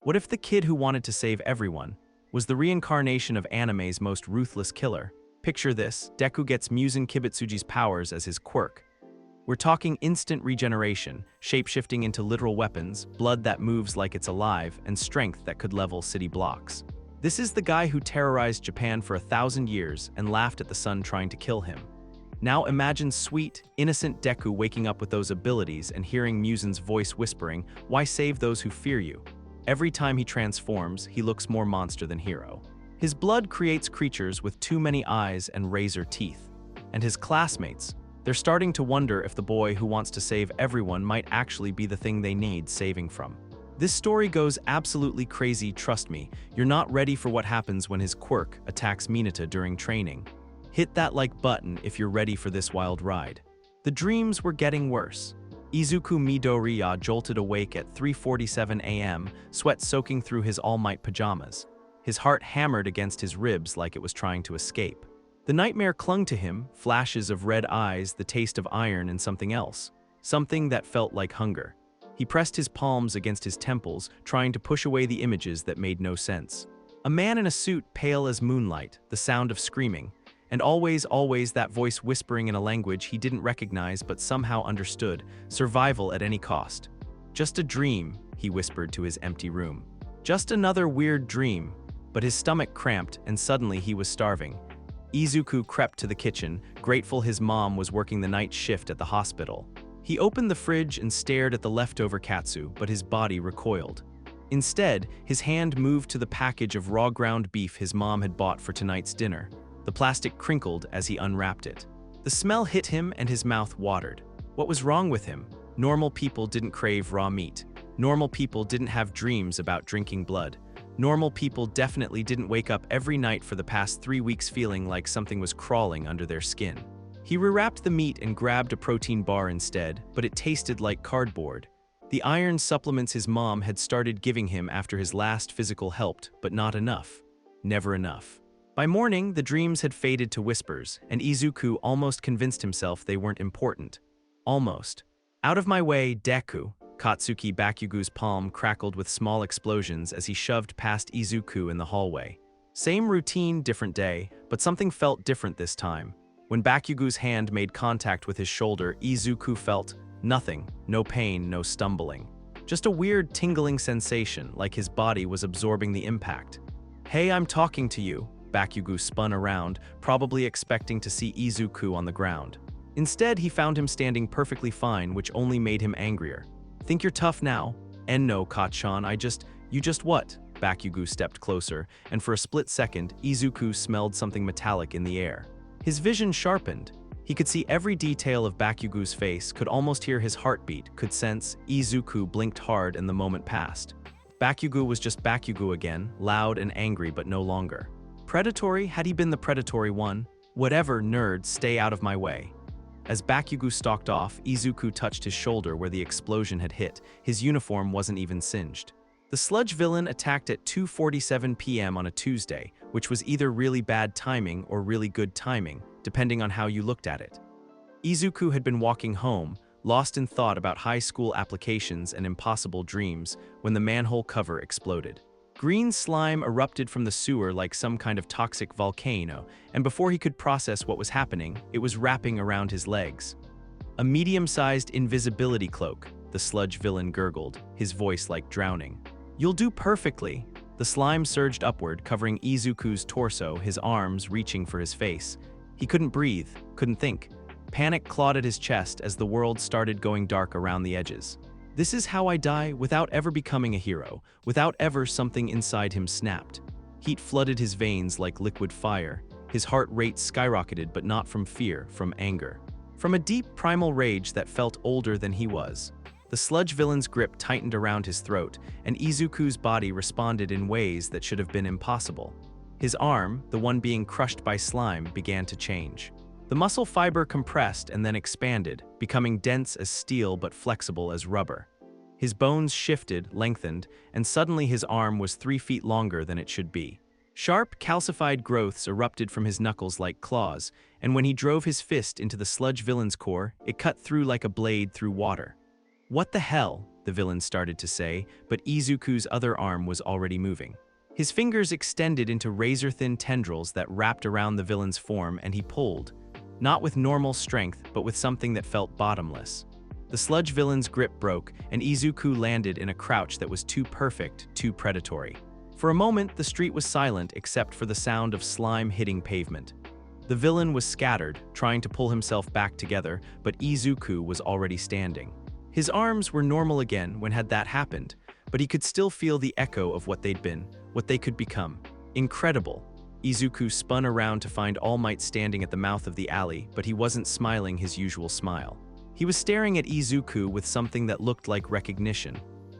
What if the kid who wanted to save everyone was the reincarnation of anime's most ruthless killer? Picture this: Deku gets Muzan Kibutsuji's powers as his quirk. We're talking instant regeneration, shape-shifting into literal weapons, blood that moves like it's alive, and strength that could level city blocks. This is the guy who terrorized Japan for 1,000 years and laughed at the sun trying to kill him. Now imagine sweet, innocent Deku waking up with those abilities and hearing Muzan's voice whispering, "Why save those who fear you?" Every time he transforms, he looks more monster than hero. His blood creates creatures with too many eyes and razor teeth. And his classmates, they're starting to wonder if the boy who wants to save everyone might actually be the thing they need saving from. This story goes absolutely crazy, trust me. You're not ready for what happens when his quirk attacks Mineta during training. Hit that like button if you're ready for this wild ride. The dreams were getting worse. Izuku Midoriya jolted awake at 3:47 a.m., sweat soaking through his All Might pajamas. His heart hammered against his ribs like it was trying to escape. The nightmare clung to him, flashes of red eyes, the taste of iron, and something else. Something that felt like hunger. He pressed his palms against his temples, trying to push away the images that made no sense. A man in a suit pale as moonlight, the sound of screaming. And always that voice whispering in a language he didn't recognize but somehow understood, survival at any cost. "Just a dream," he whispered to his empty room. Just another weird dream. But his stomach cramped and suddenly he was starving. Izuku crept to the kitchen, grateful his mom was working the night shift at the hospital. He opened the fridge and stared at the leftover katsu, but his body recoiled. Instead, his hand moved to the package of raw ground beef his mom had bought for tonight's dinner. The plastic crinkled as he unwrapped it. The smell hit him and his mouth watered. What was wrong with him? Normal people didn't crave raw meat. Normal people didn't have dreams about drinking blood. Normal people definitely didn't wake up every night for the past 3 weeks feeling like something was crawling under their skin. He rewrapped the meat and grabbed a protein bar instead, but it tasted like cardboard. The iron supplements his mom had started giving him after his last physical helped, but not enough. Never enough. By morning, the dreams had faded to whispers, and Izuku almost convinced himself they weren't important. Almost. "Out of my way, Deku." Katsuki Bakugo's palm crackled with small explosions as he shoved past Izuku in the hallway. Same routine, different day, but something felt different this time. When Bakugo's hand made contact with his shoulder, Izuku felt nothing, no pain, no stumbling. Just a weird tingling sensation, like his body was absorbing the impact. "Hey, I'm talking to you." Bakugo spun around, probably expecting to see Izuku on the ground. Instead, he found him standing perfectly fine, which only made him angrier. "Think you're tough now?" "No, Kachan, you just what?" Bakugo stepped closer, and for a split second, Izuku smelled something metallic in the air. His vision sharpened. He could see every detail of Bakugo's face, could almost hear his heartbeat, could sense. Izuku blinked hard and the moment passed. Bakugo was just Bakugo again, loud and angry but no longer. Predatory? Had he been the predatory one? "Whatever, nerd, stay out of my way." As Bakugo stalked off, Izuku touched his shoulder where the explosion had hit. His uniform wasn't even singed. The sludge villain attacked at 2:47 p.m. on a Tuesday, which was either really bad timing or really good timing, depending on how you looked at it. Izuku had been walking home, lost in thought about high school applications and impossible dreams, when the manhole cover exploded. Green slime erupted from the sewer like some kind of toxic volcano, and before he could process what was happening, it was wrapping around his legs. "A medium-sized invisibility cloak," the sludge villain gurgled, his voice like drowning. "You'll do perfectly." The slime surged upward, covering Izuku's torso, his arms reaching for his face. He couldn't breathe, couldn't think. Panic clawed at his chest as the world started going dark around the edges. This is how I die without ever becoming a hero, without ever something inside him snapped. Heat flooded his veins like liquid fire. His heart rate skyrocketed, but not from fear, from anger. From a deep primal rage that felt older than he was. The sludge villain's grip tightened around his throat, and Izuku's body responded in ways that should have been impossible. His arm, the one being crushed by slime, began to change. The muscle fiber compressed and then expanded, becoming dense as steel but flexible as rubber. His bones shifted, lengthened, and suddenly his arm was 3 feet longer than it should be. Sharp, calcified growths erupted from his knuckles like claws, and when he drove his fist into the sludge villain's core, it cut through like a blade through water. "What the hell?" the villain started to say, but Izuku's other arm was already moving. His fingers extended into razor-thin tendrils that wrapped around the villain's form, and he pulled, not with normal strength, but with something that felt bottomless. The sludge villain's grip broke, and Izuku landed in a crouch that was too perfect, too predatory. For a moment, the street was silent except for the sound of slime hitting pavement. The villain was scattered, trying to pull himself back together, but Izuku was already standing. His arms were normal again when had that happened, but he could still feel the echo of what they'd been, what they could become. Incredible. Izuku spun around to find All Might standing at the mouth of the alley, but he wasn't smiling his usual smile. He was staring at Izuku with something that looked like recognition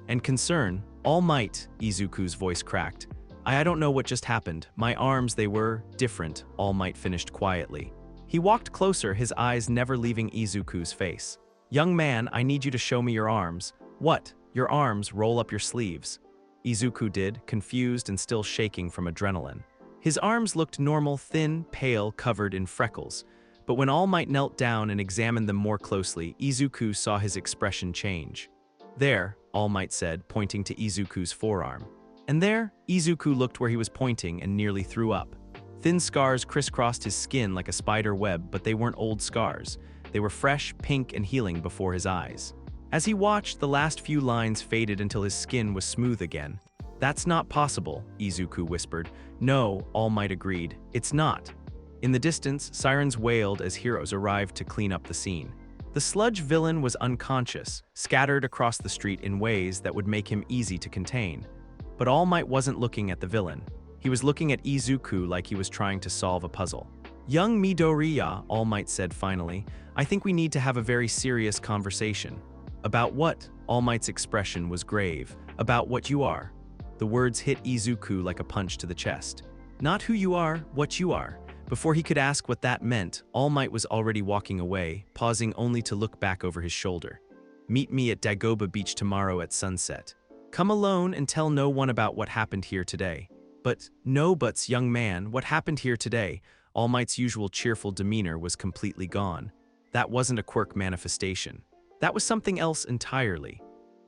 and concern. "All Might," Izuku's voice cracked. I don't know what just happened. My arms, they were different," All Might finished quietly. He walked closer, his eyes never leaving Izuku's face. "Young man, I need you to show me your arms." "What? Your arms, roll up your sleeves." Izuku did, confused and still shaking from adrenaline. His arms looked normal, thin, pale, covered in freckles. But when All Might knelt down and examined them more closely, Izuku saw his expression change. "There," All Might said, pointing to Izuku's forearm. And there, Izuku looked where he was pointing and nearly threw up. Thin scars crisscrossed his skin like a spider web, but they weren't old scars. They were fresh, pink, and healing before his eyes. As he watched, the last few lines faded until his skin was smooth again. "That's not possible," Izuku whispered. "No," All Might agreed. "It's not." In the distance, sirens wailed as heroes arrived to clean up the scene. The sludge villain was unconscious, scattered across the street in ways that would make him easy to contain. But All Might wasn't looking at the villain. He was looking at Izuku like he was trying to solve a puzzle. "Young Midoriya," All Might said finally, "I think we need to have a very serious conversation." "About what?" All Might's expression was grave. "About what you are." The words hit Izuku like a punch to the chest. "Not who you are, what you are." Before he could ask what that meant, All Might was already walking away, pausing only to look back over his shoulder. "Meet me at Dagoba Beach tomorrow at sunset. Come alone and tell no one about what happened here today." "But, no buts, young man, what happened here today?" All Might's usual cheerful demeanor was completely gone. That wasn't a Quirk manifestation. That was something else entirely.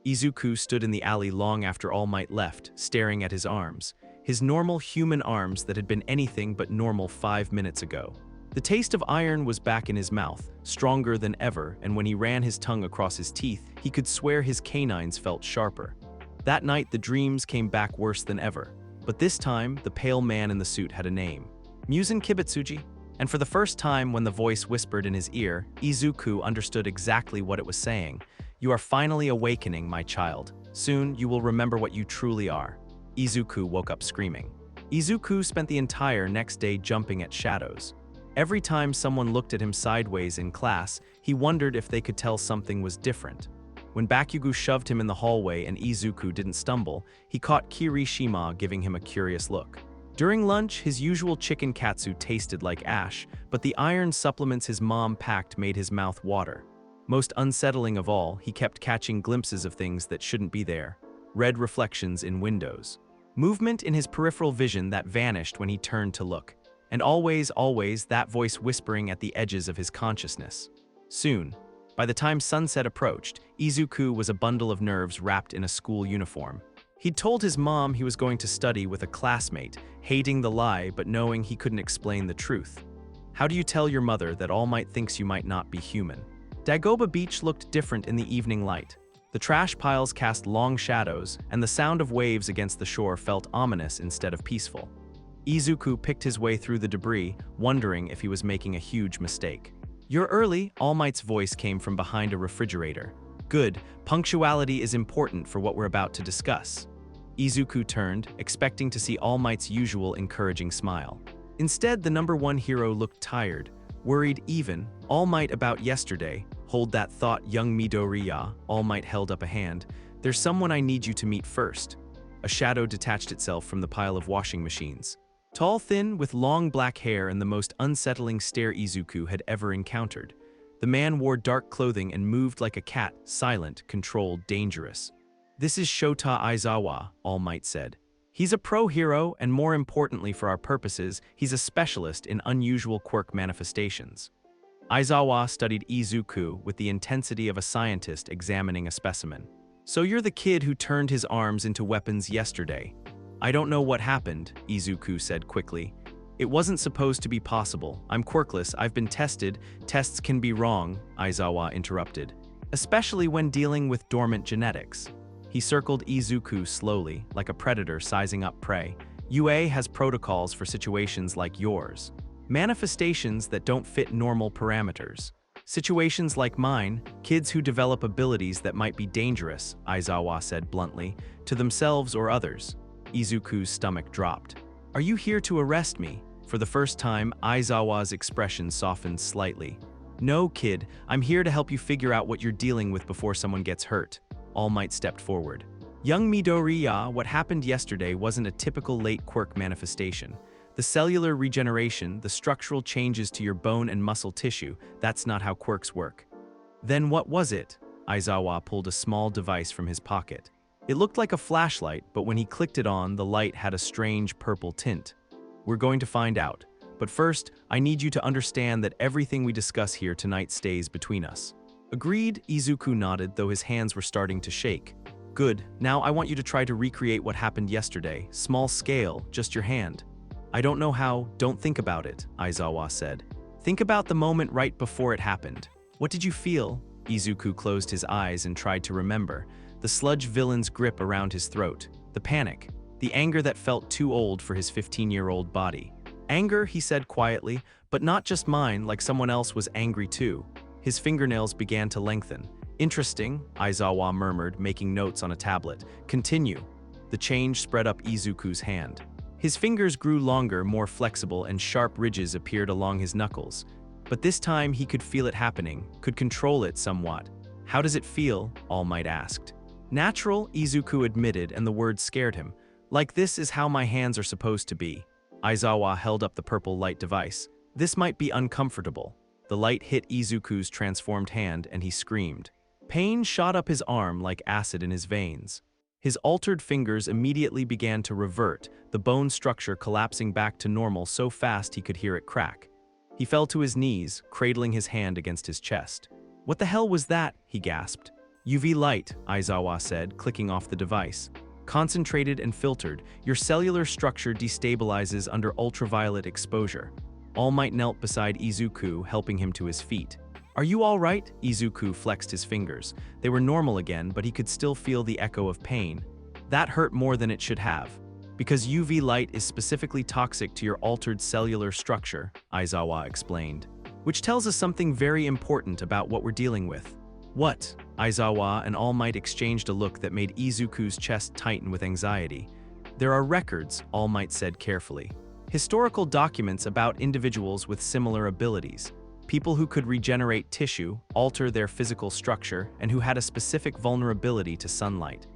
Izuku stood in the alley long after All Might left, staring at his arms. His normal human arms that had been anything but normal 5 minutes ago. The taste of iron was back in his mouth, stronger than ever, and when he ran his tongue across his teeth, he could swear his canines felt sharper. That night, the dreams came back worse than ever. But this time, the pale man in the suit had a name. Muzan Kibitsuji. And for the first time, when the voice whispered in his ear, Izuku understood exactly what it was saying. "You are finally awakening, my child. Soon, you will remember what you truly are." Izuku woke up screaming. Izuku spent the entire next day jumping at shadows. Every time someone looked at him sideways in class, he wondered if they could tell something was different. When Bakugo shoved him in the hallway and Izuku didn't stumble, he caught Kirishima giving him a curious look. During lunch, his usual chicken katsu tasted like ash, but the iron supplements his mom packed made his mouth water. Most unsettling of all, he kept catching glimpses of things that shouldn't be there. Red reflections in windows. Movement in his peripheral vision that vanished when he turned to look. And always, always, that voice whispering at the edges of his consciousness. Soon, by the time sunset approached, Izuku was a bundle of nerves wrapped in a school uniform. He'd told his mom he was going to study with a classmate, hating the lie but knowing he couldn't explain the truth. How do you tell your mother that All Might thinks you might not be human? Dagoba Beach looked different in the evening light. The trash piles cast long shadows, and the sound of waves against the shore felt ominous instead of peaceful. Izuku picked his way through the debris, wondering if he was making a huge mistake. "You're early," All Might's voice came from behind a refrigerator. "Good, punctuality is important for what we're about to discuss." Izuku turned, expecting to see All Might's usual encouraging smile. Instead, the number one hero looked tired, worried even. "All Might about yesterday." "Hold that thought, young Midoriya," All Might held up a hand. "There's someone I need you to meet first." A shadow detached itself from the pile of washing machines. Tall, thin, with long black hair and the most unsettling stare Izuku had ever encountered. The man wore dark clothing and moved like a cat, silent, controlled, dangerous. "This is Shota Aizawa," All Might said. "He's a pro hero, and more importantly for our purposes, he's a specialist in unusual quirk manifestations." Aizawa studied Izuku with the intensity of a scientist examining a specimen. So you're the kid who turned his arms into weapons yesterday. I don't know what happened, Izuku said quickly. It wasn't supposed to be possible. I'm quirkless, I've been tested. Tests can be wrong, Aizawa interrupted. Especially when dealing with dormant genetics. He circled Izuku slowly, like a predator sizing up prey. UA has protocols for situations like yours. Manifestations that don't fit normal parameters. Situations like mine, kids who develop abilities that might be dangerous, Aizawa said bluntly, to themselves or others. Izuku's stomach dropped. Are you here to arrest me? For the first time, Aizawa's expression softened slightly. No, kid, I'm here to help you figure out what you're dealing with before someone gets hurt. All Might stepped forward. Young Midoriya, what happened yesterday wasn't a typical late quirk manifestation. The cellular regeneration, the structural changes to your bone and muscle tissue, that's not how quirks work. Then what was it? Aizawa pulled a small device from his pocket. It looked like a flashlight, but when he clicked it on, the light had a strange purple tint. We're going to find out. But first, I need you to understand that everything we discuss here tonight stays between us. Agreed, Izuku nodded, though his hands were starting to shake. Good, now I want you to try to recreate what happened yesterday. Small scale, just your hand. I don't know how, don't think about it, Aizawa said. Think about the moment right before it happened. What did you feel? Izuku closed his eyes and tried to remember. The sludge villain's grip around his throat. The panic. The anger that felt too old for his 15-year-old body. Anger, he said quietly, but not just mine, like someone else was angry too. His fingernails began to lengthen. Interesting, Aizawa murmured, making notes on a tablet. Continue. The change spread up Izuku's hand. His fingers grew longer, more flexible, and sharp ridges appeared along his knuckles. But this time he could feel it happening, could control it somewhat. How does it feel? All Might asked. Natural, Izuku admitted, and the words scared him. Like this is how my hands are supposed to be. Aizawa held up the purple light device. This might be uncomfortable. The light hit Izuku's transformed hand and he screamed. Pain shot up his arm like acid in his veins. His altered fingers immediately began to revert, the bone structure collapsing back to normal so fast he could hear it crack. He fell to his knees, cradling his hand against his chest. What the hell was that? He gasped. UV light, Aizawa said, clicking off the device. Concentrated and filtered, your cellular structure destabilizes under ultraviolet exposure. All Might knelt beside Izuku, helping him to his feet. Are you all right? Izuku flexed his fingers. They were normal again, but he could still feel the echo of pain. That hurt more than it should have. Because UV light is specifically toxic to your altered cellular structure, Aizawa explained. Which tells us something very important about what we're dealing with. What? Aizawa and All Might exchanged a look that made Izuku's chest tighten with anxiety. There are records, All Might said carefully. Historical documents about individuals with similar abilities. People who could regenerate tissue, alter their physical structure, and who had a specific vulnerability to sunlight.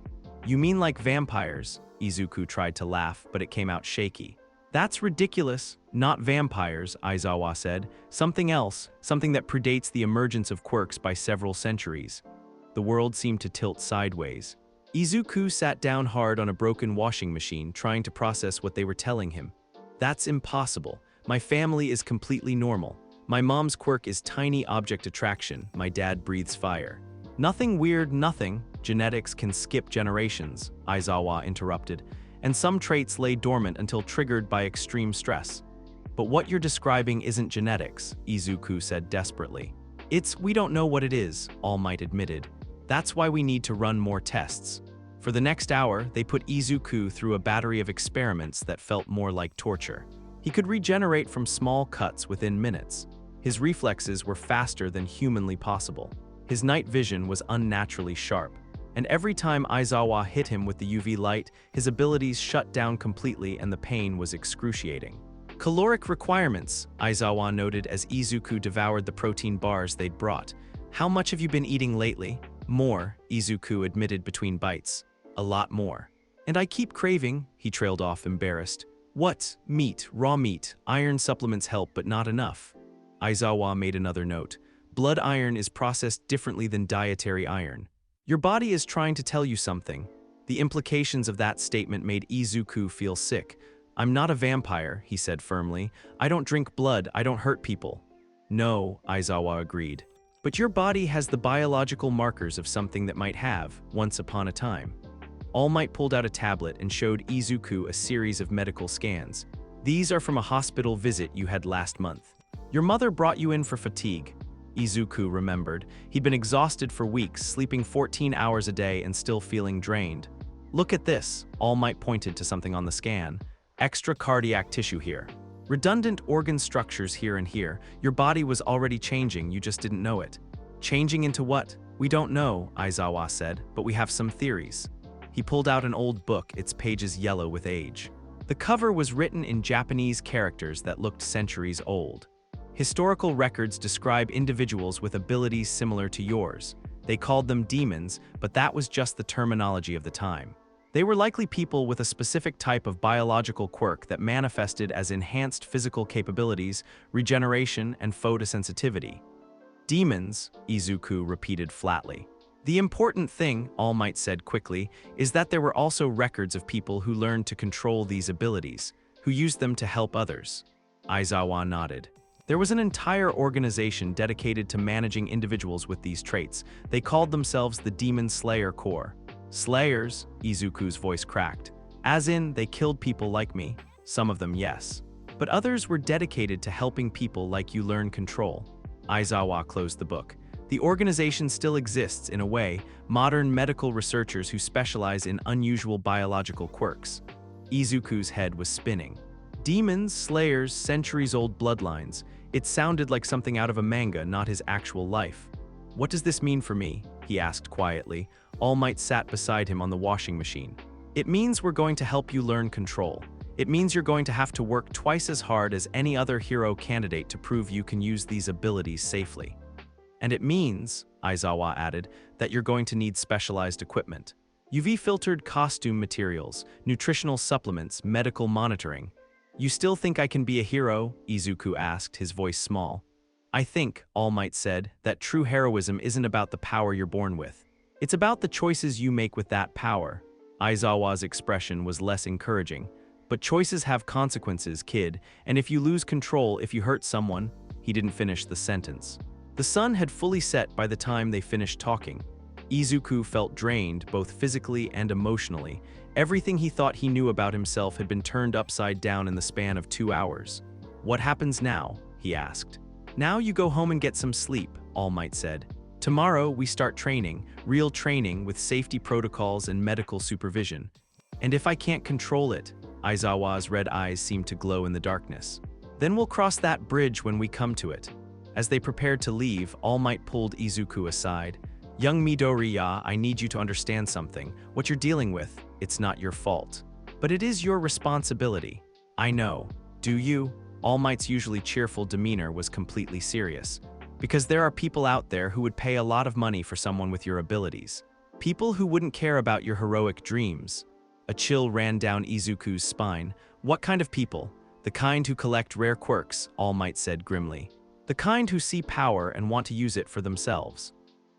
You mean like vampires? Izuku tried to laugh, but it came out shaky. That's ridiculous. Not vampires, Aizawa said. Something else, something that predates the emergence of quirks by several centuries. The world seemed to tilt sideways. Izuku sat down hard on a broken washing machine, trying to process what they were telling him. That's impossible. My family is completely normal. My mom's quirk is tiny object attraction. My dad breathes fire. Nothing weird, nothing. Genetics can skip generations, Aizawa interrupted, and some traits lay dormant until triggered by extreme stress. But what you're describing isn't genetics, Izuku said desperately. We don't know what it is, All Might admitted. That's why we need to run more tests. For the next hour, they put Izuku through a battery of experiments that felt more like torture. He could regenerate from small cuts within minutes. His reflexes were faster than humanly possible. His night vision was unnaturally sharp. And every time Aizawa hit him with the UV light, his abilities shut down completely and the pain was excruciating. Caloric requirements, Aizawa noted as Izuku devoured the protein bars they'd brought. How much have you been eating lately? More, Izuku admitted between bites. A lot more. And I keep craving, he trailed off embarrassed. What? Meat, raw meat, iron supplements help but not enough. Aizawa made another note. Blood iron is processed differently than dietary iron. Your body is trying to tell you something. The implications of that statement made Izuku feel sick. I'm not a vampire, he said firmly. I don't drink blood, I don't hurt people. No, Aizawa agreed. But your body has the biological markers of something that might have, once upon a time. All Might pulled out a tablet and showed Izuku a series of medical scans. These are from a hospital visit you had last month. Your mother brought you in for fatigue. Izuku remembered. He'd been exhausted for weeks, sleeping 14 hours a day and still feeling drained. Look at this, All Might pointed to something on the scan. Extra cardiac tissue here. Redundant organ structures here and here. Your body was already changing, you just didn't know it. Changing into what? We don't know, Aizawa said, but we have some theories. He pulled out an old book, its pages yellow with age. The cover was written in Japanese characters that looked centuries old. Historical records describe individuals with abilities similar to yours. They called them demons, but that was just the terminology of the time. They were likely people with a specific type of biological quirk that manifested as enhanced physical capabilities, regeneration, and photosensitivity. Demons, Izuku repeated flatly. The important thing, All Might said quickly, is that there were also records of people who learned to control these abilities, who used them to help others. Aizawa nodded. There was an entire organization dedicated to managing individuals with these traits. They called themselves the Demon Slayer Corps. Slayers, Izuku's voice cracked. As in, they killed people like me. Some of them, yes. But others were dedicated to helping people like you learn control. Aizawa closed the book. The organization still exists in a way, modern medical researchers who specialize in unusual biological quirks. Izuku's head was spinning. Demons, slayers, centuries-old bloodlines. It sounded like something out of a manga, not his actual life. What does this mean for me? He asked quietly. All Might sat beside him on the washing machine. It means we're going to help you learn control. It means you're going to have to work twice as hard as any other hero candidate to prove you can use these abilities safely. And it means, Aizawa added, that you're going to need specialized equipment. UV-filtered costume materials, nutritional supplements, medical monitoring. You still think I can be a hero? Izuku asked, his voice small. I think, All Might said, that true heroism isn't about the power you're born with. It's about the choices you make with that power. Aizawa's expression was less encouraging. But choices have consequences, kid, and if you lose control, if you hurt someone, he didn't finish the sentence. The sun had fully set by the time they finished talking. Izuku felt drained, both physically and emotionally. Everything he thought he knew about himself had been turned upside down in the span of 2 hours. What happens now? He asked. Now you go home and get some sleep, All Might said. Tomorrow we start training, real training with safety protocols and medical supervision. And if I can't control it, Aizawa's red eyes seemed to glow in the darkness. Then we'll cross that bridge when we come to it. As they prepared to leave, All Might pulled Izuku aside. Young Midoriya, I need you to understand something. What you're dealing with, it's not your fault. But it is your responsibility. I know. Do you? All Might's usually cheerful demeanor was completely serious. Because there are people out there who would pay a lot of money for someone with your abilities. People who wouldn't care about your heroic dreams. A chill ran down Izuku's spine. What kind of people? The kind who collect rare quirks, All Might said grimly. The kind who see power and want to use it for themselves.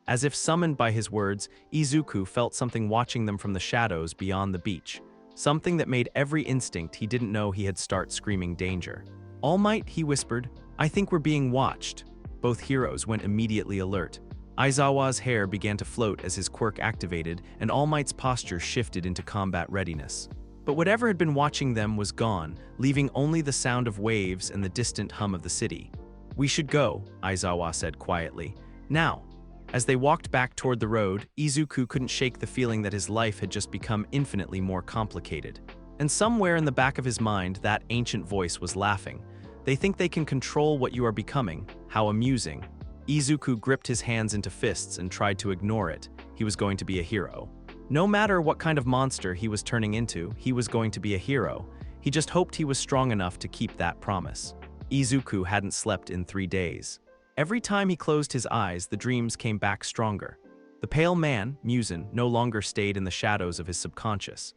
As if summoned by his words, Izuku felt something watching them from the shadows beyond the beach. Something that made every instinct he didn't know he had start screaming danger. All Might, he whispered, I think we're being watched. Both heroes went immediately alert. Aizawa's hair began to float as his quirk activated, and All Might's posture shifted into combat readiness. But whatever had been watching them was gone, leaving only the sound of waves and the distant hum of the city. We should go, Aizawa said quietly. Now. As they walked back toward the road, Izuku couldn't shake the feeling that his life had just become infinitely more complicated. And somewhere in the back of his mind, that ancient voice was laughing. They think they can control what you are becoming. How amusing. Izuku gripped his hands into fists and tried to ignore it. He was going to be a hero. No matter what kind of monster he was turning into, he was going to be a hero. He just hoped he was strong enough to keep that promise. Izuku hadn't slept in 3 days. Every time he closed his eyes, the dreams came back stronger. The pale man, Muzan, no longer stayed in the shadows of his subconscious.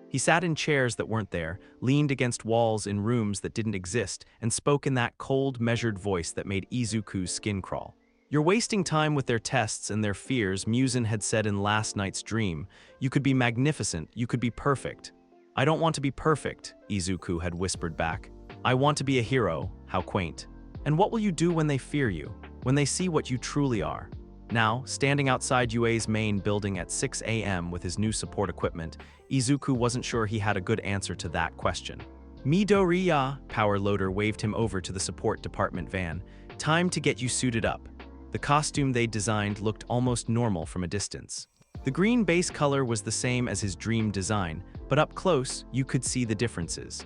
He sat in chairs that weren't there, leaned against walls in rooms that didn't exist, and spoke in that cold, measured voice that made Izuku's skin crawl. You're wasting time with their tests and their fears, Muzan had said in last night's dream. You could be magnificent, you could be perfect. I don't want to be perfect, Izuku had whispered back. I want to be a hero, how quaint. And what will you do when they fear you, when they see what you truly are? Now, standing outside UA's main building at 6 a.m. with his new support equipment, Izuku wasn't sure he had a good answer to that question. Midoriya, Power Loader waved him over to the support department van. Time to get you suited up. The costume they designed looked almost normal from a distance. The green base color was the same as his dream design, but up close, you could see the differences.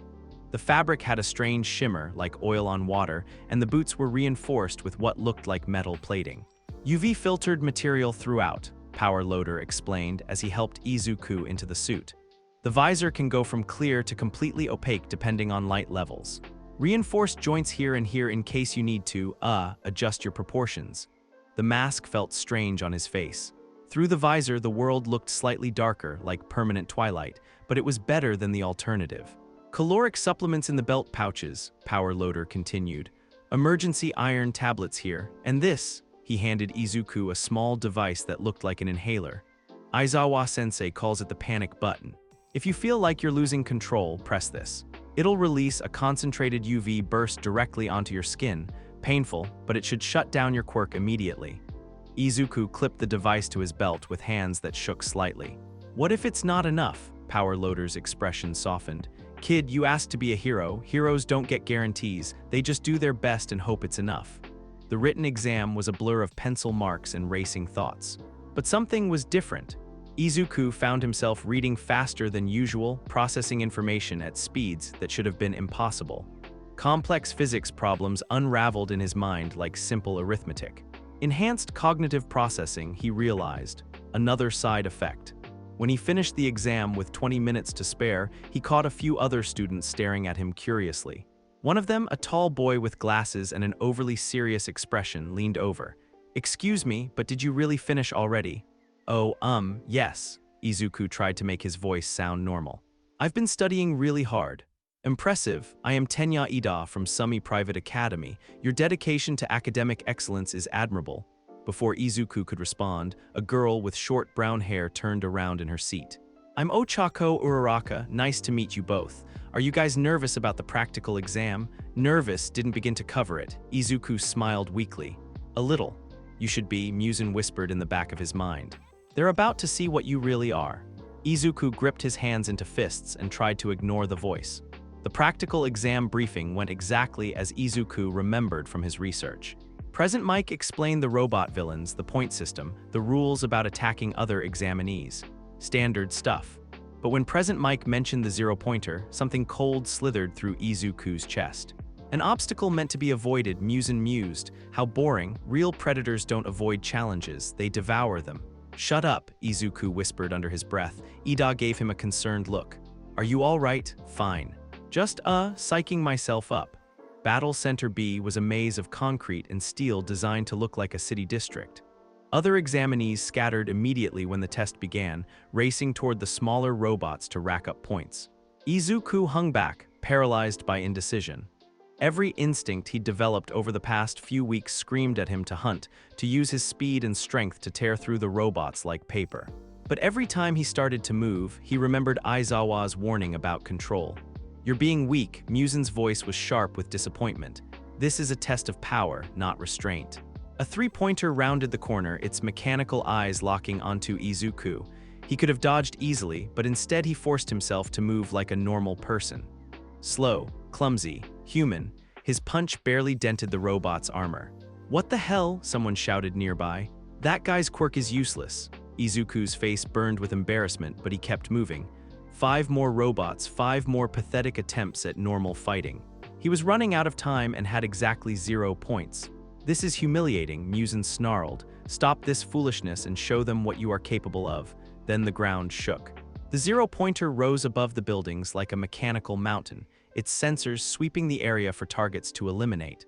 The fabric had a strange shimmer, like oil on water, and the boots were reinforced with what looked like metal plating. UV-filtered material throughout, Power Loader explained as he helped Izuku into the suit. The visor can go from clear to completely opaque depending on light levels. Reinforced joints here and here in case you need to, adjust your proportions. The mask felt strange on his face. Through the visor, the world looked slightly darker, like permanent twilight, but it was better than the alternative. Caloric supplements in the belt pouches, Power Loader continued. Emergency iron tablets here, and this, he handed Izuku a small device that looked like an inhaler. Aizawa-sensei calls it the panic button. If you feel like you're losing control, press this. It'll release a concentrated UV burst directly onto your skin. Painful, but it should shut down your quirk immediately. Izuku clipped the device to his belt with hands that shook slightly. What if it's not enough? Power Loader's expression softened. Kid, you asked to be a hero. Heroes don't get guarantees. They just do their best and hope it's enough. The written exam was a blur of pencil marks and racing thoughts. But something was different. Izuku found himself reading faster than usual, processing information at speeds that should have been impossible. Complex physics problems unraveled in his mind like simple arithmetic. Enhanced cognitive processing, he realized. Another side effect. When he finished the exam with 20 minutes to spare, he caught a few other students staring at him curiously. One of them, a tall boy with glasses and an overly serious expression, leaned over. "Excuse me, but did you really finish already?" "Oh, yes." Izuku tried to make his voice sound normal. "I've been studying really hard." "Impressive. I am Tenya Ida from Sumi Private Academy. Your dedication to academic excellence is admirable." Before Izuku could respond, a girl with short brown hair turned around in her seat. "I'm Ochako Uraraka. Nice to meet you both. Are you guys nervous about the practical exam?" "Nervous" didn't begin to cover it. Izuku smiled weakly. "A little." "You should be," Muzan whispered in the back of his mind. "They're about to see what you really are." Izuku gripped his hands into fists and tried to ignore the voice. The practical exam briefing went exactly as Izuku remembered from his research. Present Mike explained the robot villains, the point system, the rules about attacking other examinees. Standard stuff. But when Present Mike mentioned the zero-pointer, something cold slithered through Izuku's chest. An obstacle meant to be avoided, Muzan mused. How boring. Real predators don't avoid challenges, they devour them. "Shut up," Izuku whispered under his breath. Ida gave him a concerned look. "Are you all right?" "Fine. Just, psyching myself up." Battle Center B was a maze of concrete and steel designed to look like a city district. Other examinees scattered immediately when the test began, racing toward the smaller robots to rack up points. Izuku hung back, paralyzed by indecision. Every instinct he'd developed over the past few weeks screamed at him to hunt, to use his speed and strength to tear through the robots like paper. But every time he started to move, he remembered Aizawa's warning about control. "You're being weak," Muzan's voice was sharp with disappointment. "This is a test of power, not restraint." A three-pointer rounded the corner, its mechanical eyes locking onto Izuku. He could have dodged easily, but instead he forced himself to move like a normal person. Slow, clumsy, human, his punch barely dented the robot's armor. "What the hell?" someone shouted nearby. "That guy's quirk is useless." Izuku's face burned with embarrassment, but he kept moving. 5 more robots, 5 more pathetic attempts at normal fighting. He was running out of time and had exactly 0 points. "This is humiliating," Muzan snarled. "Stop this foolishness and show them what you are capable of." Then the ground shook. The zero-pointer rose above the buildings like a mechanical mountain, its sensors sweeping the area for targets to eliminate.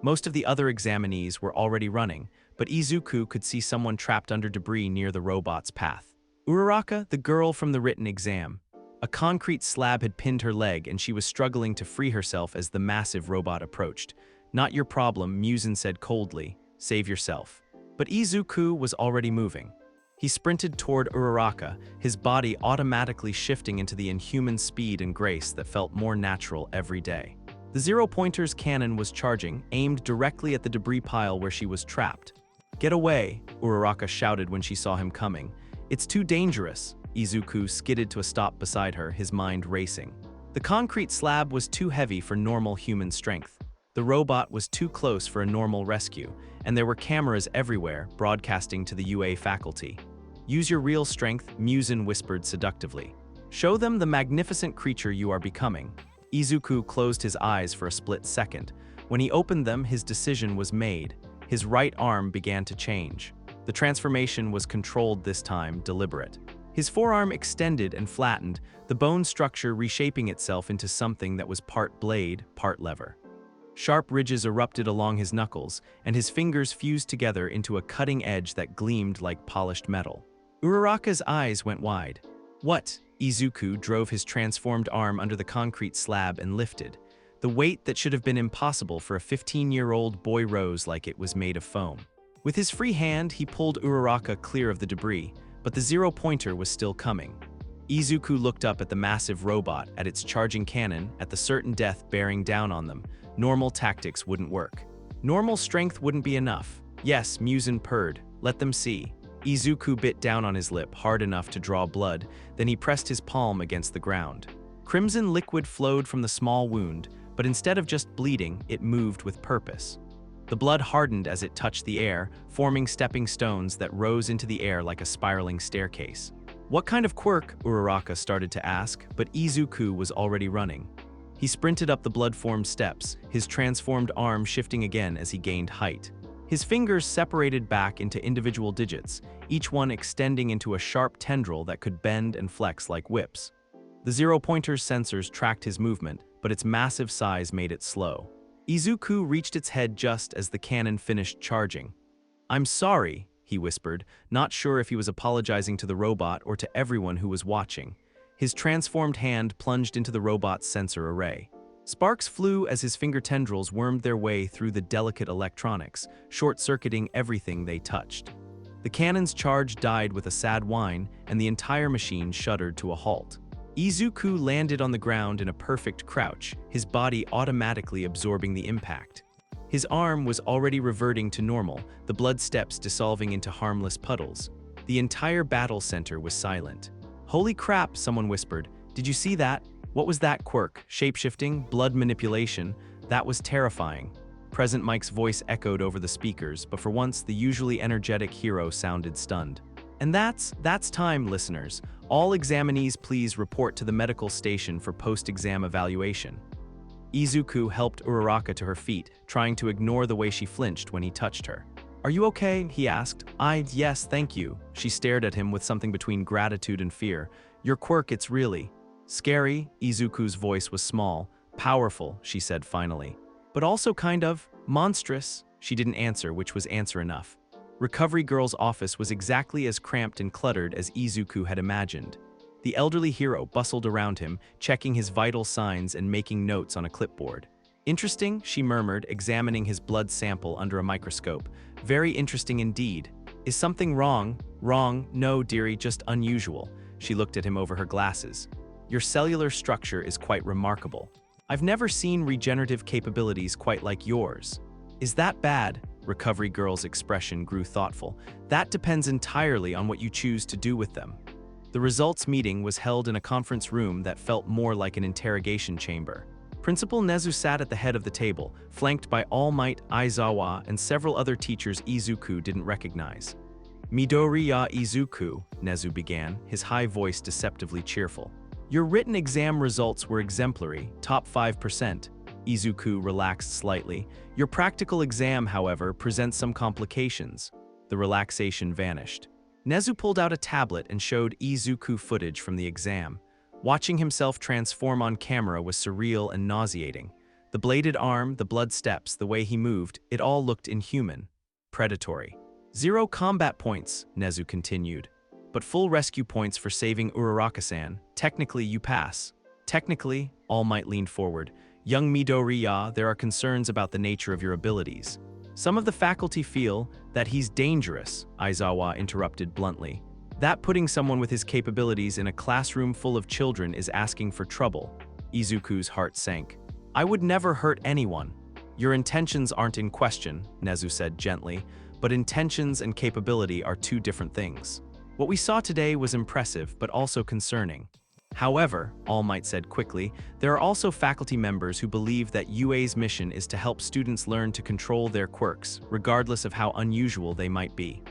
Most of the other examinees were already running, but Izuku could see someone trapped under debris near the robot's path. Uraraka, the girl from the written exam. A concrete slab had pinned her leg and she was struggling to free herself as the massive robot approached. "Not your problem," Muzan said coldly. "Save yourself." But Izuku was already moving. He sprinted toward Uraraka, his body automatically shifting into the inhuman speed and grace that felt more natural every day. The zero-pointer's cannon was charging, aimed directly at the debris pile where she was trapped. "Get away," Uraraka shouted when she saw him coming. "It's too dangerous." Izuku skidded to a stop beside her, his mind racing. The concrete slab was too heavy for normal human strength. The robot was too close for a normal rescue, and there were cameras everywhere, broadcasting to the UA faculty. "Use your real strength," Muzan whispered seductively. "Show them the magnificent creature you are becoming." Izuku closed his eyes for a split second. When he opened them, his decision was made. His right arm began to change. The transformation was controlled this time, deliberate. His forearm extended and flattened, the bone structure reshaping itself into something that was part blade, part lever. Sharp ridges erupted along his knuckles, and his fingers fused together into a cutting edge that gleamed like polished metal. Uraraka's eyes went wide. "What?" Izuku drove his transformed arm under the concrete slab and lifted. The weight that should have been impossible for a 15-year-old boy rose like it was made of foam. With his free hand, he pulled Uraraka clear of the debris, but the zero-pointer was still coming. Izuku looked up at the massive robot, at its charging cannon, at the certain death bearing down on them. Normal tactics wouldn't work. Normal strength wouldn't be enough. "Yes," Muzan purred. "Let them see." Izuku bit down on his lip hard enough to draw blood, then he pressed his palm against the ground. Crimson liquid flowed from the small wound, but instead of just bleeding, it moved with purpose. The blood hardened as it touched the air, forming stepping stones that rose into the air like a spiraling staircase. "What kind of quirk?" Uraraka started to ask, but Izuku was already running. He sprinted up the blood-formed steps, his transformed arm shifting again as he gained height. His fingers separated back into individual digits, each one extending into a sharp tendril that could bend and flex like whips. The zero-pointer's sensors tracked his movement, but its massive size made it slow. Izuku reached its head just as the cannon finished charging. "I'm sorry," he whispered, not sure if he was apologizing to the robot or to everyone who was watching. His transformed hand plunged into the robot's sensor array. Sparks flew as his finger tendrils wormed their way through the delicate electronics, short-circuiting everything they touched. The cannon's charge died with a sad whine, and the entire machine shuddered to a halt. Izuku landed on the ground in a perfect crouch, his body automatically absorbing the impact. His arm was already reverting to normal, the blood steps dissolving into harmless puddles. The entire battle center was silent. "Holy crap," someone whispered. "Did you see that? What was that quirk? Shapeshifting? Blood manipulation? That was terrifying." Present Mike's voice echoed over the speakers, but for once the usually energetic hero sounded stunned. "And that's time, listeners. All examinees please report to the medical station for post-exam evaluation." Izuku helped Uraraka to her feet, trying to ignore the way she flinched when he touched her. "Are you okay?" he asked. Yes, thank you." She stared at him with something between gratitude and fear. "Your quirk, it's really scary." Izuku's voice was small. "Powerful," she said finally. "But also kind of monstrous." She didn't answer, which was answer enough. Recovery Girl's office was exactly as cramped and cluttered as Izuku had imagined. The elderly hero bustled around him, checking his vital signs and making notes on a clipboard. "Interesting," she murmured, examining his blood sample under a microscope. "Very interesting indeed. Is something wrong?" "Wrong? No, dearie, just unusual." She looked at him over her glasses. "Your cellular structure is quite remarkable. I've never seen regenerative capabilities quite like yours." "Is that bad?" Recovery Girl's expression grew thoughtful. "That depends entirely on what you choose to do with them." The results meeting was held in a conference room that felt more like an interrogation chamber. Principal Nezu sat at the head of the table, flanked by All Might Aizawa and several other teachers Izuku didn't recognize. "Midoriya Izuku," Nezu began, his high voice deceptively cheerful. "Your written exam results were exemplary, top 5%. Izuku relaxed slightly. "Your practical exam, however, presents some complications." The relaxation vanished. Nezu pulled out a tablet and showed Izuku footage from the exam. Watching himself transform on camera was surreal and nauseating. The bladed arm, the blood steps, the way he moved, it all looked inhuman. Predatory. "0 combat points," Nezu continued. "But full rescue points for saving Uraraka-san. Technically, you pass." "Technically," All Might leaned forward. "Young Midoriya, there are concerns about the nature of your abilities. Some of the faculty feel that he's dangerous," Aizawa interrupted bluntly. "That putting someone with his capabilities in a classroom full of children is asking for trouble." Izuku's heart sank. I would never hurt anyone. Your intentions aren't in question, Nezu said gently, but intentions and capability are two different things. What we saw today was impressive, but also concerning. However, All Might said quickly, there are also faculty members who believe that UA's mission is to help students learn to control their quirks, regardless of how unusual they might be.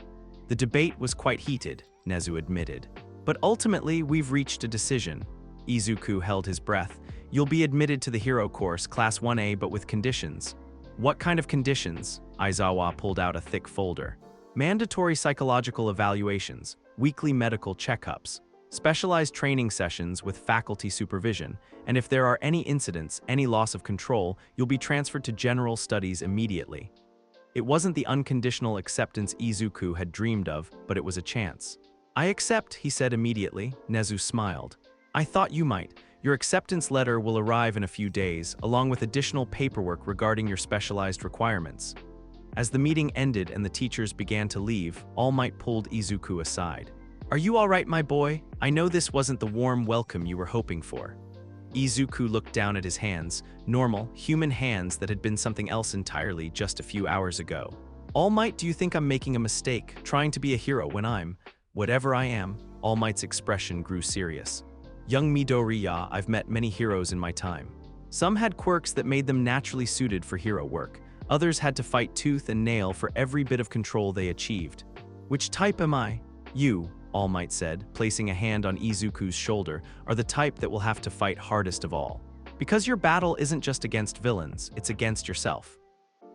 The debate was quite heated, Nezu admitted. But ultimately, we've reached a decision. Izuku held his breath. You'll be admitted to the hero course, Class 1A, but with conditions. What kind of conditions? Aizawa pulled out a thick folder. Mandatory psychological evaluations, weekly medical checkups, specialized training sessions with faculty supervision, and if there are any incidents, any loss of control, you'll be transferred to general studies immediately. It wasn't the unconditional acceptance Izuku had dreamed of, but it was a chance. I accept, he said immediately. Nezu smiled. I thought you might. Your acceptance letter will arrive in a few days, along with additional paperwork regarding your specialized requirements. As the meeting ended and the teachers began to leave, All Might pulled Izuku aside. Are you all right, my boy? I know this wasn't the warm welcome you were hoping for. Izuku looked down at his hands, normal, human hands that had been something else entirely just a few hours ago. All Might, do you think I'm making a mistake, trying to be a hero when I'm, whatever I am? All Might's expression grew serious. Young Midoriya, I've met many heroes in my time. Some had quirks that made them naturally suited for hero work. Others had to fight tooth and nail for every bit of control they achieved. Which type am I? You, All Might said, placing a hand on Izuku's shoulder, are the type that will have to fight hardest of all. Because your battle isn't just against villains, it's against yourself.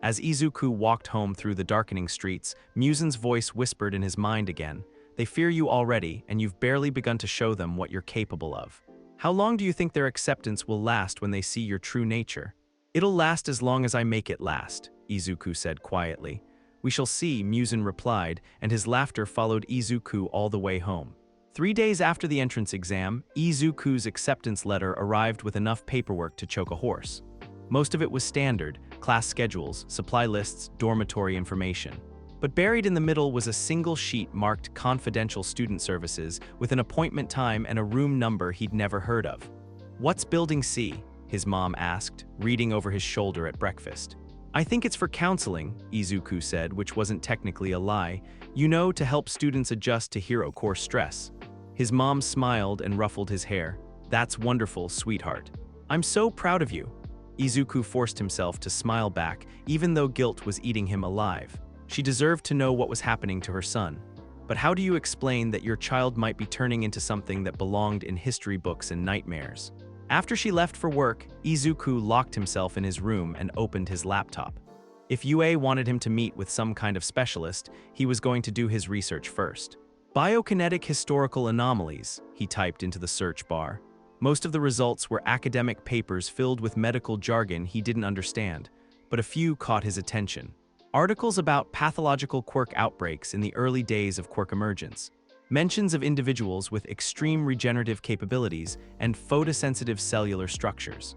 As Izuku walked home through the darkening streets, Muzan's voice whispered in his mind again. They fear you already, and you've barely begun to show them what you're capable of. How long do you think their acceptance will last when they see your true nature? It'll last as long as I make it last, Izuku said quietly. We shall see, Muzan replied, and his laughter followed Izuku all the way home. 3 days after the entrance exam, Izuku's acceptance letter arrived with enough paperwork to choke a horse. Most of it was standard, class schedules, supply lists, dormitory information. But buried in the middle was a single sheet marked Confidential Student Services with an appointment time and a room number he'd never heard of. What's Building C? His mom asked, reading over his shoulder at breakfast. I think it's for counseling, Izuku said, which wasn't technically a lie. You know, to help students adjust to hero course stress. His mom smiled and ruffled his hair. That's wonderful, sweetheart. I'm so proud of you. Izuku forced himself to smile back, even though guilt was eating him alive. She deserved to know what was happening to her son. But how do you explain that your child might be turning into something that belonged in history books and nightmares? After she left for work, Izuku locked himself in his room and opened his laptop. If UA wanted him to meet with some kind of specialist, he was going to do his research first. Biokinetic historical anomalies, he typed into the search bar. Most of the results were academic papers filled with medical jargon he didn't understand, but a few caught his attention. Articles about pathological quirk outbreaks in the early days of quirk emergence, mentions of individuals with extreme regenerative capabilities and photosensitive cellular structures.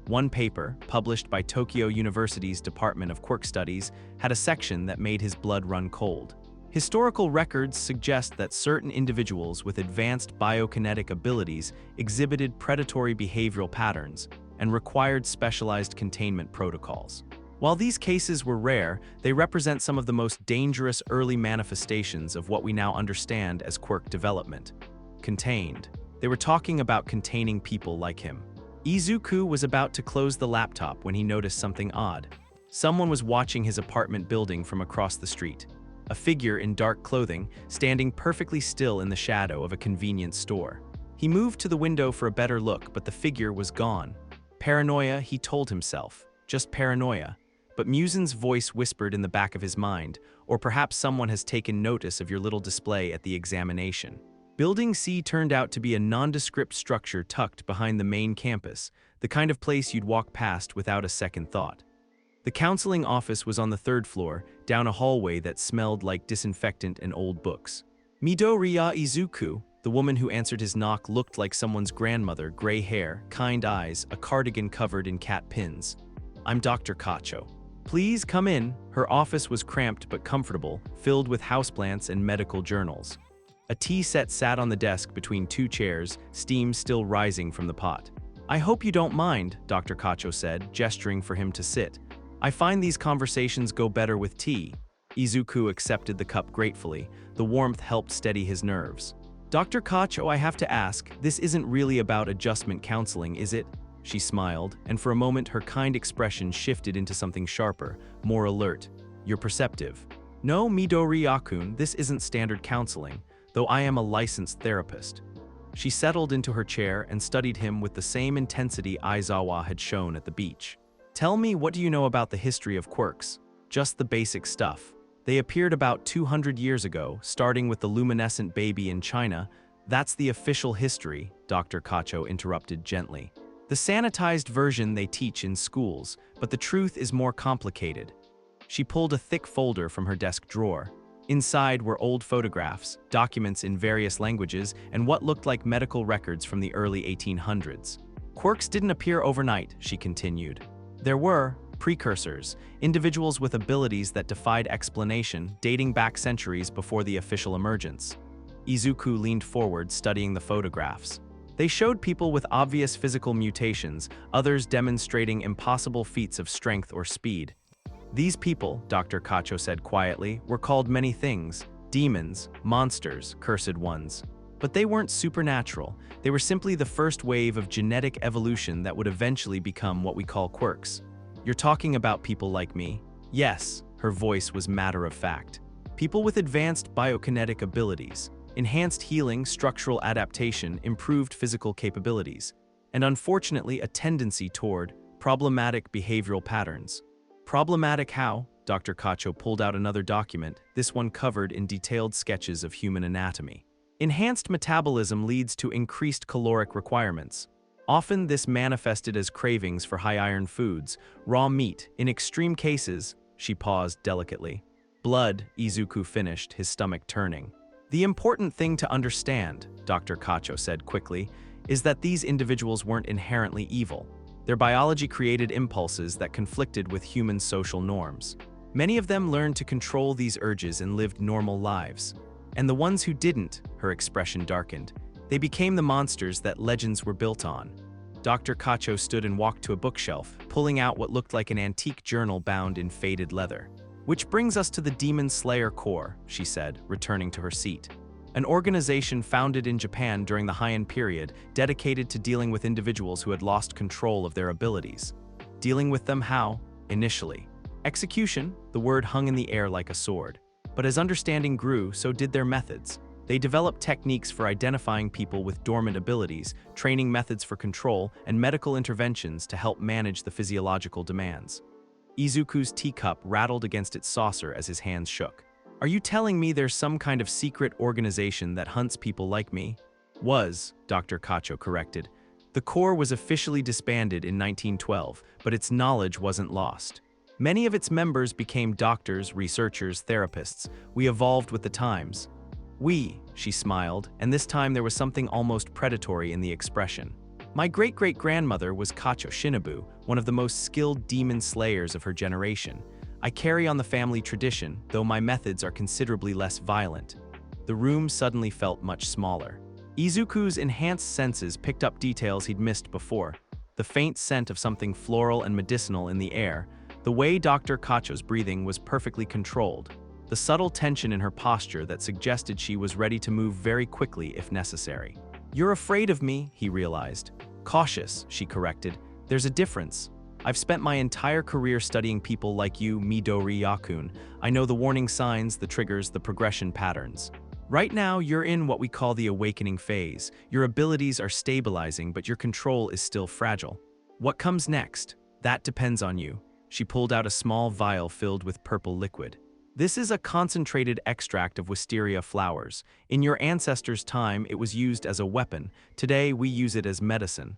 One paper, published by Tokyo University's Department of Quirk Studies, had a section that made his blood run cold. Historical records suggest that certain individuals with advanced biokinetic abilities exhibited predatory behavioral patterns and required specialized containment protocols. While these cases were rare, they represent some of the most dangerous early manifestations of what we now understand as quirk development. Contained. They were talking about containing people like him. Izuku was about to close the laptop when he noticed something odd. Someone was watching his apartment building from across the street. A figure in dark clothing, standing perfectly still in the shadow of a convenience store. He moved to the window for a better look, but the figure was gone. Paranoia, he told himself. Just paranoia. But Muzan's voice whispered in the back of his mind, or perhaps someone has taken notice of your little display at the examination. Building C turned out to be a nondescript structure tucked behind the main campus, the kind of place you'd walk past without a second thought. The counseling office was on the 3rd floor, down a hallway that smelled like disinfectant and old books. Midoriya Izuku, the woman who answered his knock, looked like someone's grandmother, gray hair, kind eyes, a cardigan covered in cat pins. I'm Dr. Kacho. Please come in. Her office was cramped but comfortable, filled with houseplants and medical journals. A tea set sat on the desk between 2 chairs, steam still rising from the pot. I hope you don't mind, Dr. Kacho said, gesturing for him to sit. I find these conversations go better with tea. Izuku accepted the cup gratefully. The warmth helped steady his nerves. Dr. Kacho, I have to ask, this isn't really about adjustment counseling, is it? She smiled, and for a moment her kind expression shifted into something sharper, more alert. You're perceptive. No, Midori-yakun, this isn't standard counseling, though I am a licensed therapist. She settled into her chair and studied him with the same intensity Aizawa had shown at the beach. Tell me, what do you know about the history of quirks? Just the basic stuff. They appeared about 200 years ago, starting with the luminescent baby in China. That's the official history, Dr. Kacho interrupted gently. The sanitized version they teach in schools, but the truth is more complicated. She pulled a thick folder from her desk drawer. Inside were old photographs, documents in various languages, and what looked like medical records from the early 1800s. Quirks didn't appear overnight, she continued. There were precursors, individuals with abilities that defied explanation, dating back centuries before the official emergence. Izuku leaned forward, studying the photographs. They showed people with obvious physical mutations, others demonstrating impossible feats of strength or speed. These people, Dr. Kacho said quietly, were called many things: demons, monsters, cursed ones. But they weren't supernatural. They were simply the first wave of genetic evolution that would eventually become what we call quirks. You're talking about people like me? Yes, her voice was matter of fact. People with advanced biokinetic abilities, enhanced healing, structural adaptation, improved physical capabilities, and unfortunately a tendency toward problematic behavioral patterns. Problematic how? Dr. Kacho pulled out another document, this one covered in detailed sketches of human anatomy. Enhanced metabolism leads to increased caloric requirements. Often this manifested as cravings for high-iron foods, raw meat, in extreme cases. She paused delicately. Blood, Izuku finished, his stomach turning. The important thing to understand, Dr. Kacho said quickly, is that these individuals weren't inherently evil. Their biology created impulses that conflicted with human social norms. Many of them learned to control these urges and lived normal lives. And the ones who didn't, her expression darkened, they became the monsters that legends were built on. Dr. Kacho stood and walked to a bookshelf, pulling out what looked like an antique journal bound in faded leather. Which brings us to the Demon Slayer Corps, she said, returning to her seat. An organization founded in Japan during the Heian period, dedicated to dealing with individuals who had lost control of their abilities. Dealing with them how? Initially. Execution, the word hung in the air like a sword. But as understanding grew, so did their methods. They developed techniques for identifying people with dormant abilities, training methods for control, and medical interventions to help manage the physiological demands. Izuku's teacup rattled against its saucer as his hands shook. Are you telling me there's some kind of secret organization that hunts people like me? Was, Dr. Kacho corrected. The Corps was officially disbanded in 1912, but its knowledge wasn't lost. Many of its members became doctors, researchers, therapists. We evolved with the times. We, she smiled, and this time there was something almost predatory in the expression. My great-great-grandmother was Kacho Shinobu, one of the most skilled demon slayers of her generation. I carry on the family tradition, though my methods are considerably less violent. The room suddenly felt much smaller. Izuku's enhanced senses picked up details he'd missed before. The faint scent of something floral and medicinal in the air. The way Dr. Kacho's breathing was perfectly controlled. The subtle tension in her posture that suggested she was ready to move very quickly if necessary. You're afraid of me, he realized. Cautious, she corrected. There's a difference. I've spent my entire career studying people like you, Midori-yakun. I know the warning signs, the triggers, the progression patterns. Right now, you're in what we call the awakening phase. Your abilities are stabilizing, but your control is still fragile. What comes next? That depends on you. She pulled out a small vial filled with purple liquid. This is a concentrated extract of wisteria flowers. In your ancestors' time, it was used as a weapon. Today, we use it as medicine.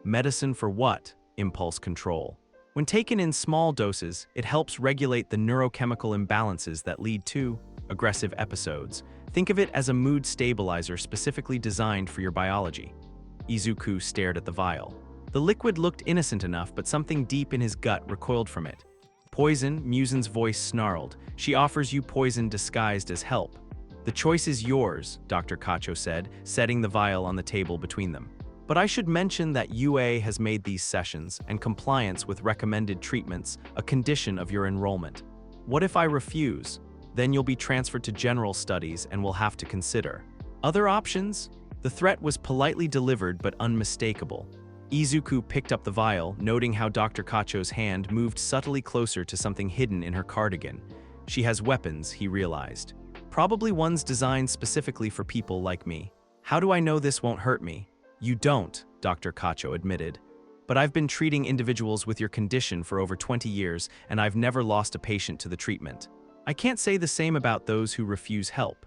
Medicine for what? Impulse control. When taken in small doses, it helps regulate the neurochemical imbalances that lead to aggressive episodes. Think of it as a mood stabilizer specifically designed for your biology. Izuku stared at the vial. The liquid looked innocent enough, but something deep in his gut recoiled from it. Poison, Muzan's voice snarled. She offers you poison disguised as help. The choice is yours, Dr. Kacho said, setting the vial on the table between them. But I should mention that UA has made these sessions and compliance with recommended treatments a condition of your enrollment. What if I refuse? Then you'll be transferred to general studies and will have to consider other options. The threat was politely delivered but unmistakable. Izuku picked up the vial, noting how Dr. Kacho's hand moved subtly closer to something hidden in her cardigan. She has weapons, he realized. Probably ones designed specifically for people like me. How do I know this won't hurt me? You don't, Dr. Kacho admitted. But I've been treating individuals with your condition for over 20 years, and I've never lost a patient to the treatment. I can't say the same about those who refuse help.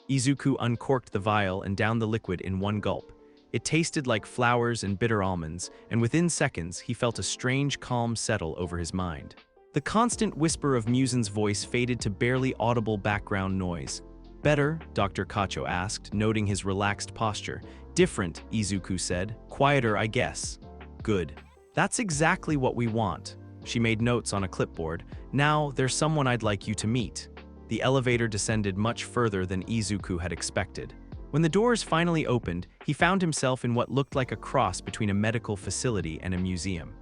Izuku uncorked the vial and downed the liquid in one gulp. It tasted like flowers and bitter almonds, and within seconds he felt a strange calm settle over his mind. The constant whisper of Muzan's voice faded to barely audible background noise. Better? Dr. Kacho asked, noting his relaxed posture. Different, Izuku said. Quieter, I guess. Good. That's exactly what we want. She made notes on a clipboard. Now, there's someone I'd like you to meet. The elevator descended much further than Izuku had expected. When the doors finally opened, he found himself in what looked like a cross between a medical facility and a museum.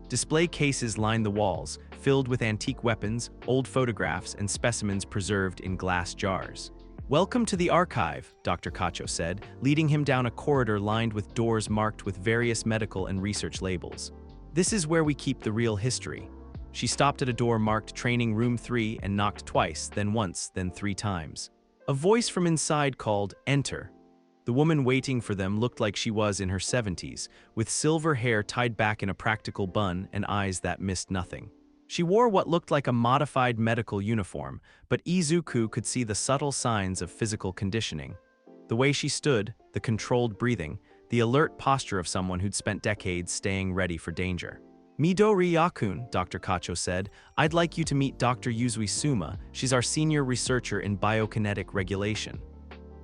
Display cases lined the walls, filled with antique weapons, old photographs, and specimens preserved in glass jars. Welcome to the archive, Dr. Kacho said, leading him down a corridor lined with doors marked with various medical and research labels. This is where we keep the real history. She stopped at a door marked Training Room 3 and knocked twice, then once, then 3 times. A voice from inside called, "Enter." The woman waiting for them looked like she was in her 70s, with silver hair tied back in a practical bun and eyes that missed nothing. She wore what looked like a modified medical uniform, but Izuku could see the subtle signs of physical conditioning. The way she stood, the controlled breathing, the alert posture of someone who'd spent decades staying ready for danger. "Midori Yakun," Dr. Kacho said, "I'd like you to meet Dr. Yuzui Suma. She's our senior researcher in biokinetic regulation.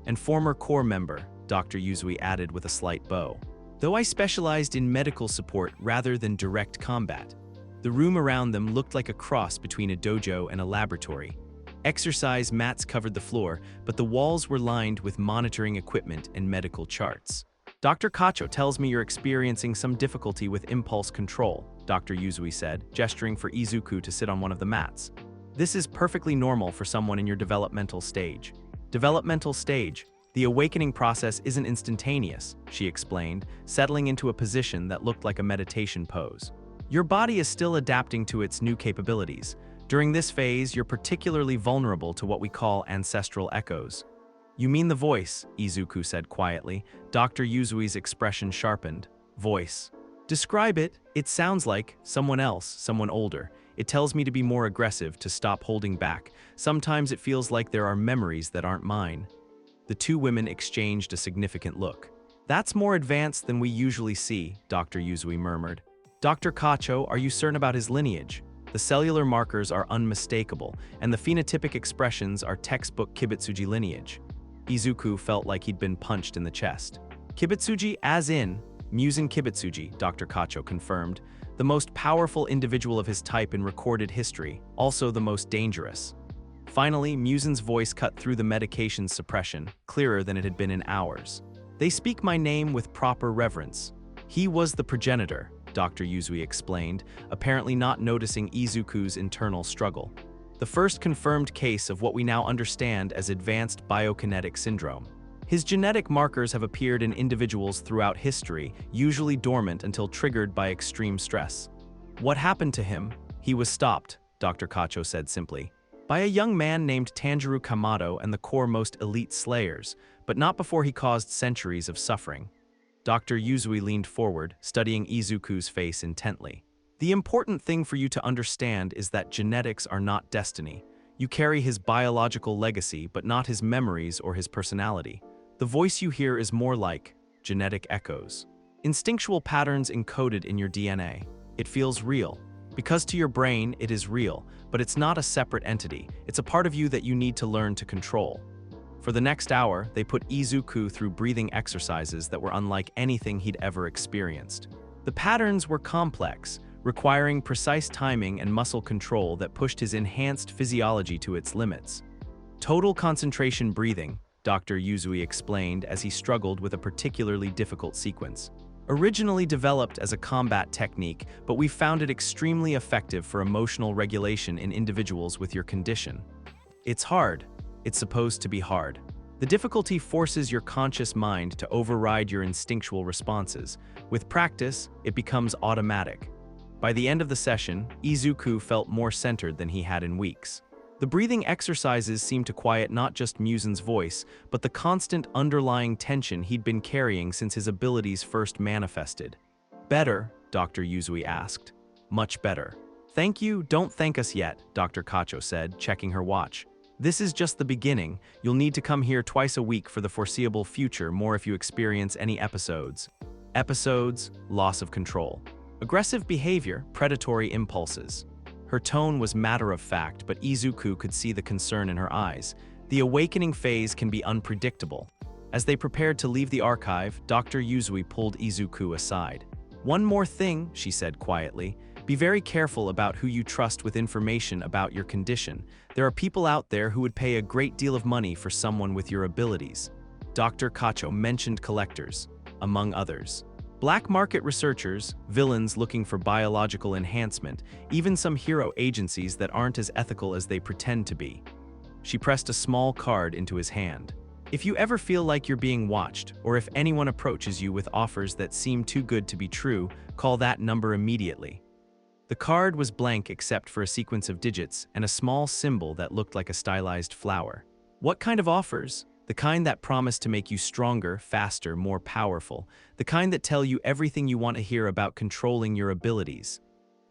And former core member," Dr. Yuzui added with a slight bow. "Though I specialized in medical support rather than direct combat." The room around them looked like a cross between a dojo and a laboratory. Exercise mats covered the floor, but the walls were lined with monitoring equipment and medical charts. "Dr. Kacho tells me you're experiencing some difficulty with impulse control," Dr. Yuzui said, gesturing for Izuku to sit on one of the mats. "This is perfectly normal for someone in your developmental stage." "Developmental stage? The awakening process isn't instantaneous," she explained, settling into a position that looked like a meditation pose. "Your body is still adapting to its new capabilities. During this phase, you're particularly vulnerable to what we call ancestral echoes." "You mean the voice," Izuku said quietly. Dr. Yuzui's expression sharpened. "Voice. Describe it. It sounds like someone else, someone older. It tells me to be more aggressive, to stop holding back. Sometimes it feels like there are memories that aren't mine." The two women exchanged a significant look. "That's more advanced than we usually see," Dr. Yuzui murmured. "Dr. Kacho, are you certain about his lineage? The cellular markers are unmistakable, and the phenotypic expressions are textbook Kibutsuji lineage." Izuku felt like he'd been punched in the chest. "Kibutsuji as in Muzan Kibutsuji," Dr. Kacho confirmed. "The most powerful individual of his type in recorded history, also the most dangerous." Finally, Muzan's voice cut through the medication suppression, clearer than it had been in hours. "They speak my name with proper reverence. He was the progenitor," Dr. Yuzui explained, apparently not noticing Izuku's internal struggle. "The first confirmed case of what we now understand as advanced biokinetic syndrome. His genetic markers have appeared in individuals throughout history, usually dormant until triggered by extreme stress." "What happened to him?" "He was stopped," Dr. Kacho said simply, "by a young man named Tanjiro Kamado and the core most elite slayers, but not before he caused centuries of suffering." Dr. Yuzui leaned forward, studying Izuku's face intently. "The important thing for you to understand is that genetics are not destiny. You carry his biological legacy, but not his memories or his personality. The voice you hear is more like genetic echoes. Instinctual patterns encoded in your DNA. It feels real. Because to your brain, it is real, but it's not a separate entity. It's a part of you that you need to learn to control." For the next hour, they put Izuku through breathing exercises that were unlike anything he'd ever experienced. The patterns were complex, requiring precise timing and muscle control that pushed his enhanced physiology to its limits. "Total concentration breathing," Dr. Yuzui explained as he struggled with a particularly difficult sequence. Originally developed as a combat technique, but we found it extremely effective for emotional regulation in individuals with your condition. It's hard. It's supposed to be hard. The difficulty forces your conscious mind to override your instinctual responses. With practice, it becomes automatic. By the end of the session, Izuku felt more centered than he had in weeks. The breathing exercises seemed to quiet not just Muzan's voice, but the constant underlying tension he'd been carrying since his abilities first manifested. "Better?" Dr. Yuzui asked. "Much better." "Thank you, don't thank us yet," Dr. Kacho said, checking her watch. "This is just the beginning. You'll need to come here twice a week for the foreseeable future, more if you experience any episodes. Episodes, loss of control. Aggressive behavior, predatory impulses." Her tone was matter-of-fact, but Izuku could see the concern in her eyes. The awakening phase can be unpredictable. As they prepared to leave the archive, Dr. Yuzui pulled Izuku aside. "One more thing," she said quietly. "Be very careful about who you trust with information about your condition. There are people out there who would pay a great deal of money for someone with your abilities." Dr. Kacho mentioned collectors, among others. Black market researchers, villains looking for biological enhancement, even some hero agencies that aren't as ethical as they pretend to be. She pressed a small card into his hand. "If you ever feel like you're being watched, or if anyone approaches you with offers that seem too good to be true, call that number immediately." The card was blank except for a sequence of digits and a small symbol that looked like a stylized flower. "What kind of offers?" "The kind that promise to make you stronger, faster, more powerful. The kind that tell you everything you want to hear about controlling your abilities."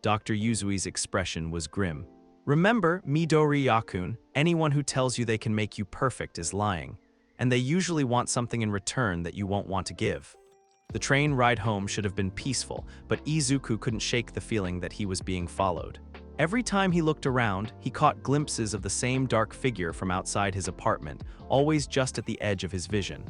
Dr. Yuzui's expression was grim. "Remember, Midori Yakun, anyone who tells you they can make you perfect is lying. And they usually want something in return that you won't want to give." The train ride home should have been peaceful, but Izuku couldn't shake the feeling that he was being followed. Every time he looked around, he caught glimpses of the same dark figure from outside his apartment, always just at the edge of his vision.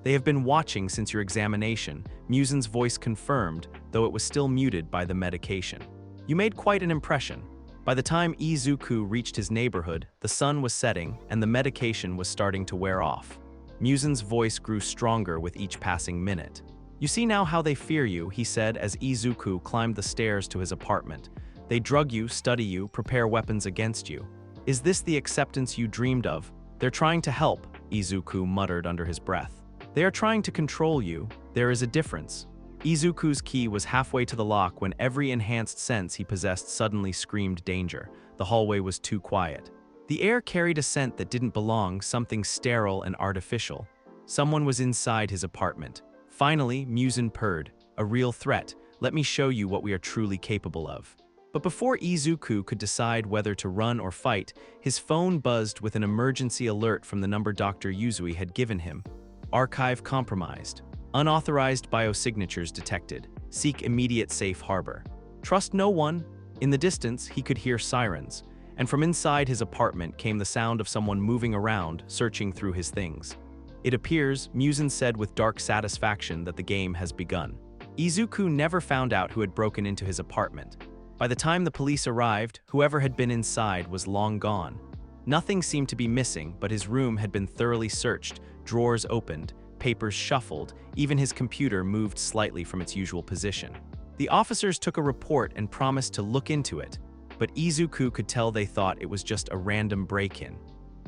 "They have been watching since your examination," Muzan's voice confirmed, though it was still muted by the medication. "You made quite an impression." By the time Izuku reached his neighborhood, the sun was setting and the medication was starting to wear off. Muzan's voice grew stronger with each passing minute. "You see now how they fear you," he said as Izuku climbed the stairs to his apartment. "They drug you, study you, prepare weapons against you. Is this the acceptance you dreamed of?" "They're trying to help," Izuku muttered under his breath. "They are trying to control you. There is a difference." Izuku's key was halfway to the lock when every enhanced sense he possessed suddenly screamed danger. The hallway was too quiet. The air carried a scent that didn't belong, something sterile and artificial. Someone was inside his apartment. Finally, Muzan purred. "A real threat. Let me show you what we are truly capable of." But before Izuku could decide whether to run or fight, his phone buzzed with an emergency alert from the number Dr. Yuzui had given him. "Archive compromised. Unauthorized biosignatures detected. Seek immediate safe harbor. Trust no one." In the distance, he could hear sirens, and from inside his apartment came the sound of someone moving around, searching through his things. "It appears," Muzan said with dark satisfaction, "that the game has begun." Izuku never found out who had broken into his apartment. By the time the police arrived, whoever had been inside was long gone. Nothing seemed to be missing, but his room had been thoroughly searched, drawers opened, papers shuffled, even his computer moved slightly from its usual position. The officers took a report and promised to look into it, but Izuku could tell they thought it was just a random break-in.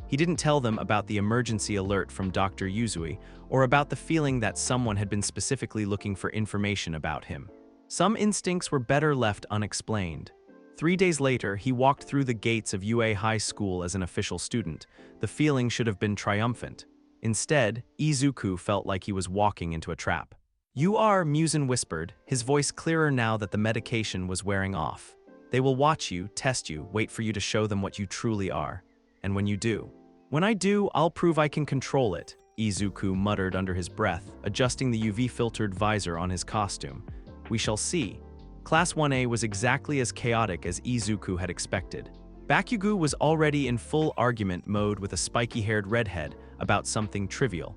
He didn't tell them about the emergency alert from Dr. Yuzui or about the feeling that someone had been specifically looking for information about him. Some instincts were better left unexplained. 3 days later, he walked through the gates of UA High School as an official student. The feeling should have been triumphant. Instead, Izuku felt like he was walking into a trap. "You are," Muzan whispered, his voice clearer now that the medication was wearing off. "They will watch you, test you, wait for you to show them what you truly are. And when you do—" "When I do, I'll prove I can control it," Izuku muttered under his breath, adjusting the UV-filtered visor on his costume. "We shall see." Class 1A was exactly as chaotic as Izuku had expected. Bakugo was already in full argument mode with a spiky-haired redhead about something trivial.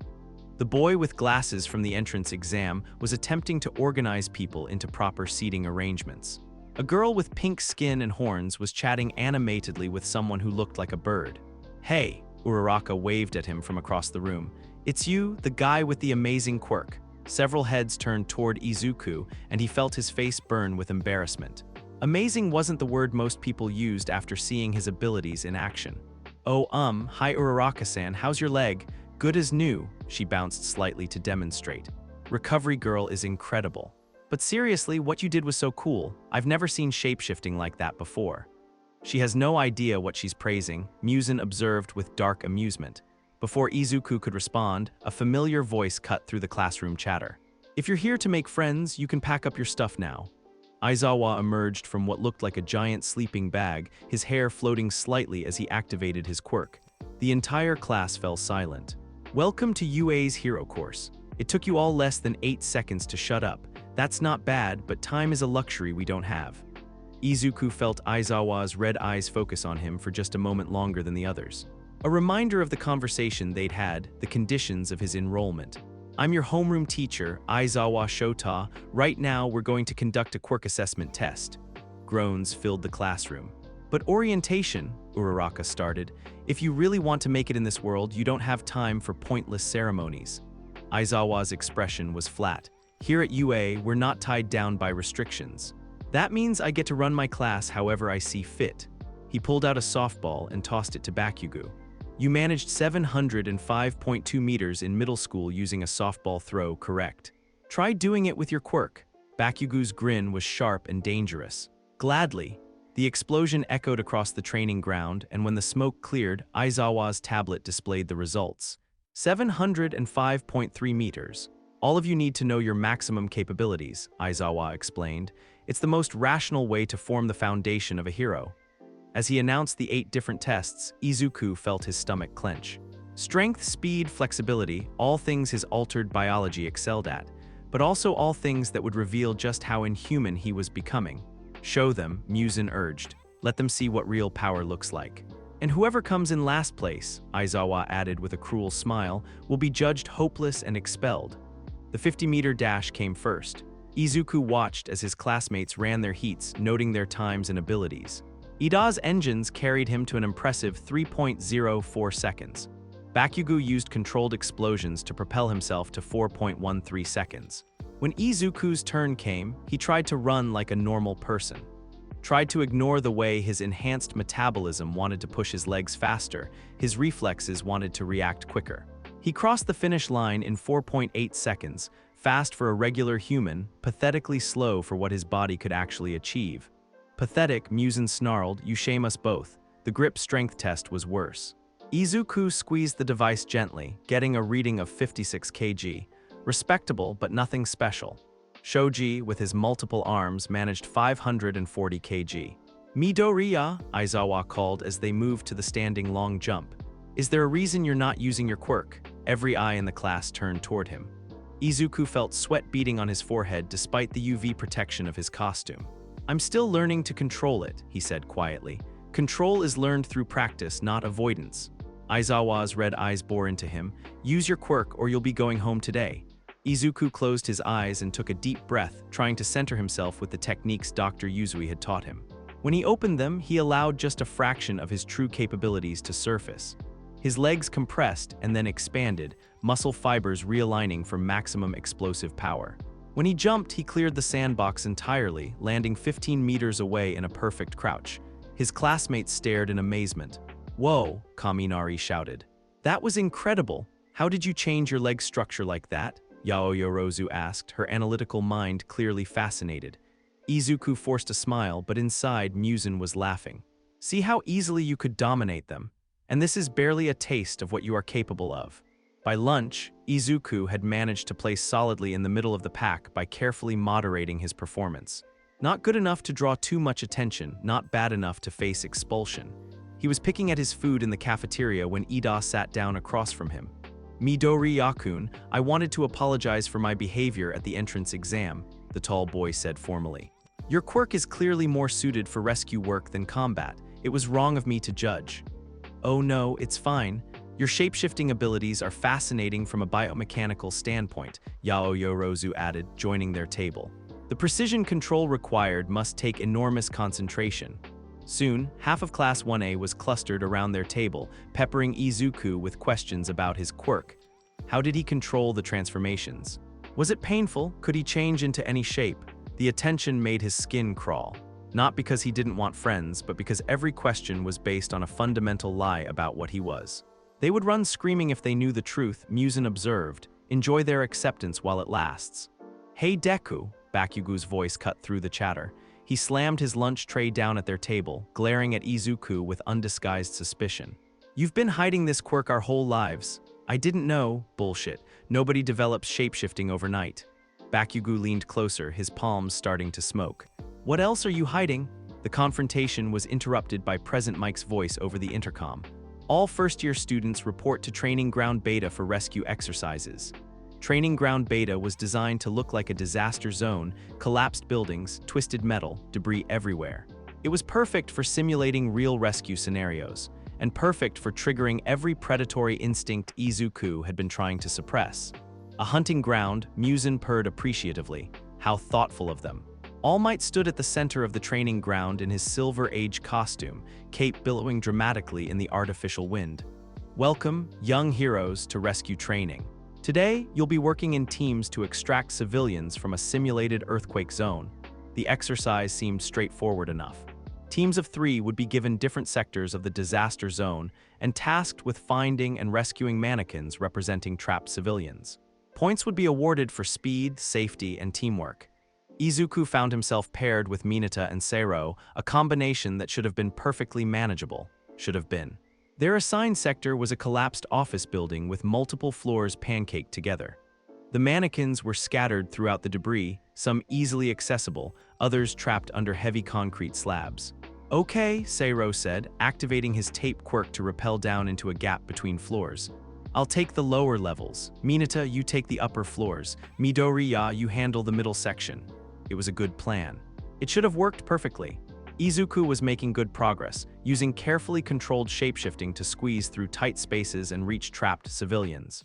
The boy with glasses from the entrance exam was attempting to organize people into proper seating arrangements. A girl with pink skin and horns was chatting animatedly with someone who looked like a bird. "Hey," Uraraka waved at him from across the room. "It's you, the guy with the amazing quirk." Several heads turned toward Izuku, and he felt his face burn with embarrassment. Amazing wasn't the word most people used after seeing his abilities in action. "Oh, hi Uraraka-san, how's your leg?" "Good as new," she bounced slightly to demonstrate. "Recovery girl is incredible. But seriously, what you did was so cool. I've never seen shapeshifting like that before." She has no idea what she's praising, Muzan observed with dark amusement. Before Izuku could respond, a familiar voice cut through the classroom chatter. "If you're here to make friends, you can pack up your stuff now." Aizawa emerged from what looked like a giant sleeping bag, his hair floating slightly as he activated his quirk. The entire class fell silent. "Welcome to UA's hero course. It took you all less than 8 seconds to shut up. That's not bad, but time is a luxury we don't have." Izuku felt Aizawa's red eyes focus on him for just a moment longer than the others. A reminder of the conversation they'd had, the conditions of his enrollment. "I'm your homeroom teacher, Aizawa Shota. Right now, we're going to conduct a quirk assessment test." Groans filled the classroom. "But orientation," Uraraka started. "If you really want to make it in this world, you don't have time for pointless ceremonies." Aizawa's expression was flat. "Here at UA, we're not tied down by restrictions. That means I get to run my class however I see fit." He pulled out a softball and tossed it to Bakugo. "You managed 705.2 meters in middle school using a softball throw, correct? Try doing it with your quirk." Bakugo's grin was sharp and dangerous. "Gladly." The explosion echoed across the training ground, and when the smoke cleared, Aizawa's tablet displayed the results. 705.3 meters. "All of you need to know your maximum capabilities," Aizawa explained. "It's the most rational way to form the foundation of a hero." As he announced the 8 different tests, Izuku felt his stomach clench. Strength, speed, flexibility, all things his altered biology excelled at, but also all things that would reveal just how inhuman he was becoming. "Show them," Muzan urged. "Let them see what real power looks like. And whoever comes in last place," Aizawa added with a cruel smile, "will be judged hopeless and expelled." The 50-meter dash came first. Izuku watched as his classmates ran their heats, noting their times and abilities. Ida's engines carried him to an impressive 3.04 seconds. Bakugo used controlled explosions to propel himself to 4.13 seconds. When Izuku's turn came, he tried to run like a normal person. Tried to ignore the way his enhanced metabolism wanted to push his legs faster, his reflexes wanted to react quicker. He crossed the finish line in 4.8 seconds, fast for a regular human, pathetically slow for what his body could actually achieve. "Pathetic," Muzan snarled, "you shame us both." The grip strength test was worse. Izuku squeezed the device gently, getting a reading of 56 kg. Respectable, but nothing special. Shoji, with his multiple arms, managed 540 kg. "Midoriya," Aizawa called as they moved to the standing long jump. "Is there a reason you're not using your quirk?" Every eye in the class turned toward him. Izuku felt sweat beading on his forehead despite the UV protection of his costume. "I'm still learning to control it," he said quietly. "Control is learned through practice, not avoidance." Aizawa's red eyes bore into him. "Use your quirk or you'll be going home today." Izuku closed his eyes and took a deep breath, trying to center himself with the techniques Dr. Yuzui had taught him. When he opened them, he allowed just a fraction of his true capabilities to surface. His legs compressed and then expanded, muscle fibers realigning for maximum explosive power. When he jumped, he cleared the sandbox entirely, landing 15 meters away in a perfect crouch. His classmates stared in amazement. "Whoa," Kaminari shouted. "That was incredible. How did you change your leg structure like that?" Yaoyorozu asked, her analytical mind clearly fascinated. Izuku forced a smile, but inside, Muzan was laughing. "See how easily you could dominate them. And this is barely a taste of what you are capable of." By lunch, Izuku had managed to place solidly in the middle of the pack by carefully moderating his performance. Not good enough to draw too much attention, not bad enough to face expulsion. He was picking at his food in the cafeteria when Ida sat down across from him. "Midoriya-kun, I wanted to apologize for my behavior at the entrance exam," the tall boy said formally. "Your quirk is clearly more suited for rescue work than combat. It was wrong of me to judge." "Oh no, it's fine. Your shape-shifting abilities are fascinating from a biomechanical standpoint," Yaoyorozu added, joining their table. "The precision control required must take enormous concentration." Soon, half of Class 1A was clustered around their table, peppering Izuku with questions about his quirk. How did he control the transformations? Was it painful? Could he change into any shape? The attention made his skin crawl. Not because he didn't want friends, but because every question was based on a fundamental lie about what he was. They would run screaming if they knew the truth, Muzan observed. Enjoy their acceptance while it lasts. Hey Deku, Bakugo's voice cut through the chatter. He slammed his lunch tray down at their table, glaring at Izuku with undisguised suspicion. You've been hiding this quirk our whole lives. I didn't know. Bullshit. Nobody develops shapeshifting overnight. Bakugo leaned closer, his palms starting to smoke. What else are you hiding? The confrontation was interrupted by Present Mike's voice over the intercom. All first-year students report to Training Ground Beta for rescue exercises. Training Ground Beta was designed to look like a disaster zone, collapsed buildings, twisted metal, debris everywhere. It was perfect for simulating real rescue scenarios, and perfect for triggering every predatory instinct Izuku had been trying to suppress. A hunting ground, Muzan purred appreciatively. How thoughtful of them. All Might stood at the center of the training ground in his Silver Age costume, cape billowing dramatically in the artificial wind. Welcome, young heroes, to rescue training. Today, you'll be working in teams to extract civilians from a simulated earthquake zone. The exercise seemed straightforward enough. Teams of 3 would be given different sectors of the disaster zone and tasked with finding and rescuing mannequins representing trapped civilians. Points would be awarded for speed, safety, and teamwork. Izuku found himself paired with Mineta and Seiro, a combination that should have been perfectly manageable. Should have been. Their assigned sector was a collapsed office building with multiple floors pancaked together. The mannequins were scattered throughout the debris, some easily accessible, others trapped under heavy concrete slabs. Okay, Seiro said, activating his tape quirk to rappel down into a gap between floors. I'll take the lower levels. Mineta, you take the upper floors. Midoriya, you handle the middle section. It was a good plan. It should have worked perfectly. Izuku was making good progress, using carefully controlled shapeshifting to squeeze through tight spaces and reach trapped civilians.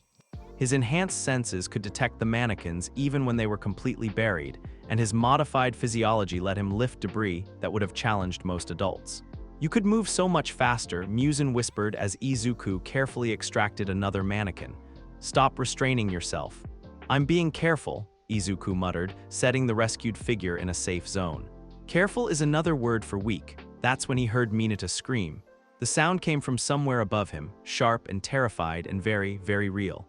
His enhanced senses could detect the mannequins even when they were completely buried, and his modified physiology let him lift debris that would have challenged most adults. You could move so much faster, Muzan whispered as Izuku carefully extracted another mannequin. Stop restraining yourself. I'm being careful, Izuku muttered, setting the rescued figure in a safe zone. Careful is another word for weak. That's when he heard Mineta scream. The sound came from somewhere above him, sharp and terrified and very, very real.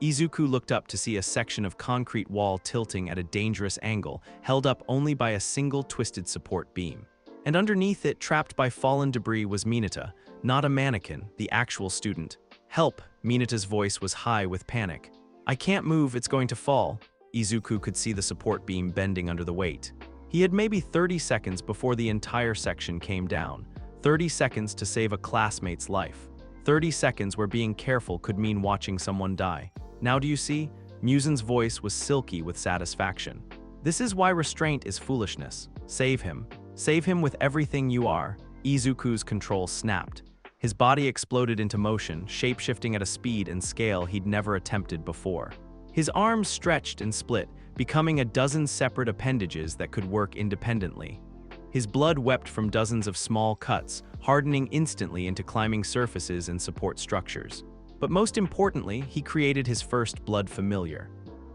Izuku looked up to see a section of concrete wall tilting at a dangerous angle, held up only by a single twisted support beam. And underneath it, trapped by fallen debris, was Mineta, not a mannequin, the actual student. Help! Mineta's voice was high with panic. I can't move, it's going to fall. Izuku could see the support beam bending under the weight. He had maybe 30 seconds before the entire section came down. 30 seconds to save a classmate's life. 30 seconds where being careful could mean watching someone die. Now do you see? Muzan's voice was silky with satisfaction. This is why restraint is foolishness. Save him. Save him with everything you are. Izuku's control snapped. His body exploded into motion, shape-shifting at a speed and scale he'd never attempted before. His arms stretched and split, becoming a dozen separate appendages that could work independently. His blood wept from dozens of small cuts, hardening instantly into climbing surfaces and support structures. But most importantly, he created his first blood familiar.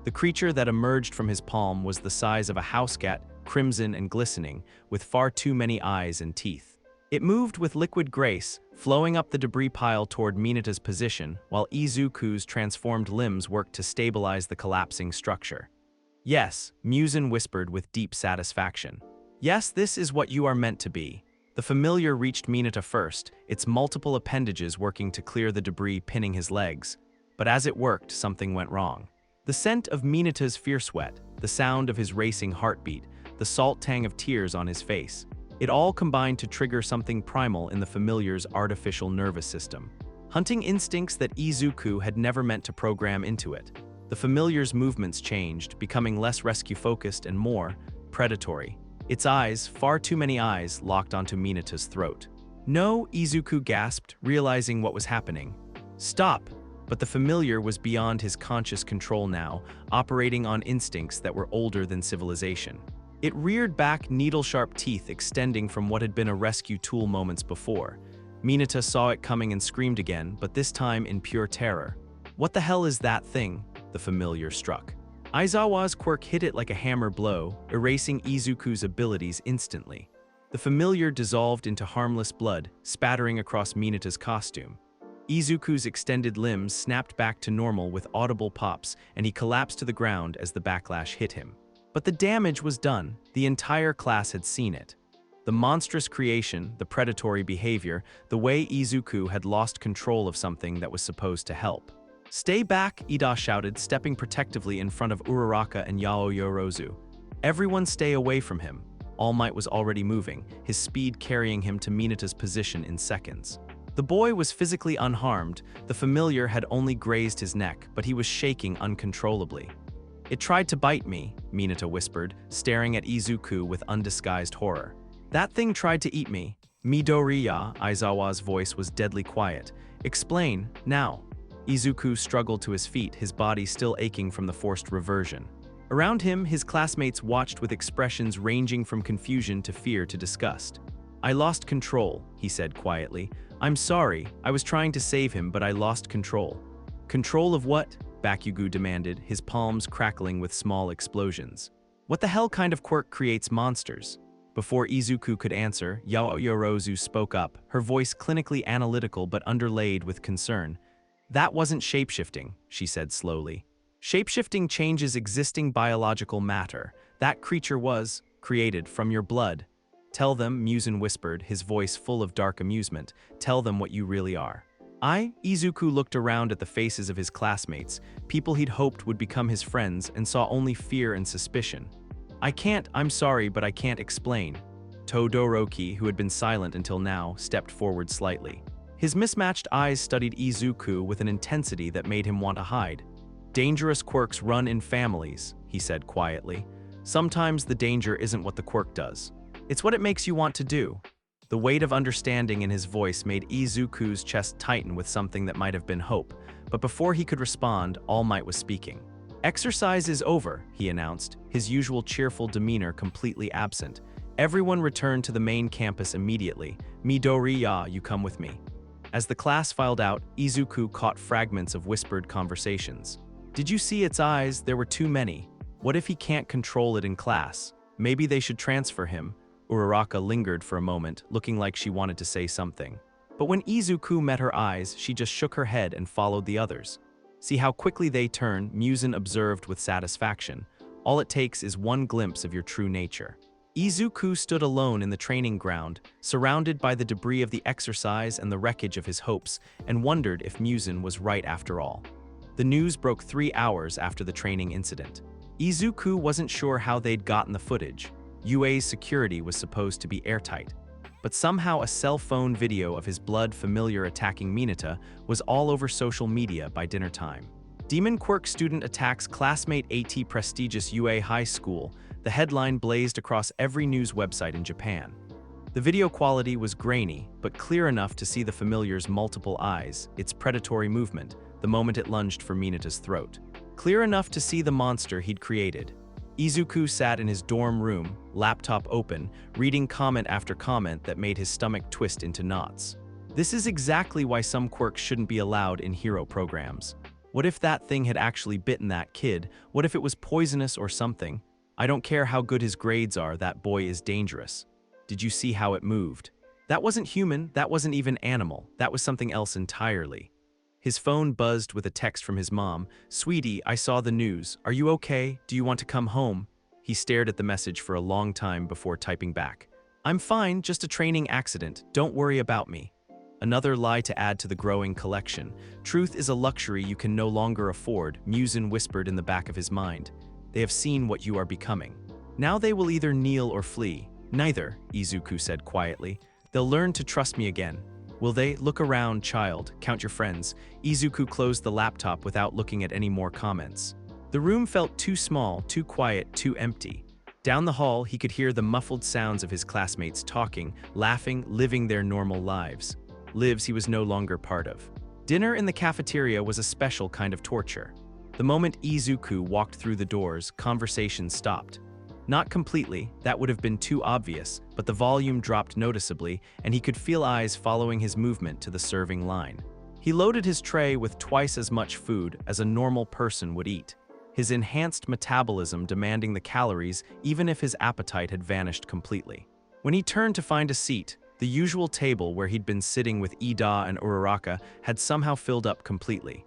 The creature that emerged from his palm was the size of a house cat, crimson and glistening, with far too many eyes and teeth. It moved with liquid grace, flowing up the debris pile toward Mineta's position, while Izuku's transformed limbs worked to stabilize the collapsing structure. Yes, Muzan whispered with deep satisfaction. Yes, this is what you are meant to be. The familiar reached Mineta first, its multiple appendages working to clear the debris pinning his legs. But as it worked, something went wrong. The scent of Mineta's fierce sweat, the sound of his racing heartbeat, the salt tang of tears on his face. It all combined to trigger something primal in the familiar's artificial nervous system. Hunting instincts that Izuku had never meant to program into it. The familiar's movements changed, becoming less rescue-focused and more predatory. Its eyes, far too many eyes, locked onto Mineta's throat. No, Izuku gasped, realizing what was happening. Stop! But the familiar was beyond his conscious control now, operating on instincts that were older than civilization. It reared back, needle-sharp teeth extending from what had been a rescue tool moments before. Mineta saw it coming and screamed again, but this time in pure terror. What the hell is that thing? The familiar struck. Aizawa's quirk hit it like a hammer blow, erasing Izuku's abilities instantly. The familiar dissolved into harmless blood, spattering across Minata's costume. Izuku's extended limbs snapped back to normal with audible pops, and he collapsed to the ground as the backlash hit him. But the damage was done. The entire class had seen it. The monstrous creation, the predatory behavior, the way Izuku had lost control of something that was supposed to help. "Stay back," Ida shouted, stepping protectively in front of Uraraka and Yaoyorozu. "Everyone stay away from him." All Might was already moving, his speed carrying him to Minata's position in seconds. The boy was physically unharmed. The familiar had only grazed his neck, but he was shaking uncontrollably. "It tried to bite me," Minata whispered, staring at Izuku with undisguised horror. "That thing tried to eat me." "Midoriya," Aizawa's voice was deadly quiet. "Explain, now." Izuku struggled to his feet, his body still aching from the forced reversion. Around him, his classmates watched with expressions ranging from confusion to fear to disgust. "I lost control," he said quietly. "I'm sorry, I was trying to save him, but I lost control." "Control of what?" Bakugo demanded, his palms crackling with small explosions. "What the hell kind of quirk creates monsters?" Before Izuku could answer, Yaoyorozu spoke up, her voice clinically analytical but underlaid with concern. "That wasn't shapeshifting," she said slowly. "Shapeshifting changes existing biological matter. That creature was created from your blood." "Tell them," Muzan whispered, his voice full of dark amusement. "Tell them what you really are." Izuku looked around at the faces of his classmates, people he'd hoped would become his friends, and saw only fear and suspicion. I'm sorry, but I can't explain." Todoroki, who had been silent until now, stepped forward slightly. His mismatched eyes studied Izuku with an intensity that made him want to hide. "Dangerous quirks run in families," he said quietly. "Sometimes the danger isn't what the quirk does. It's what it makes you want to do." The weight of understanding in his voice made Izuku's chest tighten with something that might have been hope, but before he could respond, All Might was speaking. "Exercise is over," he announced, his usual cheerful demeanor completely absent. "Everyone return to the main campus immediately. Midoriya, you come with me." As the class filed out, Izuku caught fragments of whispered conversations. "Did you see its eyes? There were too many. What if he can't control it in class? Maybe they should transfer him." Uraraka lingered for a moment, looking like she wanted to say something. But when Izuku met her eyes, she just shook her head and followed the others. "See how quickly they turn," Muzan observed with satisfaction. "All it takes is one glimpse of your true nature." Izuku stood alone in the training ground, surrounded by the debris of the exercise and the wreckage of his hopes, and wondered if Muzan was right after all. The news broke 3 hours after the training incident. Izuku wasn't sure how they'd gotten the footage. UA's security was supposed to be airtight. But somehow a cell phone video of his blood familiar attacking Minata was all over social media by dinner time. "Demon Quirk student attacks classmate AT prestigious UA high school," the headline blazed across every news website in Japan. The video quality was grainy, but clear enough to see the familiar's multiple eyes, its predatory movement, the moment it lunged for Minata's throat. Clear enough to see the monster he'd created. Izuku sat in his dorm room, laptop open, reading comment after comment that made his stomach twist into knots. This is exactly why some quirks shouldn't be allowed in hero programs. What if that thing had actually bitten that kid? What if it was poisonous or something? I don't care how good his grades are, that boy is dangerous. Did you see how it moved? That wasn't human, that wasn't even animal, that was something else entirely. His phone buzzed with a text from his mom. "Sweetie, I saw the news. Are you okay? Do you want to come home?" He stared at the message for a long time before typing back. "I'm fine, just a training accident. Don't worry about me." Another lie to add to the growing collection. "Truth is a luxury you can no longer afford," Muzan whispered in the back of his mind. "They have seen what you are becoming. Now they will either kneel or flee." "Neither," Izuku said quietly. "They'll learn to trust me again." "Will they? Look around, child. Count your friends." Izuku closed the laptop without looking at any more comments. The room felt too small, too quiet, too empty. Down the hall, he could hear the muffled sounds of his classmates talking, laughing, living their normal lives. Lives he was no longer part of. Dinner in the cafeteria was a special kind of torture. The moment Izuku walked through the doors, conversation stopped. Not completely, that would have been too obvious, but the volume dropped noticeably, and he could feel eyes following his movement to the serving line. He loaded his tray with twice as much food as a normal person would eat. his enhanced metabolism demanding the calories even if his appetite had vanished completely. When he turned to find a seat, the usual table where he'd been sitting with Ida and Uraraka had somehow filled up completely.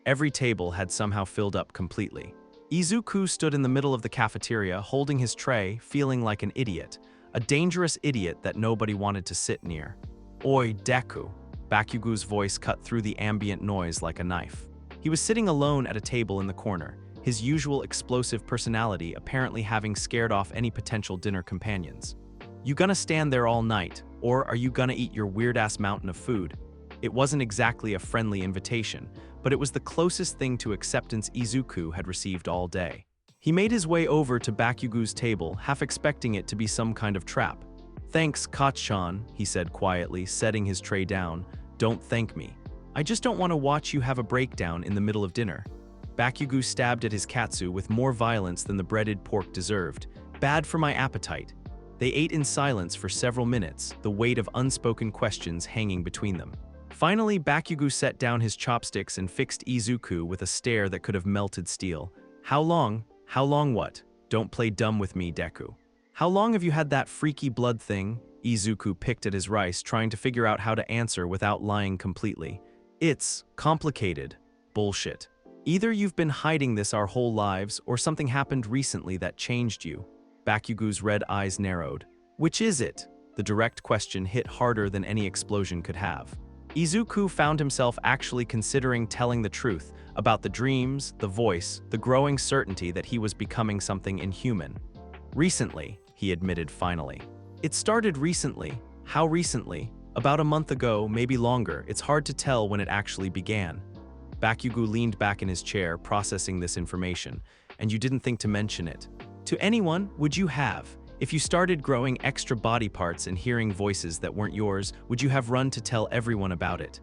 Every table had somehow filled up completely. Izuku stood in the middle of the cafeteria holding his tray, feeling like an idiot, a dangerous idiot that nobody wanted to sit near. "Oi, Deku." Bakugo's voice cut through the ambient noise like a knife. He was sitting alone at a table in the corner, his usual explosive personality apparently having scared off any potential dinner companions. "You gonna stand there all night, or are you gonna eat your weird-ass mountain of food?" It wasn't exactly a friendly invitation, but it was the closest thing to acceptance Izuku had received all day. He made his way over to Bakugo's table, half expecting it to be some kind of trap. "Thanks, Kacchan," he said quietly, setting his tray down. "Don't thank me. I just don't want to watch you have a breakdown in the middle of dinner." Bakugo stabbed at his katsu with more violence than the breaded pork deserved. "Bad for my appetite." They ate in silence for several minutes, the weight of unspoken questions hanging between them. Finally, Bakugo set down his chopsticks and fixed Izuku with a stare that could have melted steel. "How long? How long what? Don't play dumb with me, Deku. How long have you had that freaky blood thing?" Izuku picked at his rice, trying to figure out how to answer without lying completely. "It's complicated. Bullshit. Either you've been hiding this our whole lives, or something happened recently that changed you." Bakugo's red eyes narrowed. "Which is it?" The direct question hit harder than any explosion could have. Izuku found himself actually considering telling the truth about the dreams, the voice, the growing certainty that he was becoming something inhuman. "Recently," he admitted finally. "It started recently." "How recently?" "About a month ago, maybe longer. It's hard to tell when it actually began." Bakugo leaned back in his chair, processing this information. "And you didn't think to mention it to anyone, would you have? If you started growing extra body parts and hearing voices that weren't yours, would you have run to tell everyone about it?"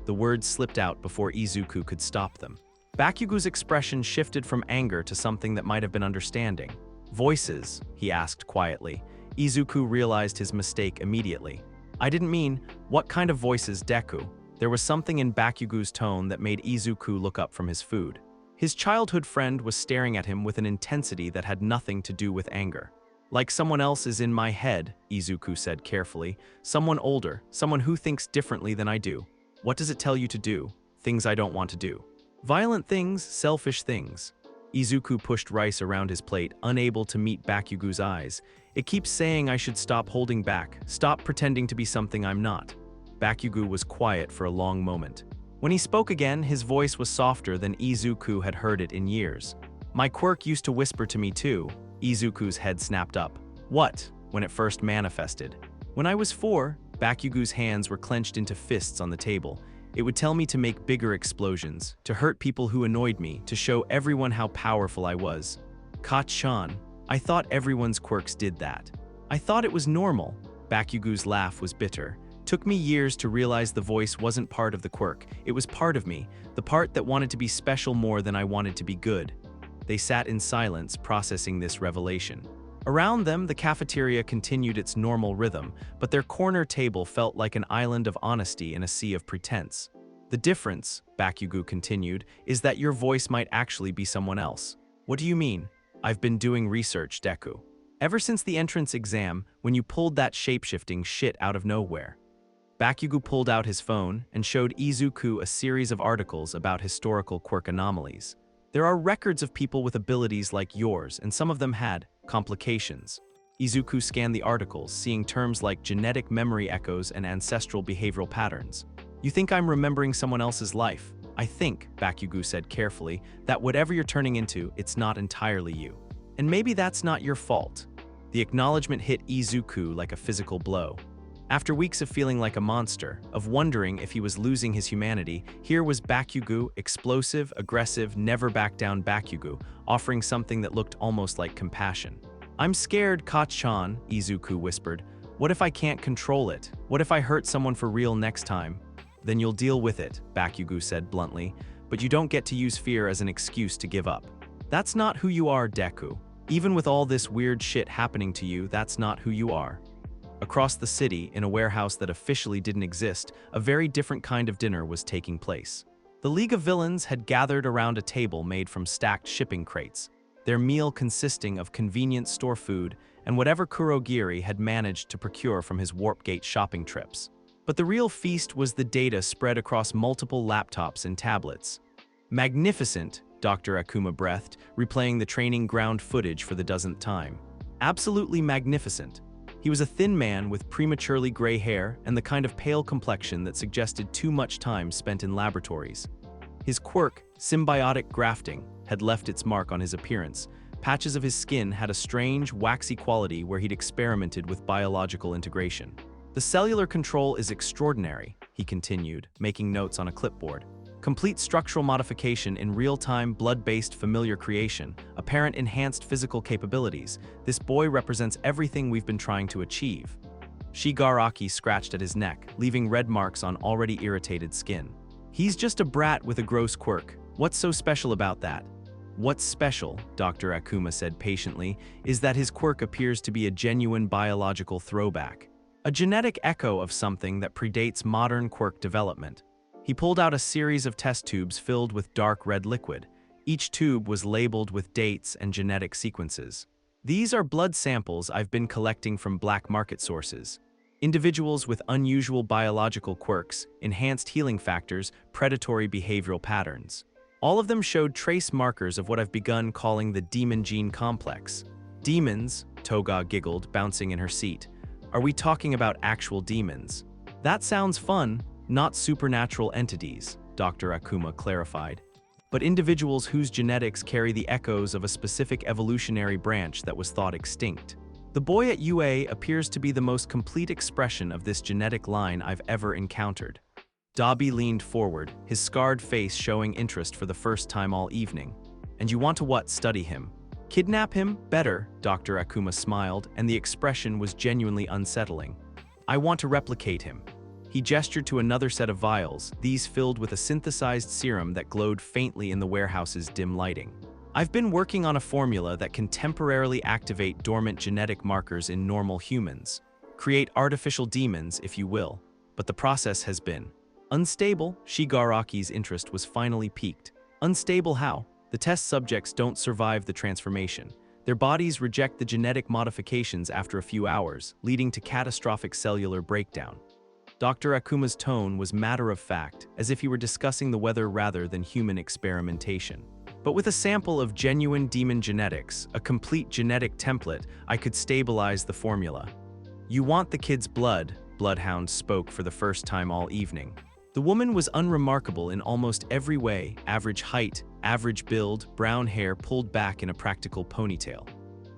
The words slipped out before Izuku could stop them. Bakugo's expression shifted from anger to something that might have been understanding. "Voices?" he asked quietly. Izuku realized his mistake immediately. "I didn't mean, what kind of voices, Deku?" There was something in Bakugo's tone that made Izuku look up from his food. His childhood friend was staring at him with an intensity that had nothing to do with anger. "Like someone else is in my head," Izuku said carefully. "Someone older, someone who thinks differently than I do. What does it tell you to do? Things I don't want to do. Violent things, selfish things." Izuku pushed rice around his plate, unable to meet Bakugo's eyes. "It keeps saying I should stop holding back, stop pretending to be something I'm not." Bakugo was quiet for a long moment. When he spoke again, his voice was softer than Izuku had heard it in years. "My quirk used to whisper to me too." Izuku's head snapped up. "What?" "When it first manifested. When I was 4, Bakugo's hands were clenched into fists on the table. "It would tell me to make bigger explosions, to hurt people who annoyed me, to show everyone how powerful I was." "Kacchan, I thought everyone's quirks did that. I thought it was normal." Bakugo's laugh was bitter. "Took me years to realize the voice wasn't part of the quirk. It was part of me, the part that wanted to be special more than I wanted to be good." They sat in silence, processing this revelation. Around them, the cafeteria continued its normal rhythm, but their corner table felt like an island of honesty in a sea of pretense. "The difference," Bakugo continued, "is that your voice might actually be someone else." "What do you mean?" "I've been doing research, Deku. Ever since the entrance exam, when you pulled that shape-shifting shit out of nowhere." Bakugo pulled out his phone and showed Izuku a series of articles about historical quirk anomalies. "There are records of people with abilities like yours, and some of them had complications." Izuku scanned the articles, seeing terms like genetic memory echoes and ancestral behavioral patterns. "You think I'm remembering someone else's life? I think," Bakugo said carefully, "that whatever you're turning into, it's not entirely you. And maybe that's not your fault." The acknowledgement hit Izuku like a physical blow. After weeks of feeling like a monster, of wondering if he was losing his humanity, here was Bakugo, explosive, aggressive, never back down Bakugo, offering something that looked almost like compassion. "I'm scared, Kacchan," Izuku whispered. "What if I can't control it? What if I hurt someone for real next time?" "Then you'll deal with it," Bakugo said bluntly, "but you don't get to use fear as an excuse to give up. That's not who you are, Deku. Even with all this weird shit happening to you, that's not who you are." Across the city, in a warehouse that officially didn't exist, a very different kind of dinner was taking place. The League of Villains had gathered around a table made from stacked shipping crates, their meal consisting of convenient store food and whatever Kurogiri had managed to procure from his Warp Gate shopping trips. But the real feast was the data spread across multiple laptops and tablets. Magnificent, Dr. Akuma breathed, replaying the training ground footage for the dozenth time. Absolutely magnificent. He was a thin man with prematurely gray hair and the kind of pale complexion that suggested too much time spent in laboratories. His quirk, symbiotic grafting, had left its mark on his appearance. Patches of his skin had a strange, waxy quality where he'd experimented with biological integration. The cellular control is extraordinary, he continued, making notes on a clipboard. Complete structural modification in real-time, blood-based familiar creation, apparent enhanced physical capabilities. This boy represents everything we've been trying to achieve. Shigaraki scratched at his neck, leaving red marks on already irritated skin. He's just a brat with a gross quirk. What's so special about that? What's special, Dr. Akuma said patiently, is that his quirk appears to be a genuine biological throwback. A genetic echo of something that predates modern quirk development. He pulled out a series of test tubes filled with dark red liquid. Each tube was labeled with dates and genetic sequences. These are blood samples I've been collecting from black market sources. Individuals with unusual biological quirks, enhanced healing factors, predatory behavioral patterns. All of them showed trace markers of what I've begun calling the demon gene complex. Demons, Toga giggled, bouncing in her seat. Are we talking about actual demons? That sounds fun, not supernatural entities, Dr. Akuma clarified, but individuals whose genetics carry the echoes of a specific evolutionary branch that was thought extinct. The boy at UA appears to be the most complete expression of this genetic line I've ever encountered. Dabi leaned forward, his scarred face showing interest for the first time all evening. And you want to what? Study him? Kidnap him? Better, Dr. Akuma smiled, and the expression was genuinely unsettling. I want to replicate him. He gestured to another set of vials, these filled with a synthesized serum that glowed faintly in the warehouse's dim lighting. I've been working on a formula that can temporarily activate dormant genetic markers in normal humans. Create artificial demons, if you will. But the process has been unstable. Shigaraki's interest was finally piqued. Unstable how? The test subjects don't survive the transformation. Their bodies reject the genetic modifications after a few hours, leading to catastrophic cellular breakdown. Dr. Akuma's tone was matter-of-fact, as if he were discussing the weather rather than human experimentation. But with a sample of genuine demon genetics, a complete genetic template, I could stabilize the formula. You want the kid's blood, Bloodhound spoke for the first time all evening. The woman was unremarkable in almost every way: average height, average build, brown hair pulled back in a practical ponytail.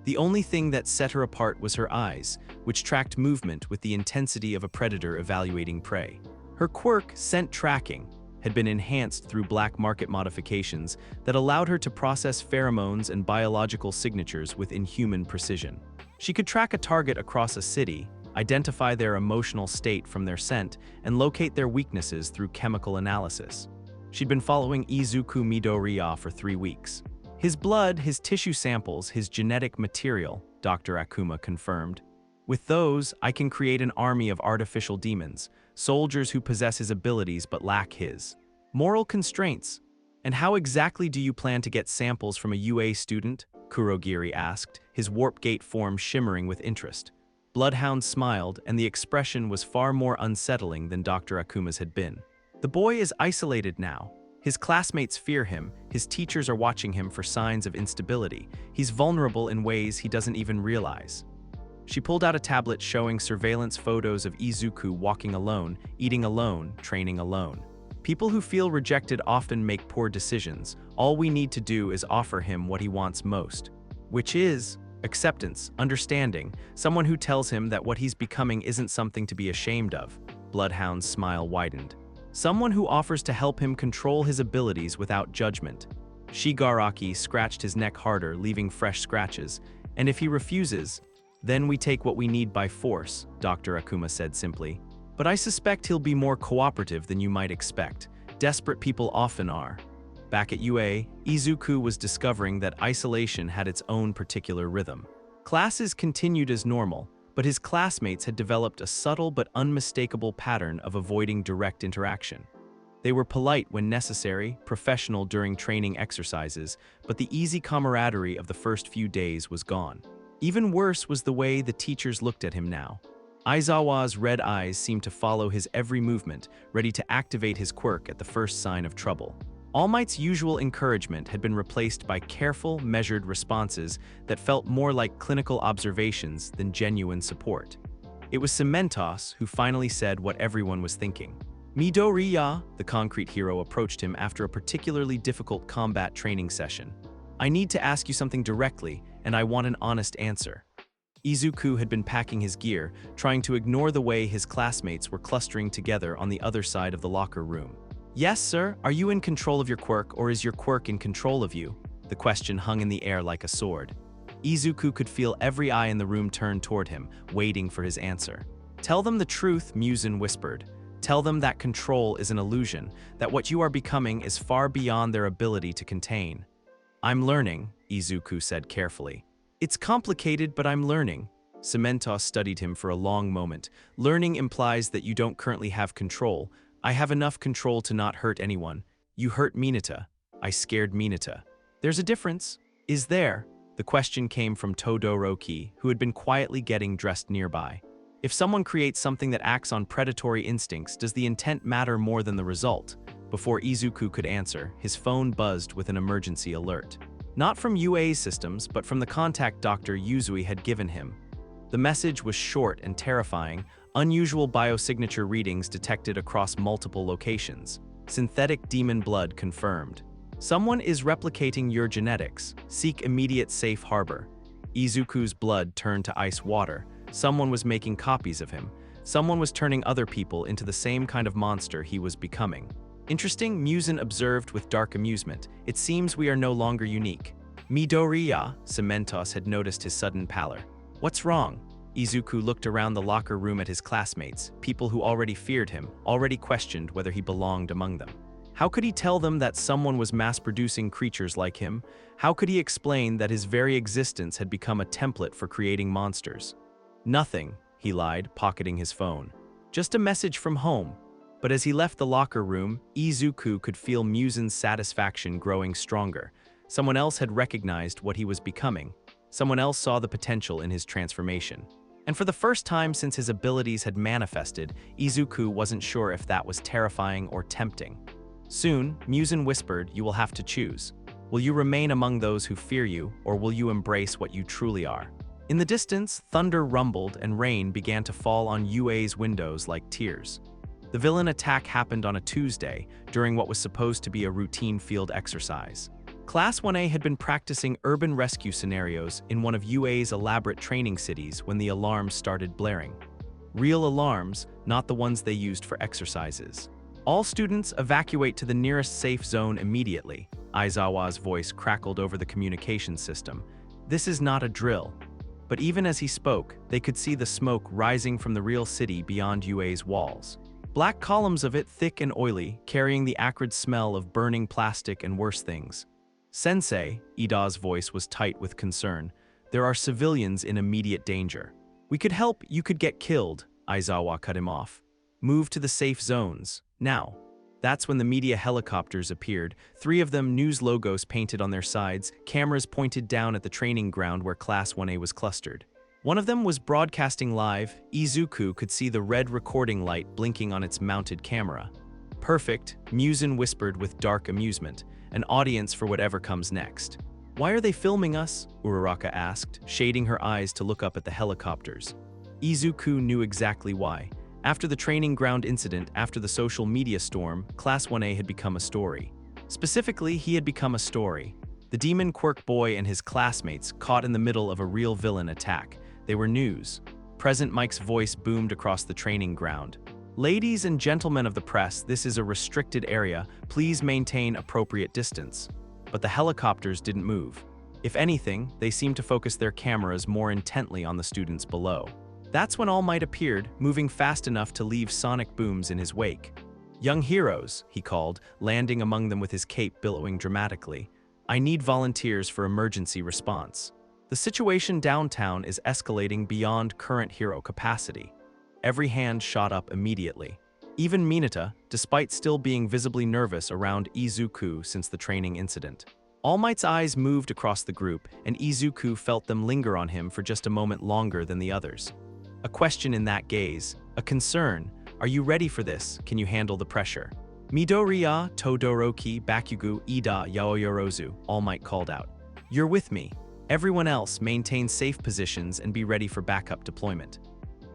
The only thing that set her apart was her eyes, which tracked movement with the intensity of a predator evaluating prey. Her quirk, scent tracking, had been enhanced through black market modifications that allowed her to process pheromones and biological signatures with inhuman precision. She could track a target across a city, identify their emotional state from their scent, and locate their weaknesses through chemical analysis. She'd been following Izuku Midoriya for 3 weeks. His blood, his tissue samples, his genetic material, Dr. Akuma confirmed. With those, I can create an army of artificial demons, soldiers who possess his abilities but lack his moral constraints. And how exactly do you plan to get samples from a UA student? Kurogiri asked, his warp gate form shimmering with interest. Bloodhound smiled, and the expression was far more unsettling than Dr. Akuma's had been. The boy is isolated now. His classmates fear him, his teachers are watching him for signs of instability. He's vulnerable in ways he doesn't even realize. She pulled out a tablet showing surveillance photos of Izuku walking alone, eating alone, training alone. People who feel rejected often make poor decisions. All we need to do is offer him what he wants most, which is acceptance, understanding, someone who tells him that what he's becoming isn't something to be ashamed of. Bloodhound's smile widened. Someone who offers to help him control his abilities without judgment. Shigaraki scratched his neck harder, leaving fresh scratches. And if he refuses, then we take what we need by force, Dr. Akuma said simply. But I suspect he'll be more cooperative than you might expect. Desperate people often are. Back at UA, Izuku was discovering that isolation had its own particular rhythm. Classes continued as normal, but his classmates had developed a subtle but unmistakable pattern of avoiding direct interaction. They were polite when necessary, professional during training exercises, but the easy camaraderie of the first few days was gone. Even worse was the way the teachers looked at him now. Aizawa's red eyes seemed to follow his every movement, ready to activate his quirk at the first sign of trouble. All Might's usual encouragement had been replaced by careful, measured responses that felt more like clinical observations than genuine support. It was Cementos who finally said what everyone was thinking. Midoriya, the concrete hero, approached him after a particularly difficult combat training session. I need to ask you something directly, and I want an honest answer. Izuku had been packing his gear, trying to ignore the way his classmates were clustering together on the other side of the locker room. Yes, sir, are you in control of your quirk, or is your quirk in control of you? The question hung in the air like a sword. Izuku could feel every eye in the room turn toward him, waiting for his answer. Tell them the truth, Muzan whispered. Tell them that control is an illusion, that what you are becoming is far beyond their ability to contain. I'm learning, Izuku said carefully. It's complicated, but I'm learning. Cementos studied him for a long moment. Learning implies that you don't currently have control. I have enough control to not hurt anyone. You hurt Mineta. I scared Mineta. There's a difference. Is there? The question came from Todoroki, who had been quietly getting dressed nearby. If someone creates something that acts on predatory instincts, does the intent matter more than the result? Before Izuku could answer, his phone buzzed with an emergency alert. Not from UA's systems, but from the contact Dr. Yuzui had given him. The message was short and terrifying. Unusual biosignature readings detected across multiple locations. Synthetic demon blood confirmed. Someone is replicating your genetics. Seek immediate safe harbor. Izuku's blood turned to ice water. Someone was making copies of him. Someone was turning other people into the same kind of monster he was becoming. Interesting, Muzan observed with dark amusement. It seems we are no longer unique. Midoriya, Cementos had noticed his sudden pallor. What's wrong? Izuku looked around the locker room at his classmates, people who already feared him, already questioned whether he belonged among them. How could he tell them that someone was mass-producing creatures like him? How could he explain that his very existence had become a template for creating monsters? Nothing, he lied, pocketing his phone. Just a message from home. But as he left the locker room, Izuku could feel Muzan's satisfaction growing stronger. Someone else had recognized what he was becoming. Someone else saw the potential in his transformation. And for the first time since his abilities had manifested, Izuku wasn't sure if that was terrifying or tempting. Soon, Muzan whispered, you will have to choose. Will you remain among those who fear you, or will you embrace what you truly are? In the distance, thunder rumbled and rain began to fall on UA's windows like tears. The villain attack happened on a Tuesday, during what was supposed to be a routine field exercise. Class 1A had been practicing urban rescue scenarios in one of UA's elaborate training cities when the alarms started blaring. Real alarms, not the ones they used for exercises. All students evacuate to the nearest safe zone immediately, Aizawa's voice crackled over the communication system. This is not a drill. But even as he spoke, they could see the smoke rising from the real city beyond UA's walls. Black columns of it, thick and oily, carrying the acrid smell of burning plastic and worse things. Sensei, Ida's voice was tight with concern. There are civilians in immediate danger. We could help, you could get killed, Aizawa cut him off. Move to the safe zones, now. That's when the media helicopters appeared, 3 of them news logos painted on their sides, cameras pointed down at the training ground where Class 1A was clustered. One of them was broadcasting live. Izuku could see the red recording light blinking on its mounted camera. Perfect, Muzan whispered with dark amusement, an audience for whatever comes next. Why are they filming us? Uraraka asked, shading her eyes to look up at the helicopters. Izuku knew exactly why. After the training ground incident, after the social media storm, Class 1A had become a story. Specifically, he had become a story. The demon Quirk boy and his classmates caught in the middle of a real villain attack. They were news. Present Mike's voice boomed across the training ground. Ladies and gentlemen of the press, this is a restricted area. Please maintain appropriate distance. But the helicopters didn't move. If anything, they seemed to focus their cameras more intently on the students below. That's when All Might appeared, moving fast enough to leave sonic booms in his wake. Young heroes, he called, landing among them with his cape billowing dramatically. I need volunteers for emergency response. The situation downtown is escalating beyond current hero capacity. Every hand shot up immediately. Even Mineta, despite still being visibly nervous around Izuku since the training incident. All Might's eyes moved across the group, and Izuku felt them linger on him for just a moment longer than the others. A question in that gaze, a concern. Are you ready for this? Can you handle the pressure? Midoriya, Todoroki, Bakugo, Ida, Yaoyorozu, All Might called out. You're with me. Everyone else maintain safe positions and be ready for backup deployment.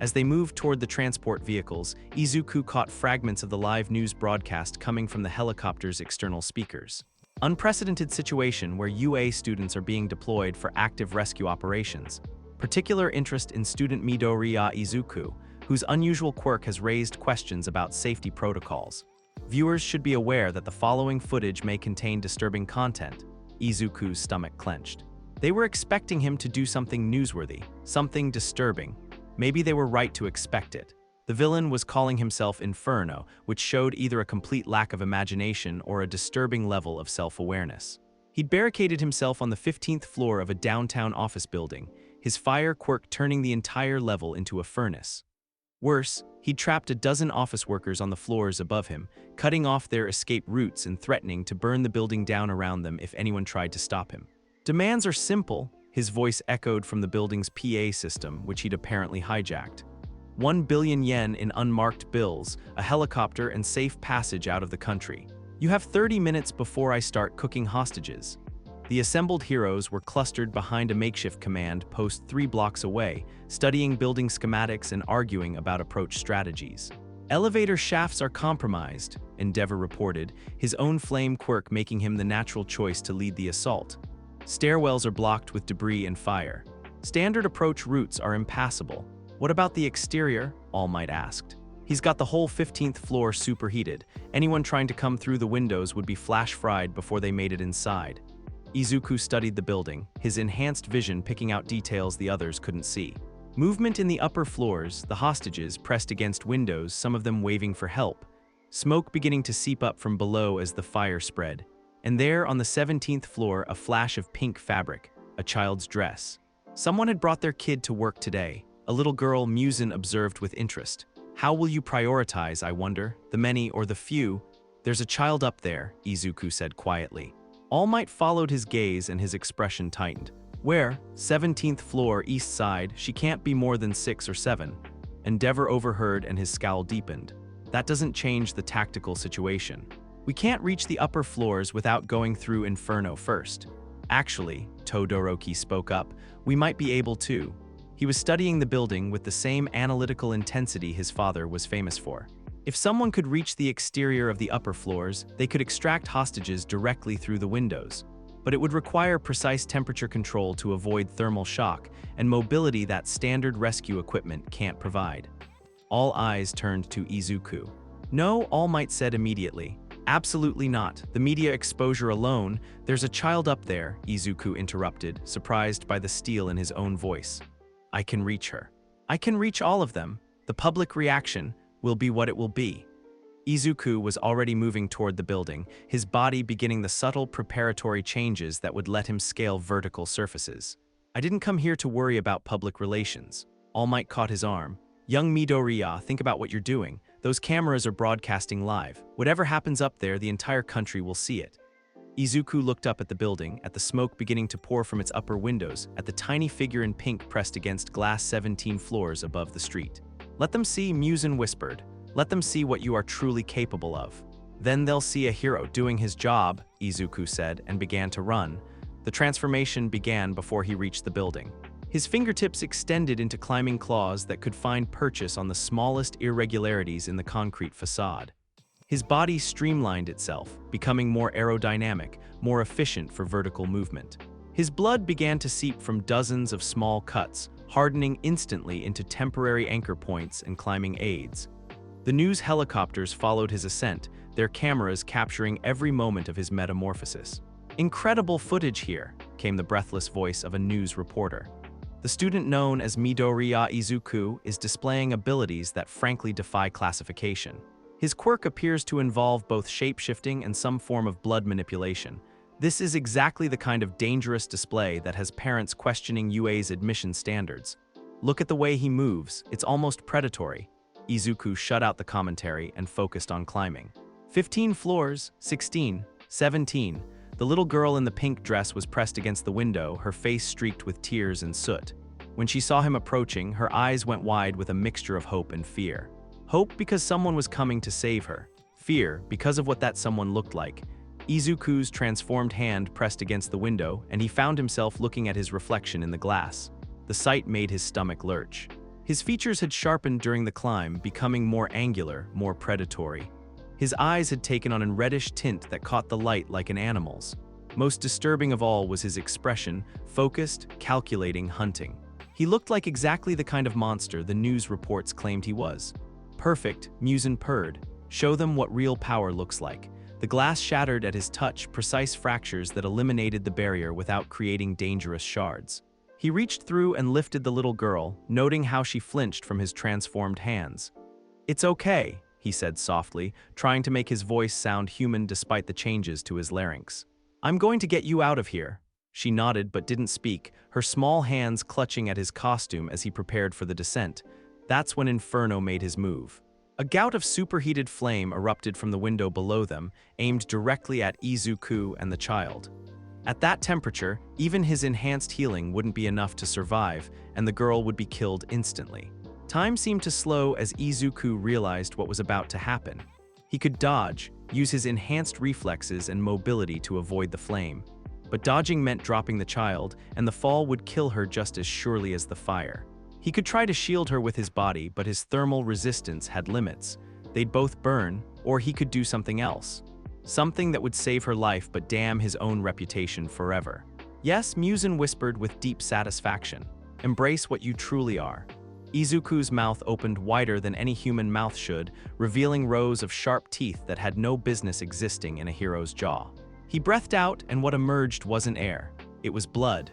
As they moved toward the transport vehicles, Izuku caught fragments of the live news broadcast coming from the helicopter's external speakers. Unprecedented situation where UA students are being deployed for active rescue operations. Particular interest in student Midoriya Izuku, whose unusual quirk has raised questions about safety protocols. Viewers should be aware that the following footage may contain disturbing content. Izuku's stomach clenched. They were expecting him to do something newsworthy, something disturbing. Maybe they were right to expect it. The villain was calling himself Inferno, which showed either a complete lack of imagination or a disturbing level of self-awareness. He'd barricaded himself on the 15th floor of a downtown office building, his fire quirk turning the entire level into a furnace. Worse, he'd trapped a dozen office workers on the floors above him, cutting off their escape routes and threatening to burn the building down around them if anyone tried to stop him. Demands are simple, his voice echoed from the building's PA system, which he'd apparently hijacked. 1 billion yen in unmarked bills, a helicopter, and safe passage out of the country. You have 30 minutes before I start cooking hostages. The assembled heroes were clustered behind a makeshift command post 3 blocks away, studying building schematics and arguing about approach strategies. Elevator shafts are compromised, Endeavor reported, his own flame quirk making him the natural choice to lead the assault. Stairwells are blocked with debris and fire. Standard approach routes are impassable. What about the exterior? All Might asked. He's got the whole 15th floor superheated. Anyone trying to come through the windows would be flash fried before they made it inside. Izuku studied the building, his enhanced vision picking out details the others couldn't see. Movement in the upper floors, the hostages pressed against windows, some of them waving for help. Smoke beginning to seep up from below as the fire spread. And there, on the 17th floor, a flash of pink fabric, a child's dress. Someone had brought their kid to work today. A little girl, Muzan observed with interest. How will you prioritize, I wonder, the many or the few? There's a child up there, Izuku said quietly. All Might followed his gaze and his expression tightened. Where? 17th floor, east side, she can't be more than 6 or 7. Endeavor overheard and his scowl deepened. That doesn't change the tactical situation. We can't reach the upper floors without going through Inferno first. Actually, Todoroki spoke up, we might be able to. He was studying the building with the same analytical intensity his father was famous for. If someone could reach the exterior of the upper floors, they could extract hostages directly through the windows. But it would require precise temperature control to avoid thermal shock and mobility that standard rescue equipment can't provide. All eyes turned to Izuku. No, All Might said immediately. Absolutely not. The media exposure alone. There's a child up there, Izuku interrupted, surprised by the steel in his own voice. I can reach her. I can reach all of them. The public reaction will be what it will be. Izuku was already moving toward the building, his body beginning the subtle preparatory changes that would let him scale vertical surfaces. I didn't come here to worry about public relations. All Might caught his arm. Young Midoriya, think about what you're doing. Those cameras are broadcasting live. Whatever happens up there, the entire country will see it. Izuku looked up at the building, at the smoke beginning to pour from its upper windows, at the tiny figure in pink pressed against glass 17 floors above the street. Let them see, Muzan whispered. Let them see what you are truly capable of. Then they'll see a hero doing his job, Izuku said, and began to run. The transformation began before he reached the building. His fingertips extended into climbing claws that could find purchase on the smallest irregularities in the concrete facade. His body streamlined itself, becoming more aerodynamic, more efficient for vertical movement. His blood began to seep from dozens of small cuts, hardening instantly into temporary anchor points and climbing aids. The news helicopters followed his ascent, their cameras capturing every moment of his metamorphosis. Incredible footage here, came the breathless voice of a news reporter. The student known as Midoriya Izuku is displaying abilities that frankly defy classification. His quirk appears to involve both shape-shifting and some form of blood manipulation. This is exactly the kind of dangerous display that has parents questioning UA's admission standards. Look at the way he moves, it's almost predatory. Izuku shut out the commentary and focused on climbing. 15 floors, 16, 17. The little girl in the pink dress was pressed against the window, her face streaked with tears and soot. When she saw him approaching, her eyes went wide with a mixture of hope and fear. Hope because someone was coming to save her. Fear because of what that someone looked like. Izuku's transformed hand pressed against the window, and he found himself looking at his reflection in the glass. The sight made his stomach lurch. His features had sharpened during the climb, becoming more angular, more predatory. His eyes had taken on a reddish tint that caught the light like an animal's. Most disturbing of all was his expression, focused, calculating, hunting. He looked like exactly the kind of monster the news reports claimed he was. Perfect, Muzan purred. Show them what real power looks like. The glass shattered at his touch, precise fractures that eliminated the barrier without creating dangerous shards. He reached through and lifted the little girl, noting how she flinched from his transformed hands. "It's okay," he said softly, trying to make his voice sound human despite the changes to his larynx. "I'm going to get you out of here." She nodded but didn't speak, her small hands clutching at his costume as he prepared for the descent. That's when Inferno made his move. A gout of superheated flame erupted from the window below them, aimed directly at Izuku and the child. At that temperature, even his enhanced healing wouldn't be enough to survive, and the girl would be killed instantly. Time seemed to slow as Izuku realized what was about to happen. He could dodge, use his enhanced reflexes and mobility to avoid the flame. But dodging meant dropping the child, and the fall would kill her just as surely as the fire. He could try to shield her with his body, but his thermal resistance had limits. They'd both burn, or he could do something else. Something that would save her life but damn his own reputation forever. "Yes," Muzan whispered with deep satisfaction. "Embrace what you truly are." Izuku's mouth opened wider than any human mouth should, revealing rows of sharp teeth that had no business existing in a hero's jaw. He breathed out, and what emerged wasn't air. It was blood.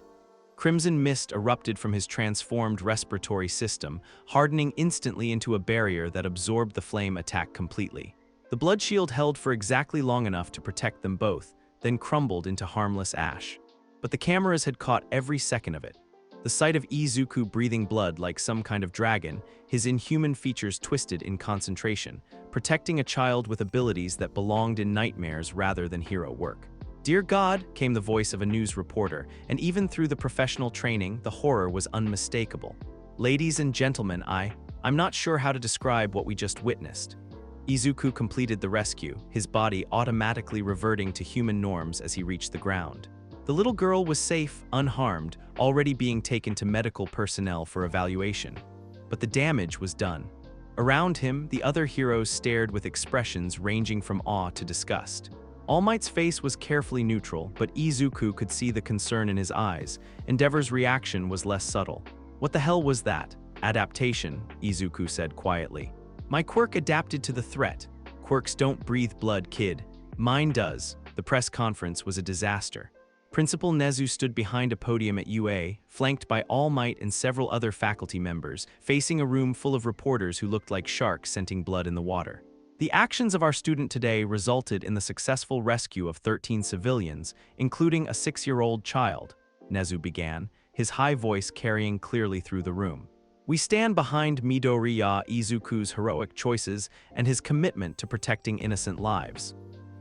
Crimson mist erupted from his transformed respiratory system, hardening instantly into a barrier that absorbed the flame attack completely. The blood shield held for exactly long enough to protect them both, then crumbled into harmless ash. But the cameras had caught every second of it. The sight of Izuku breathing blood like some kind of dragon, his inhuman features twisted in concentration, protecting a child with abilities that belonged in nightmares rather than hero work. "Dear God," came the voice of a news reporter, and even through the professional training, the horror was unmistakable. "Ladies and gentlemen, I'm not sure how to describe what we just witnessed." Izuku completed the rescue, his body automatically reverting to human norms as he reached the ground. The little girl was safe, unharmed, already being taken to medical personnel for evaluation. But the damage was done. Around him, the other heroes stared with expressions ranging from awe to disgust. All Might's face was carefully neutral, but Izuku could see the concern in his eyes. Endeavor's reaction was less subtle. "What the hell was that?" "Adaptation," Izuku said quietly. "My quirk adapted to the threat." "Quirks don't breathe blood, kid. Mine does." The press conference was a disaster. Principal Nezu stood behind a podium at UA, flanked by All Might and several other faculty members, facing a room full of reporters who looked like sharks scenting blood in the water. "The actions of our student today resulted in the successful rescue of 13 civilians, including a 6-year-old child," Nezu began, his high voice carrying clearly through the room. "We stand behind Midoriya Izuku's heroic choices and his commitment to protecting innocent lives."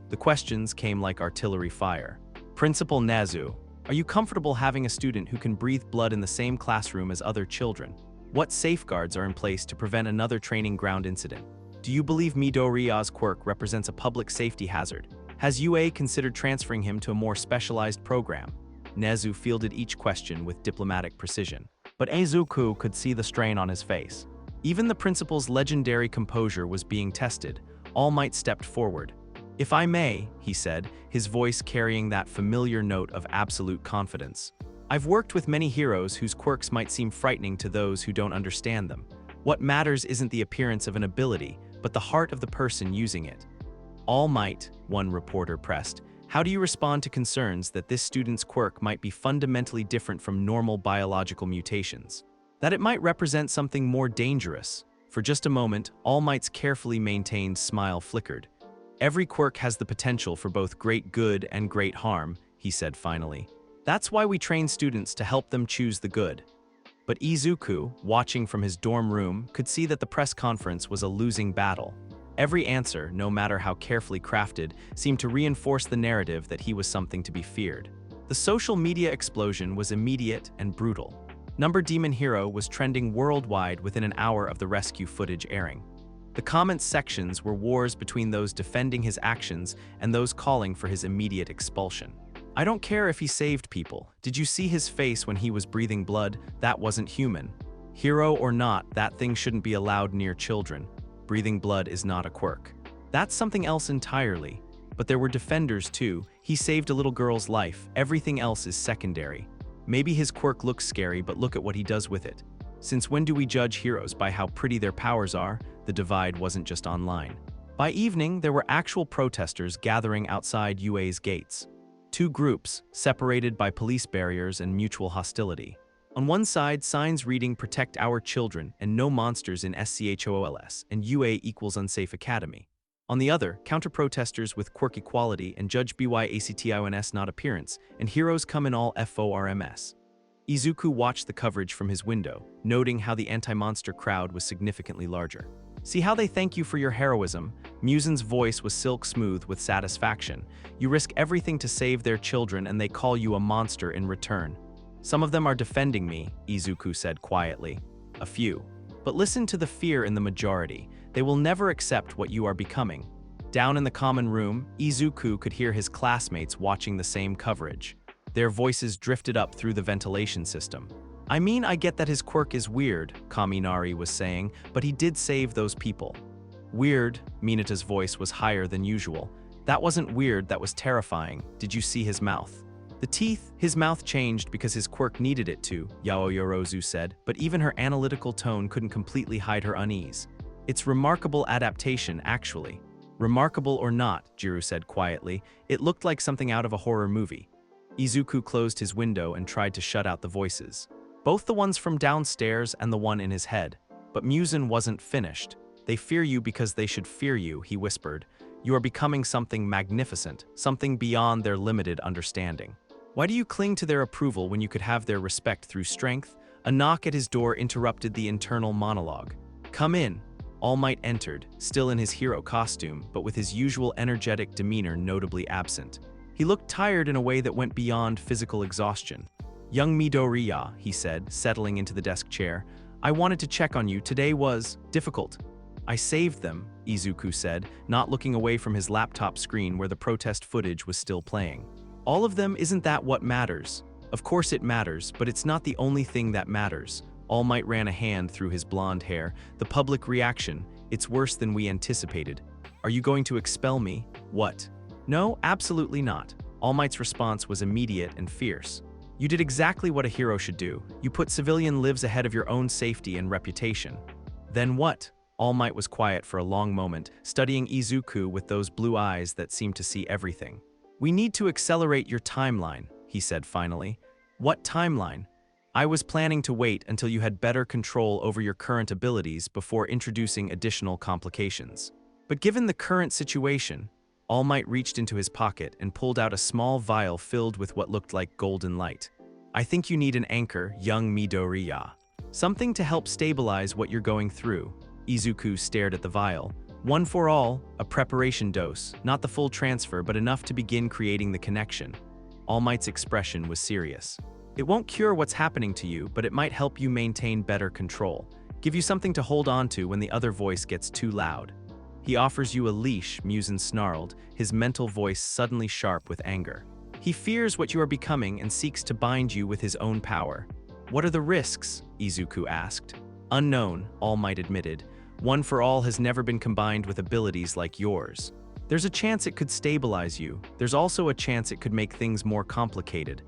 The questions came like artillery fire. "Principal Nezu, are you comfortable having a student who can breathe blood in the same classroom as other children? What safeguards are in place to prevent another training ground incident? Do you believe Midoriya's quirk represents a public safety hazard? Has UA considered transferring him to a more specialized program?" Nezu fielded each question with diplomatic precision. But Izuku could see the strain on his face. Even the principal's legendary composure was being tested. All Might stepped forward. "If I may," he said, his voice carrying that familiar note of absolute confidence. "I've worked with many heroes whose quirks might seem frightening to those who don't understand them. What matters isn't the appearance of an ability, but the heart of the person using it." "All Might," one reporter pressed, "how do you respond to concerns that this student's quirk might be fundamentally different from normal biological mutations? That it might represent something more dangerous?" For just a moment, All Might's carefully maintained smile flickered. "Every quirk has the potential for both great good and great harm," he said finally. "That's why we train students to help them choose the good." But Izuku, watching from his dorm room, could see that the press conference was a losing battle. Every answer, no matter how carefully crafted, seemed to reinforce the narrative that he was something to be feared. The social media explosion was immediate and brutal. Number Demon Hero was trending worldwide within an hour of the rescue footage airing. The comments sections were wars between those defending his actions and those calling for his immediate expulsion. I don't care if he saved people. Did you see his face when he was breathing blood? That wasn't human. Hero or not, that thing shouldn't be allowed near children. Breathing blood is not a quirk. That's something else entirely. But there were defenders too. He saved a little girl's life. Everything else is secondary. Maybe his quirk looks scary, but look at what he does with it. Since when do we judge heroes by how pretty their powers are? The divide wasn't just online. By evening, there were actual protesters gathering outside UA's gates. Two groups, separated by police barriers and mutual hostility. On one side, signs reading "Protect Our Children" and "No Monsters in SCHOOLS" and UA equals Unsafe Academy. On the other, counter-protesters with "Quirk Equality" and "Judge BYACTIONS Not Appearance" and "Heroes Come in All FORMS. Izuku watched the coverage from his window, noting how the anti-monster crowd was significantly larger. See how they thank you for your heroism? Muzan's voice was silk smooth with satisfaction. You risk everything to save their children and they call you a monster in return. Some of them are defending me, Izuku said quietly. A few. But listen to the fear in the majority. They will never accept what you are becoming. Down in the common room, Izuku could hear his classmates watching the same coverage. Their voices drifted up through the ventilation system. I mean, I get that his quirk is weird, Kaminari was saying, but he did save those people. Weird, Minata's voice was higher than usual. That wasn't weird, that was terrifying. Did you see his mouth? The teeth, his mouth changed because his quirk needed it to, Yaoyorozu said, but even her analytical tone couldn't completely hide her unease. It's remarkable adaptation, actually. Remarkable or not, Jiru said quietly, it looked like something out of a horror movie. Izuku closed his window and tried to shut out the voices. Both the ones from downstairs and the one in his head. But Muzan wasn't finished. They fear you because they should fear you, he whispered. You are becoming something magnificent, something beyond their limited understanding. Why do you cling to their approval when you could have their respect through strength? A knock at his door interrupted the internal monologue. Come in. All Might entered, still in his hero costume, but with his usual energetic demeanor notably absent. He looked tired in a way that went beyond physical exhaustion. Young Midoriya, he said, settling into the desk chair. I wanted to check on you. Today was difficult. I saved them, Izuku said, not looking away from his laptop screen where the protest footage was still playing. All of them, isn't that what matters? Of course it matters, but it's not the only thing that matters. All Might ran a hand through his blonde hair. The public reaction, it's worse than we anticipated. Are you going to expel me? What? No, absolutely not. All Might's response was immediate and fierce. You did exactly what a hero should do. You put civilian lives ahead of your own safety and reputation. Then what? All Might was quiet for a long moment, studying Izuku with those blue eyes that seemed to see everything. We need to accelerate your timeline, he said finally. What timeline? I was planning to wait until you had better control over your current abilities before introducing additional complications. But given the current situation, All Might reached into his pocket and pulled out a small vial filled with what looked like golden light. I think you need an anchor, young Midoriya. Something to help stabilize what you're going through. Izuku stared at the vial. One for all, a preparation dose, not the full transfer but enough to begin creating the connection. All Might's expression was serious. It won't cure what's happening to you, but it might help you maintain better control. Give you something to hold on to when the other voice gets too loud. He offers you a leash, Muzan snarled, his mental voice suddenly sharp with anger. He fears what you are becoming and seeks to bind you with his own power. What are the risks? Izuku asked. Unknown, All Might admitted. One for All has never been combined with abilities like yours. There's a chance it could stabilize you. There's also a chance it could make things more complicated.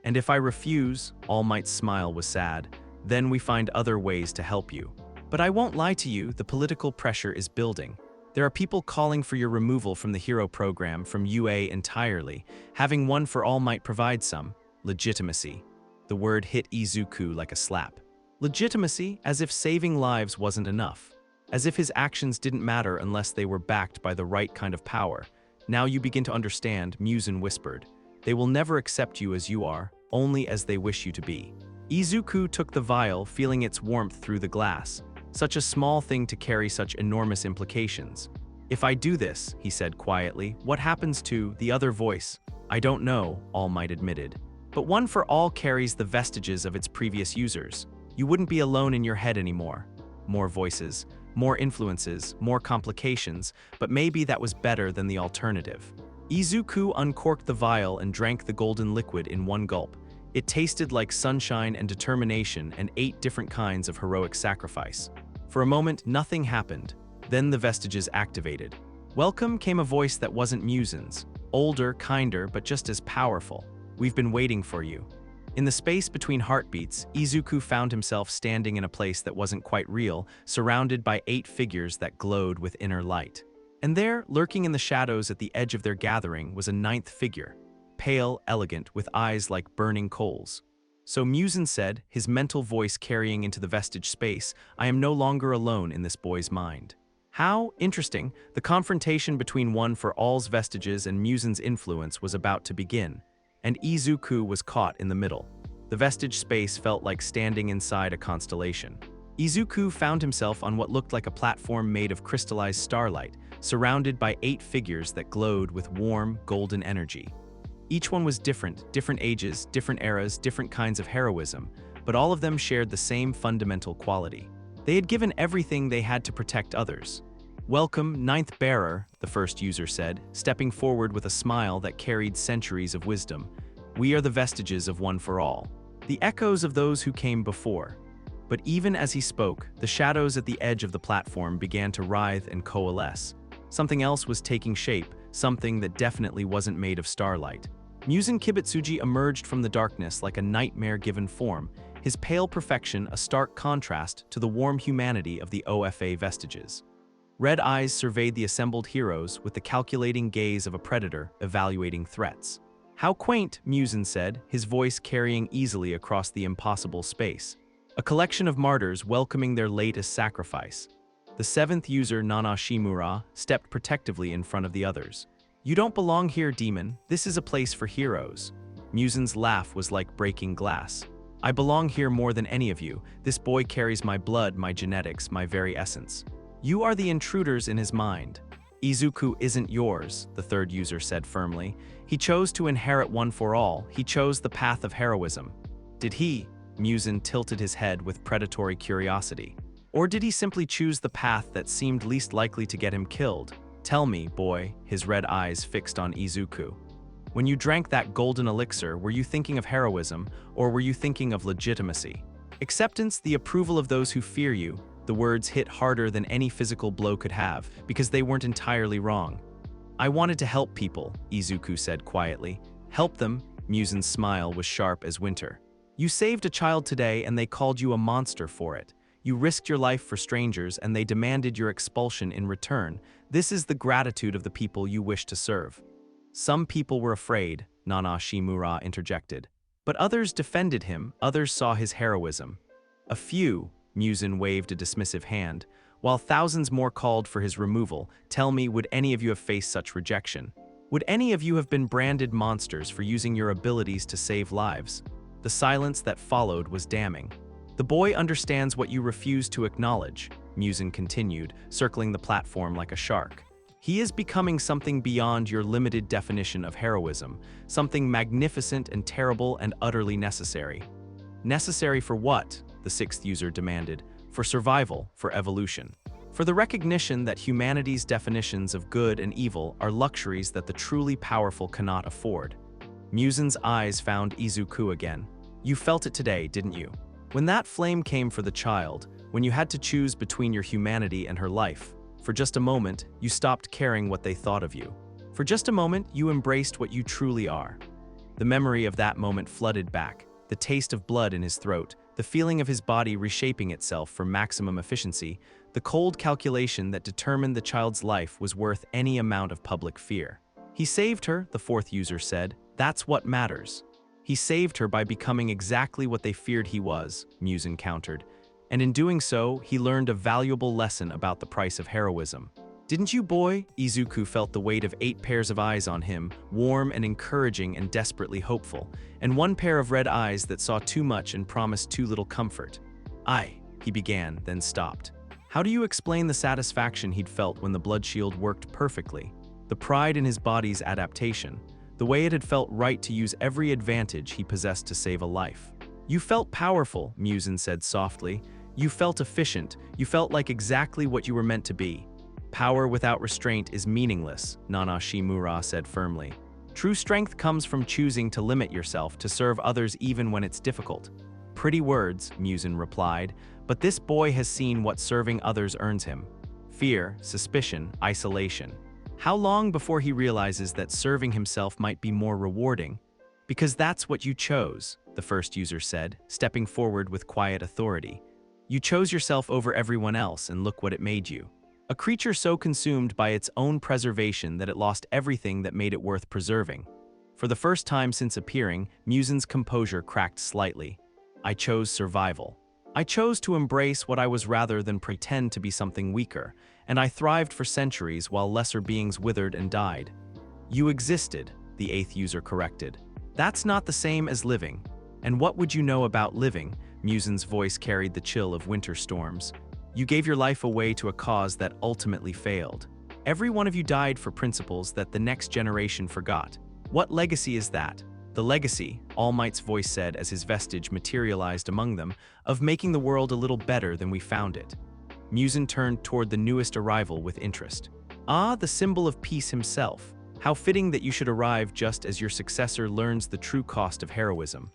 And if I refuse, All Might's smile was sad, then we find other ways to help you. But I won't lie to you, the political pressure is building. There are people calling for your removal from the hero program from UA entirely. Having One for All might provide some legitimacy. The word hit Izuku like a slap. Legitimacy, as if saving lives wasn't enough. As if his actions didn't matter unless they were backed by the right kind of power. Now you begin to understand, Muzan whispered. They will never accept you as you are, only as they wish you to be. Izuku took the vial, feeling its warmth through the glass. Such a small thing to carry such enormous implications. "If I do this," he said quietly, "what happens to the other voice?" "I don't know," All Might admitted. "But One for All carries the vestiges of its previous users. You wouldn't be alone in your head anymore." More voices, more influences, more complications, but maybe that was better than the alternative. Izuku uncorked the vial and drank the golden liquid in one gulp. It tasted like sunshine and determination and 8 different kinds of heroic sacrifice. For a moment, nothing happened. Then the vestiges activated. Welcome came a voice that wasn't Muzan's. Older, kinder, but just as powerful. "We've been waiting for you." In the space between heartbeats, Izuku found himself standing in a place that wasn't quite real, surrounded by 8 figures that glowed with inner light. And there, lurking in the shadows at the edge of their gathering, was a 9th figure. Pale, elegant, with eyes like burning coals. "So Muzan said," his mental voice carrying into the vestige space, "I am no longer alone in this boy's mind." How interesting, the confrontation between One for All's vestiges and Muzan's influence was about to begin, and Izuku was caught in the middle. The vestige space felt like standing inside a constellation. Izuku found himself on what looked like a platform made of crystallized starlight, surrounded by 8 figures that glowed with warm, golden energy. Each one was different ages, different eras, different kinds of heroism, but all of them shared the same fundamental quality. They had given everything they had to protect others. "Welcome, 9th bearer," the first user said, stepping forward with a smile that carried centuries of wisdom. "We are the vestiges of One for All, the echoes of those who came before." But even as he spoke, the shadows at the edge of the platform began to writhe and coalesce. Something else was taking shape, something that definitely wasn't made of starlight. Muzan Kibutsuji emerged from the darkness like a nightmare-given form, his pale perfection a stark contrast to the warm humanity of the OFA vestiges. Red eyes surveyed the assembled heroes with the calculating gaze of a predator evaluating threats. "How quaint," Muzan said, his voice carrying easily across the impossible space. "A collection of martyrs welcoming their latest sacrifice." The 7th user, Nana Shimura, stepped protectively in front of the others. "You don't belong here, demon. This is a place for heroes." Muzan's laugh was like breaking glass. "I belong here more than any of you. This boy carries my blood, my genetics, my very essence. You are the intruders in his mind." "Izuku isn't yours," the 3rd user said firmly. "He chose to inherit One for All. He chose the path of heroism." "Did he?" Muzan tilted his head with predatory curiosity. "Or did he simply choose the path that seemed least likely to get him killed? Tell me, boy," his red eyes fixed on Izuku. "When you drank that golden elixir, were you thinking of heroism, or were you thinking of legitimacy? Acceptance, the approval of those who fear you." The words hit harder than any physical blow could have, because they weren't entirely wrong. "I wanted to help people," Izuku said quietly. "Help them?" Muzan's smile was sharp as winter. "You saved a child today and they called you a monster for it. You risked your life for strangers and they demanded your expulsion in return. This is the gratitude of the people you wish to serve." "Some people were afraid," Nana Shimura interjected. "But others defended him, others saw his heroism." "A few," Muzan waved a dismissive hand, "while thousands more called for his removal. Tell me, would any of you have faced such rejection? Would any of you have been branded monsters for using your abilities to save lives?" The silence that followed was damning. "The boy understands what you refuse to acknowledge," Muzan continued, circling the platform like a shark. "He is becoming something beyond your limited definition of heroism, something magnificent and terrible and utterly necessary." "Necessary for what?" the 6th user demanded. "For survival, for evolution. For the recognition that humanity's definitions of good and evil are luxuries that the truly powerful cannot afford." Muzan's eyes found Izuku again. "You felt it today, didn't you? When that flame came for the child, when you had to choose between your humanity and her life, for just a moment, you stopped caring what they thought of you. For just a moment, you embraced what you truly are." The memory of that moment flooded back, the taste of blood in his throat, the feeling of his body reshaping itself for maximum efficiency, the cold calculation that determined the child's life was worth any amount of public fear. "He saved her," the 4th user said. "That's what matters." "He saved her by becoming exactly what they feared he was," Muzan countered. "And in doing so, he learned a valuable lesson about the price of heroism." Didn't you, boy? Izuku felt the weight of 8 pairs of eyes on him, warm and encouraging and desperately hopeful, and 1 pair of red eyes that saw too much and promised too little comfort. He began, then stopped. How do you explain the satisfaction he'd felt when the blood shield worked perfectly? The pride in his body's adaptation, the way it had felt right to use every advantage he possessed to save a life. You felt powerful, Muzan said softly. You felt efficient. You felt like exactly what you were meant to be. Power without restraint is meaningless, Nana Shimura said firmly. True strength comes from choosing to limit yourself to serve others even when it's difficult. Pretty words, Muzan replied, but this boy has seen what serving others earns him. Fear, suspicion, isolation. How long before he realizes that serving himself might be more rewarding? Because that's what you chose, the first user said, stepping forward with quiet authority. You chose yourself over everyone else, and look what it made you. A creature so consumed by its own preservation that it lost everything that made it worth preserving. For the first time since appearing, Muzan's composure cracked slightly. I chose survival. I chose to embrace what I was rather than pretend to be something weaker, and I thrived for centuries while lesser beings withered and died. You existed, the 8th user corrected. That's not the same as living. And what would you know about living? Muzan's voice carried the chill of winter storms. You gave your life away to a cause that ultimately failed. Every one of you died for principles that the next generation forgot. What legacy is that? The legacy, All Might's voice said as his vestige materialized among them, of making the world a little better than we found it. Muzan turned toward the newest arrival with interest. The symbol of peace himself. How fitting that you should arrive just as your successor learns the true cost of heroism.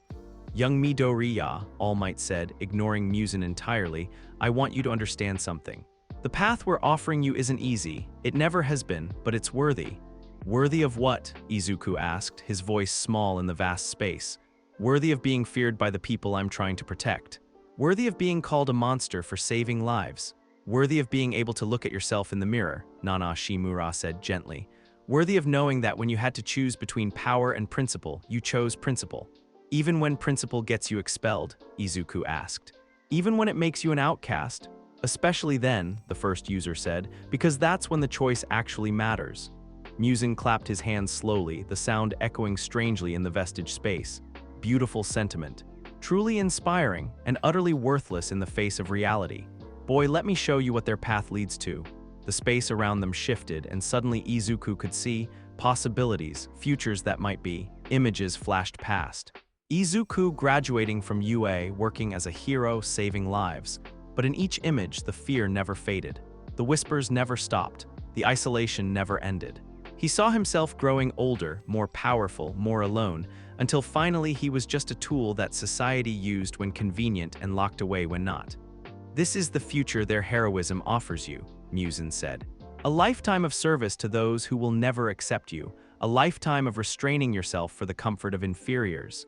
Young Midoriya, All Might said, ignoring Muzan entirely, I want you to understand something. The path we're offering you isn't easy. It never has been, but it's worthy. Worthy of what? Izuku asked, his voice small in the vast space. Worthy of being feared by the people I'm trying to protect. Worthy of being called a monster for saving lives. Worthy of being able to look at yourself in the mirror, Nana Shimura said gently. Worthy of knowing that when you had to choose between power and principle, you chose principle. Even when principle gets you expelled, Izuku asked. Even when it makes you an outcast? Especially then, the first user said, because that's when the choice actually matters. Muzan clapped his hands slowly, the sound echoing strangely in the vestige space. Beautiful sentiment. Truly inspiring, and utterly worthless in the face of reality. Boy, let me show you what their path leads to. The space around them shifted, and suddenly Izuku could see possibilities, futures that might be. Images flashed past. Izuku graduating from UA, working as a hero, saving lives. But in each image, the fear never faded. The whispers never stopped. The isolation never ended. He saw himself growing older, more powerful, more alone, until finally he was just a tool that society used when convenient and locked away when not. This is the future their heroism offers you, Muzan said. A lifetime of service to those who will never accept you, a lifetime of restraining yourself for the comfort of inferiors.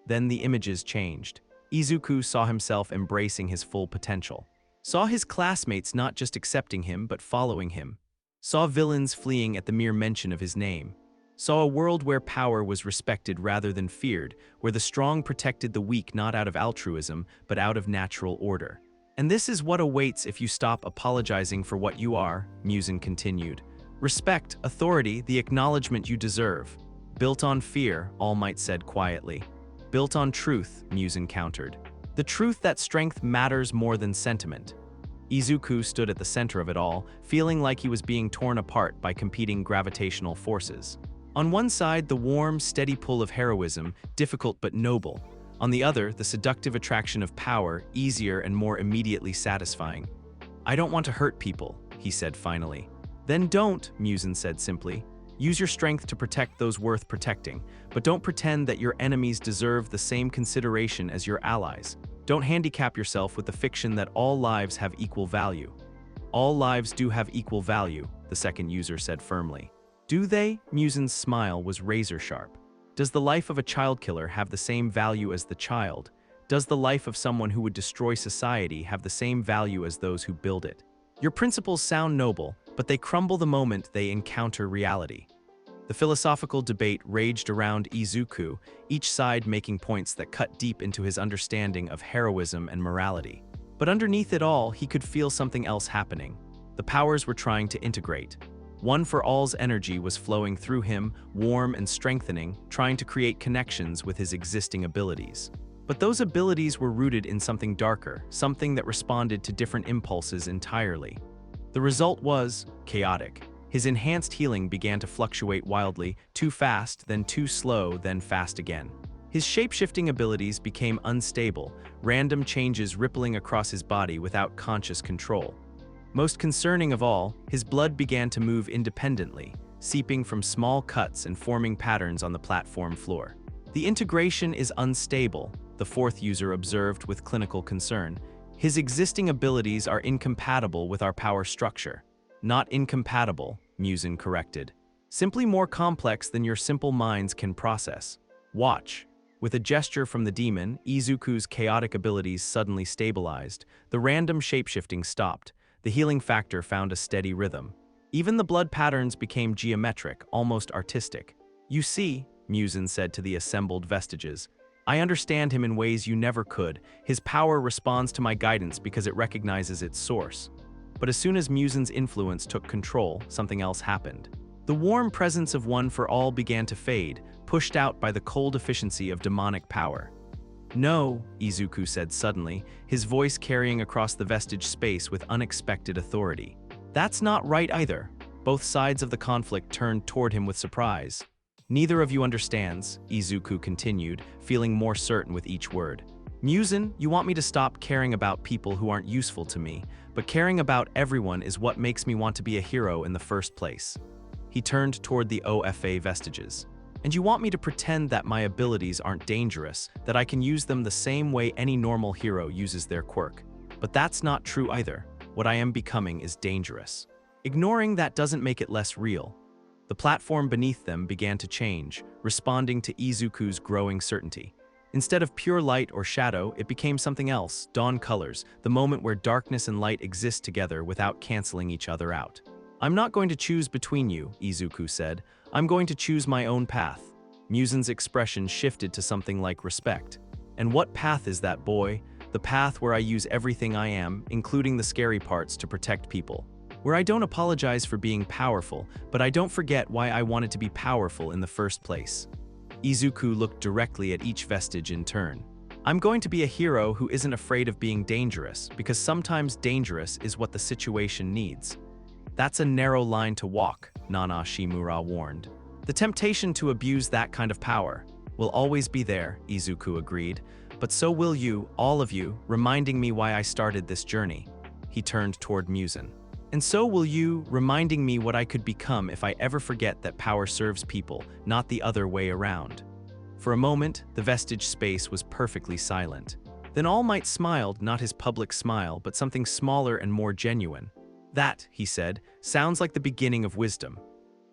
Then the images changed. Izuku saw himself embracing his full potential. Saw his classmates not just accepting him but following him. Saw villains fleeing at the mere mention of his name. Saw a world where power was respected rather than feared, where the strong protected the weak not out of altruism but out of natural order. And this is what awaits if you stop apologizing for what you are, Muzan continued. Respect, authority, the acknowledgement you deserve. Built on fear, All Might said quietly. Built on truth, Muzan countered. The truth that strength matters more than sentiment. Izuku stood at the center of it all, feeling like he was being torn apart by competing gravitational forces. On one side, the warm, steady pull of heroism, difficult but noble. On the other, the seductive attraction of power, easier and more immediately satisfying. I don't want to hurt people, he said finally. Then don't, Muzan said simply. Use your strength to protect those worth protecting, but don't pretend that your enemies deserve the same consideration as your allies. Don't handicap yourself with the fiction that all lives have equal value. All lives do have equal value, the second user said firmly. Do they? Muzan's smile was razor sharp. Does the life of a child killer have the same value as the child? Does the life of someone who would destroy society have the same value as those who build it? Your principles sound noble, but they crumble the moment they encounter reality. The philosophical debate raged around Izuku, each side making points that cut deep into his understanding of heroism and morality. But underneath it all, he could feel something else happening. The powers were trying to integrate. One for All's energy was flowing through him, warm and strengthening, trying to create connections with his existing abilities. But those abilities were rooted in something darker, something that responded to different impulses entirely. The result was chaotic. His enhanced healing began to fluctuate wildly, too fast, then too slow, then fast again. His shape-shifting abilities became unstable, random changes rippling across his body without conscious control. Most concerning of all, his blood began to move independently, seeping from small cuts and forming patterns on the platform floor. The integration is unstable, the fourth user observed with clinical concern. His existing abilities are incompatible with our power structure. Not incompatible, Muzan corrected. Simply more complex than your simple minds can process. Watch. With a gesture from the demon, Izuku's chaotic abilities suddenly stabilized. The random shapeshifting stopped. The healing factor found a steady rhythm. Even the blood patterns became geometric, almost artistic. You see, Muzan said to the assembled vestages, I understand him in ways you never could. His power responds to my guidance because it recognizes its source. But as soon as Muzan's influence took control, something else happened. The warm presence of One for All began to fade, pushed out by the cold efficiency of demonic power. No, Izuku said suddenly, his voice carrying across the vestige space with unexpected authority. That's not right either. Both sides of the conflict turned toward him with surprise. Neither of you understands, Izuku continued, feeling more certain with each word. Muzan, you want me to stop caring about people who aren't useful to me, but caring about everyone is what makes me want to be a hero in the first place. He turned toward the OFA vestages. And you want me to pretend that my abilities aren't dangerous, that I can use them the same way any normal hero uses their quirk. But that's not true either. What I am becoming is dangerous. Ignoring that doesn't make it less real. The platform beneath them began to change, responding to Izuku's growing certainty. Instead of pure light or shadow, it became something else, dawn colors, the moment where darkness and light exist together without canceling each other out. I'm not going to choose between you, Izuku said. I'm going to choose my own path. Muzan's expression shifted to something like respect. And what path is that, boy? The path where I use everything I am, including the scary parts, to protect people. Where I don't apologize for being powerful, but I don't forget why I wanted to be powerful in the first place. Izuku looked directly at each vestige in turn. I'm going to be a hero who isn't afraid of being dangerous, because sometimes dangerous is what the situation needs. That's a narrow line to walk, Nana Shimura warned. The temptation to abuse that kind of power will always be there, Izuku agreed, but so will you, all of you, reminding me why I started this journey. He turned toward Muzan. And so will you, reminding me what I could become if I ever forget that power serves people, not the other way around. For a moment, the vestige space was perfectly silent. Then All Might smiled, not his public smile, but something smaller and more genuine. That, he said, sounds like the beginning of wisdom.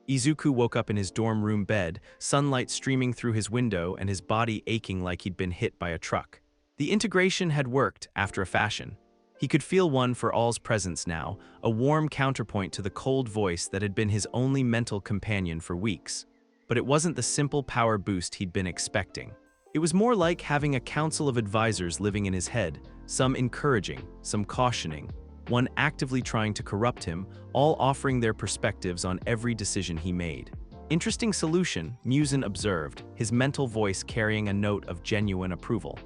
Izuku woke up in his dorm room bed, sunlight streaming through his window and his body aching like he'd been hit by a truck. The integration had worked, after a fashion. He could feel One for All's presence now, a warm counterpoint to the cold voice that had been his only mental companion for weeks. But it wasn't the simple power boost he'd been expecting. It was more like having a council of advisors living in his head, some encouraging, some cautioning, one actively trying to corrupt him, all offering their perspectives on every decision he made. Interesting solution, Muzan observed, his mental voice carrying a note of genuine approval.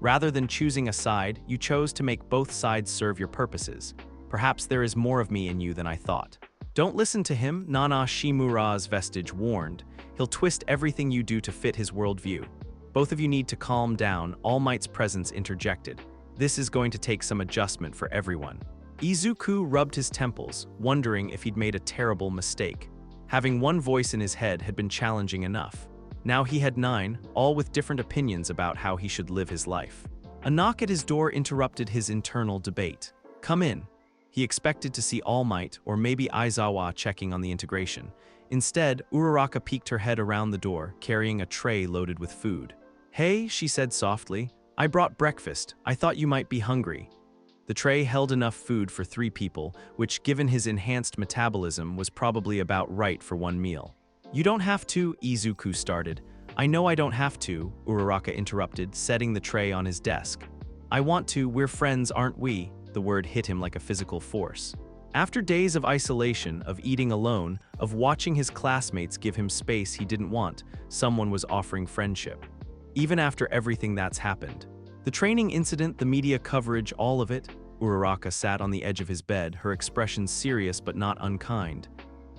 Rather than choosing a side, you chose to make both sides serve your purposes. Perhaps there is more of me in you than I thought. Don't listen to him, Nana Shimura's vestige warned. He'll twist everything you do to fit his worldview. Both of you need to calm down, All Might's presence interjected. This is going to take some adjustment for everyone. Izuku rubbed his temples, wondering if he'd made a terrible mistake. Having one voice in his head had been challenging enough. Now he had 9, all with different opinions about how he should live his life. A knock at his door interrupted his internal debate. Come in. He expected to see All Might or maybe Aizawa checking on the integration. Instead, Uraraka peeked her head around the door, carrying a tray loaded with food. Hey, she said softly. I brought breakfast. I thought you might be hungry. The tray held enough food for 3 people, which, given his enhanced metabolism, was probably about right for one meal. You don't have to, Izuku started. I know I don't have to, Uraraka interrupted, setting the tray on his desk. I want to, we're friends, aren't we? The word hit him like a physical force. After days of isolation, of eating alone, of watching his classmates give him space he didn't want, someone was offering friendship. Even after everything that's happened. The training incident, the media coverage, all of it. Uraraka sat on the edge of his bed, her expression serious but not unkind.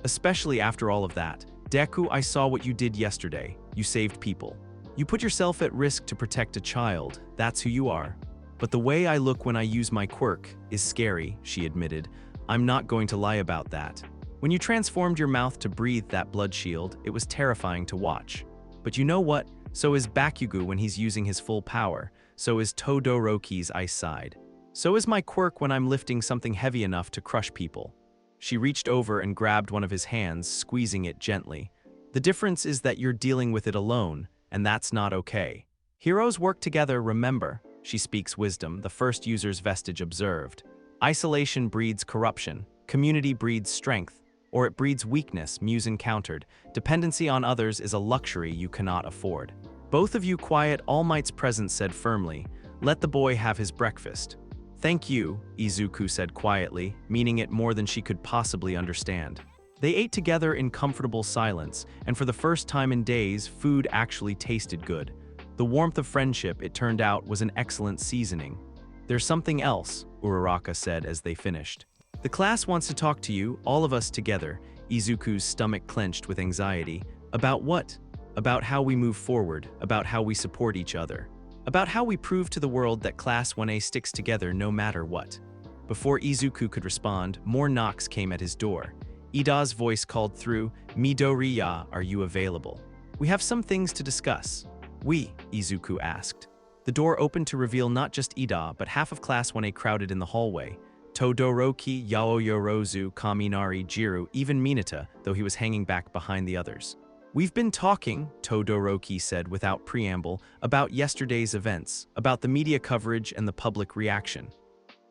Especially after all of that. Deku, I saw what you did yesterday. You saved people. You put yourself at risk to protect a child. That's who you are. But the way I look when I use my quirk is scary, she admitted. I'm not going to lie about that. When you transformed your mouth to breathe that blood shield, it was terrifying to watch. But you know what? So is Bakugo when he's using his full power. So is Todoroki's ice side. So is my quirk when I'm lifting something heavy enough to crush people. She reached over and grabbed one of his hands, squeezing it gently. The difference is that you're dealing with it alone, and that's not okay. Heroes work together, remember. She speaks wisdom, the first user's vestige observed. Isolation breeds corruption, community breeds strength, or it breeds weakness, Muzan countered. Dependency on others is a luxury you cannot afford. Both of you quiet, All Might's presence said firmly. Let the boy have his breakfast. Thank you, Izuku said quietly, meaning it more than she could possibly understand. They ate together in comfortable silence, and for the first time in days, food actually tasted good. The warmth of friendship, it turned out, was an excellent seasoning. There's something else, Uraraka said as they finished. The class wants to talk to you, all of us together. Izuku's stomach clenched with anxiety. About what? About how we move forward, about how we support each other. About how we prove to the world that Class 1A sticks together no matter what. Before Izuku could respond, more knocks came at his door. Ida's voice called through, Midoriya, are you available? We have some things to discuss. Izuku asked. The door opened to reveal not just Ida, but half of Class 1A crowded in the hallway. Todoroki, Yaoyorozu, Kaminari, Jiro, even Mineta, though he was hanging back behind the others. We've been talking, Todoroki said without preamble, about yesterday's events, about the media coverage and the public reaction.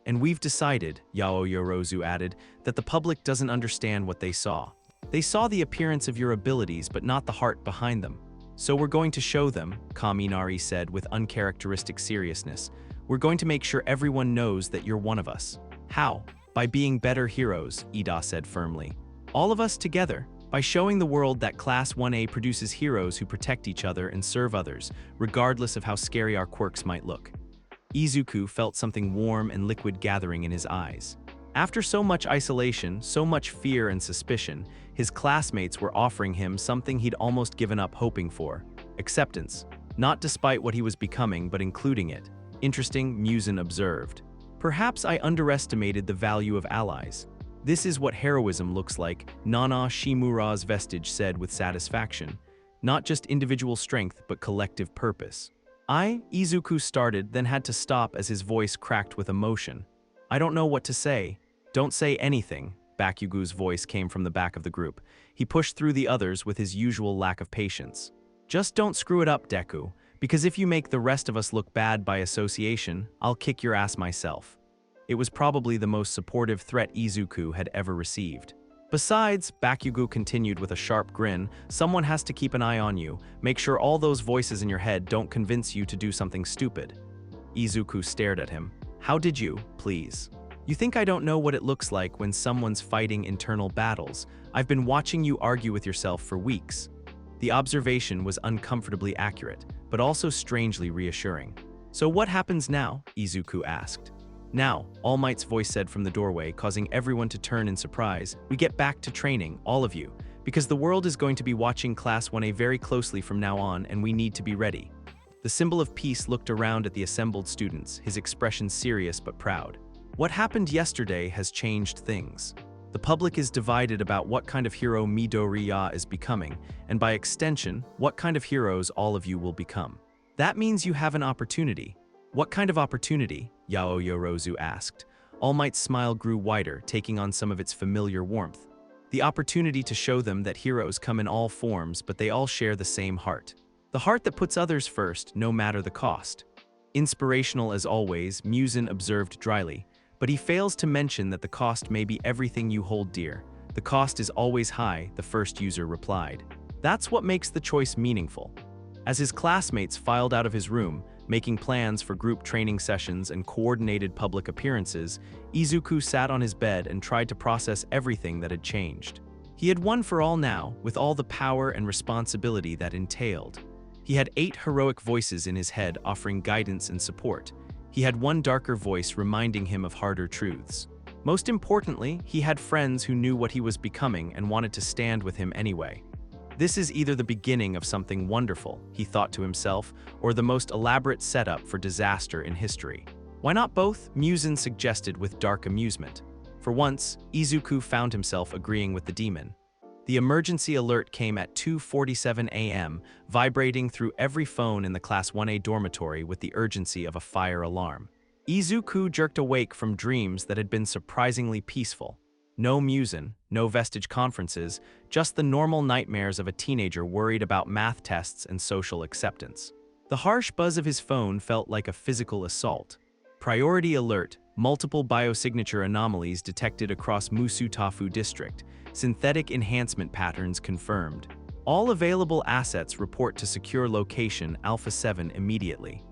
And we've decided, Yaoyorozu added, that the public doesn't understand what they saw. They saw the appearance of your abilities, but not the heart behind them. So we're going to show them, Kaminari said with uncharacteristic seriousness. We're going to make sure everyone knows that you're one of us. How? By being better heroes, Ida said firmly. All of us together. By showing the world that Class 1A produces heroes who protect each other and serve others, regardless of how scary our quirks might look. Izuku felt something warm and liquid gathering in his eyes. After so much isolation, so much fear and suspicion, his classmates were offering him something he'd almost given up hoping for. Acceptance. Not despite what he was becoming, but including it. Interesting, Muzan observed. Perhaps I underestimated the value of allies. This is what heroism looks like, Nana Shimura's vestige said with satisfaction. Not just individual strength, but collective purpose. Izuku started, then had to stop as his voice cracked with emotion. I don't know what to say. Don't say anything, Bakugo's voice came from the back of the group. He pushed through the others with his usual lack of patience. Just don't screw it up, Deku, because if you make the rest of us look bad by association, I'll kick your ass myself. It was probably the most supportive threat Izuku had ever received. Besides, Bakugo continued with a sharp grin, someone has to keep an eye on you. Make sure all those voices in your head don't convince you to do something stupid. Izuku stared at him. How did you, please? You think I don't know what it looks like when someone's fighting internal battles? I've been watching you argue with yourself for weeks. The observation was uncomfortably accurate, but also strangely reassuring. So what happens now? Izuku asked. Now, All Might's voice said from the doorway, causing everyone to turn in surprise. We get back to training, all of you, because the world is going to be watching Class 1A very closely from now on, and we need to be ready. The symbol of peace looked around at the assembled students, his expression serious but proud. What happened yesterday has changed things. The public is divided about what kind of hero Midoriya is becoming, and by extension, what kind of heroes all of you will become. That means you have an opportunity. What kind of opportunity? Yaoyorozu asked. All Might's smile grew wider, taking on some of its familiar warmth. The opportunity to show them that heroes come in all forms, but they all share the same heart. The heart that puts others first, no matter the cost. Inspirational as always, Muzan observed dryly, but he fails to mention that the cost may be everything you hold dear. The cost is always high, the first user replied. That's what makes the choice meaningful. As his classmates filed out of his room, Making plans for group training sessions and coordinated public appearances, Izuku sat on his bed and tried to process everything that had changed. He had one for all now, with all the power and responsibility that entailed. He had 8 heroic voices in his head offering guidance and support. He had one darker voice reminding him of harder truths. Most importantly, he had friends who knew what he was becoming and wanted to stand with him anyway. This is either the beginning of something wonderful, he thought to himself, or the most elaborate setup for disaster in history. Why not both? Muzan suggested with dark amusement. For once, Izuku found himself agreeing with the demon. The emergency alert came at 2:47 a.m., vibrating through every phone in the Class 1A dormitory with the urgency of a fire alarm. Izuku jerked awake from dreams that had been surprisingly peaceful. No Muzan, no vestige conferences, just the normal nightmares of a teenager worried about math tests and social acceptance. The harsh buzz of his phone felt like a physical assault. Priority alert, multiple biosignature anomalies detected across Musutafu district, synthetic enhancement patterns confirmed. All available assets report to secure location Alpha 7 immediately.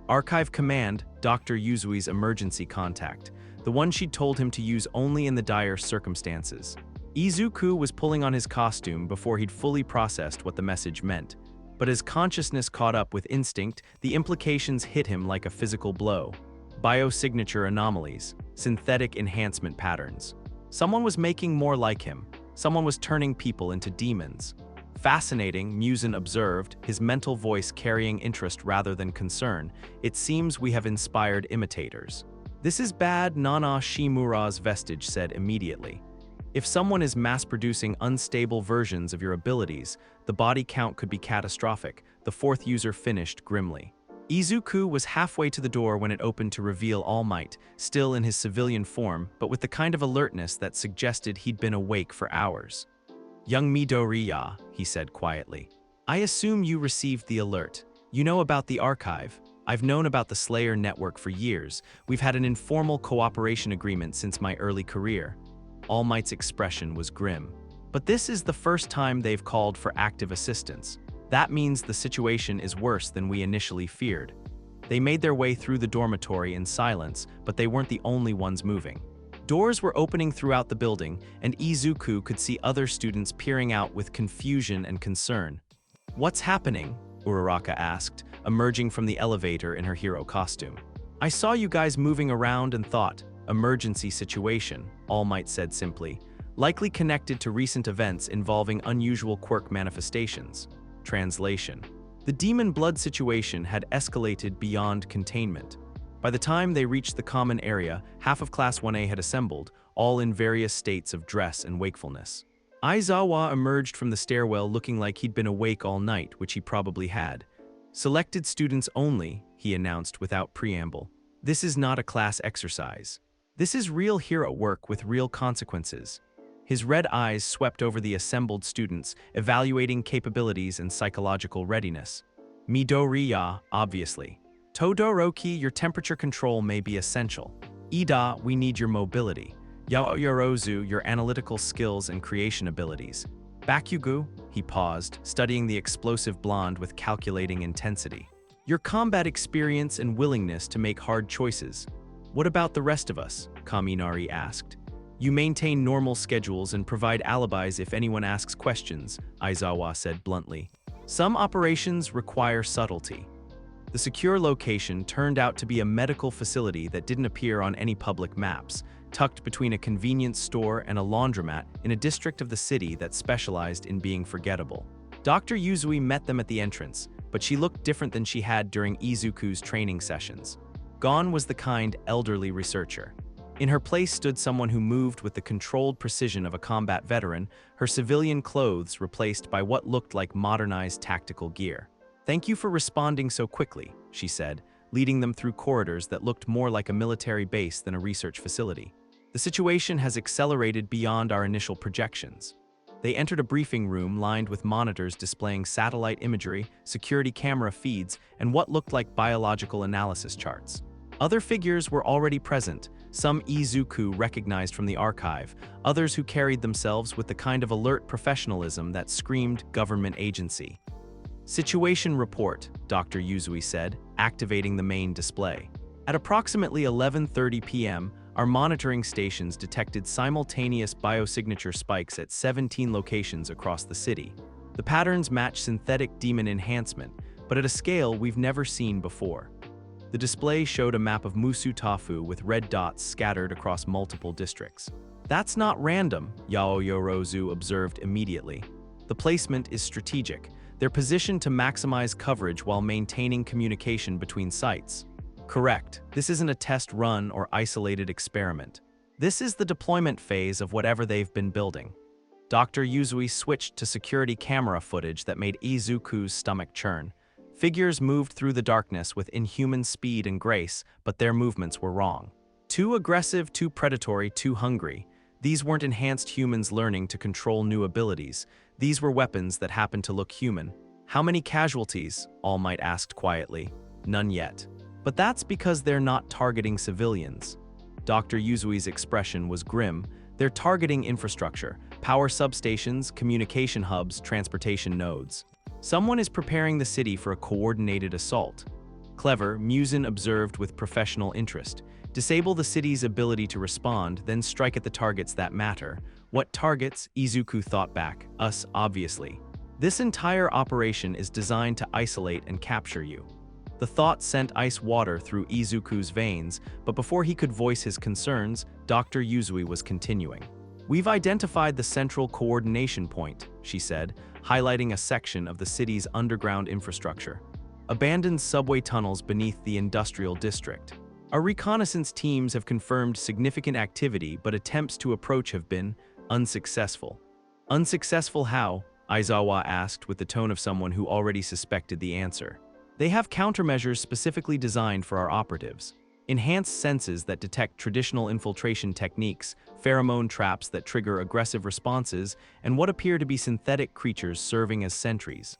Archive command, Dr. Yuzui's emergency contact, the one she'd told him to use only in the dire circumstances. Izuku was pulling on his costume before he'd fully processed what the message meant. But as consciousness caught up with instinct, the implications hit him like a physical blow. Biosignature anomalies, synthetic enhancement patterns. Someone was making more like him. Someone was turning people into demons. Fascinating, Muzan observed, his mental voice carrying interest rather than concern. It seems we have inspired imitators. This is bad, Nana Shimura's vestige said immediately. If someone is mass-producing unstable versions of your abilities, the body count could be catastrophic, the 4th user finished grimly. Izuku was halfway to the door when it opened to reveal All Might, still in his civilian form, but with the kind of alertness that suggested he'd been awake for hours. Young Midoriya, he said quietly. I assume you received the alert. You know about the archive. I've known about the Slayer network for years. We've had an informal cooperation agreement since my early career. All Might's expression was grim. But this is the first time they've called for active assistance. That means the situation is worse than we initially feared. They made their way through the dormitory in silence, but they weren't the only ones moving. Doors were opening throughout the building, and Izuku could see other students peering out with confusion and concern. What's happening? Uraraka asked, emerging from the elevator in her hero costume. I saw you guys moving around and thought, emergency situation, All Might said simply, likely connected to recent events involving unusual quirk manifestations. Translation. The demon blood situation had escalated beyond containment. By the time they reached the common area, half of Class 1A had assembled, all in various states of dress and wakefulness. Aizawa emerged from the stairwell looking like he'd been awake all night, which he probably had. Selected students only, he announced without preamble. This is not a class exercise. This is real hero work with real consequences. His red eyes swept over the assembled students, evaluating capabilities and psychological readiness. Midoriya, obviously. Todoroki, your temperature control may be essential. Ida, we need your mobility. Yaoyorozu, your analytical skills and creation abilities. Bakugo, he paused, studying the explosive blonde with calculating intensity. Your combat experience and willingness to make hard choices. What about the rest of us? Kaminari asked. You maintain normal schedules and provide alibis if anyone asks questions, Aizawa said bluntly. Some operations require subtlety. The secure location turned out to be a medical facility that didn't appear on any public maps, tucked between a convenience store and a laundromat in a district of the city that specialized in being forgettable. Dr. Yuzui met them at the entrance, but she looked different than she had during Izuku's training sessions. Gone was the kind, elderly researcher. In her place stood someone who moved with the controlled precision of a combat veteran, her civilian clothes replaced by what looked like modernized tactical gear. Thank you for responding so quickly, she said, leading them through corridors that looked more like a military base than a research facility. The situation has accelerated beyond our initial projections. They entered a briefing room lined with monitors displaying satellite imagery, security camera feeds, and what looked like biological analysis charts. Other figures were already present, some Izuku recognized from the archive, others who carried themselves with the kind of alert professionalism that screamed government agency. Situation report, Dr. Yuzui said. activating the main display. At approximately 11:30 p.m., our monitoring stations detected simultaneous biosignature spikes at 17 locations across the city. The patterns match synthetic demon enhancement, but at a scale we've never seen before. The display showed a map of Musu Tafu with red dots scattered across multiple districts. "That's not random," Yao Yorozu observed immediately. "The placement is strategic. They're positioned to maximize coverage while maintaining communication between sites." "Correct. This isn't a test run or isolated experiment. This is the deployment phase of whatever they've been building." Dr. Yuzui switched to security camera footage that made Izuku's stomach churn. Figures moved through the darkness with inhuman speed and grace, but their movements were wrong. Too aggressive, too predatory, too hungry. These weren't enhanced humans learning to control new abilities. These were weapons that happened to look human. "How many casualties?" All Might asked quietly. "None yet. But that's because they're not targeting civilians." Dr. Yuzui's expression was grim. "They're targeting infrastructure, power substations, communication hubs, transportation nodes. Someone is preparing the city for a coordinated assault." "Clever," Muzan observed with professional interest. "Disable the city's ability to respond, then strike at the targets that matter." "What targets?" Izuku thought back. "Us, obviously. This entire operation is designed to isolate and capture you." The thought sent ice water through Izuku's veins, but before he could voice his concerns, Dr. Yuzui was continuing. "We've identified the central coordination point," she said, highlighting a section of the city's underground infrastructure. "Abandoned subway tunnels beneath the industrial district. Our reconnaissance teams have confirmed significant activity, but attempts to approach have been unsuccessful." "Unsuccessful how?" Aizawa asked with the tone of someone who already suspected the answer. "They have countermeasures specifically designed for our operatives. Enhanced senses that detect traditional infiltration techniques, pheromone traps that trigger aggressive responses, and what appear to be synthetic creatures serving as sentries."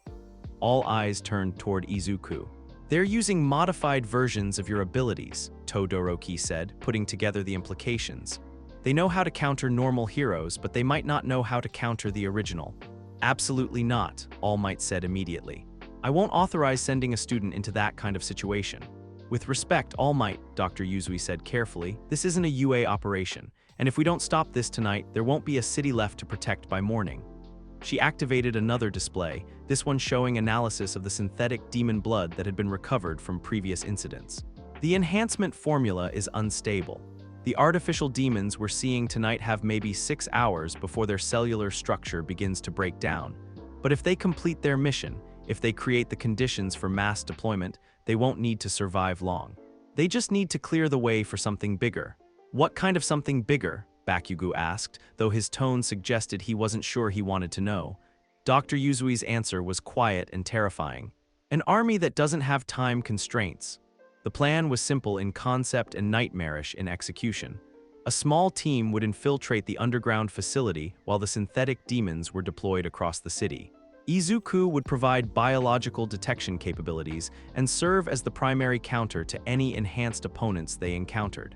All eyes turned toward Izuku. "They're using modified versions of your abilities," Todoroki said, putting together the implications. "They know how to counter normal heroes, but they might not know how to counter the original." "Absolutely not," All Might said immediately. "I won't authorize sending a student into that kind of situation." "With respect, All Might," Dr. Yuzui said carefully, "this isn't a UA operation, and if we don't stop this tonight, there won't be a city left to protect by morning." She activated another display, this one showing analysis of the synthetic demon blood that had been recovered from previous incidents. "The enhancement formula is unstable. The artificial demons we're seeing tonight have maybe 6 hours before their cellular structure begins to break down. But if they complete their mission, if they create the conditions for mass deployment, they won't need to survive long. They just need to clear the way for something bigger." "What kind of something bigger?" Bakugo asked, though his tone suggested he wasn't sure he wanted to know. Dr. Yuzui's answer was quiet and terrifying. "An army that doesn't have time constraints." The plan was simple in concept and nightmarish in execution. A small team would infiltrate the underground facility while the synthetic demons were deployed across the city. Izuku would provide biological detection capabilities and serve as the primary counter to any enhanced opponents they encountered.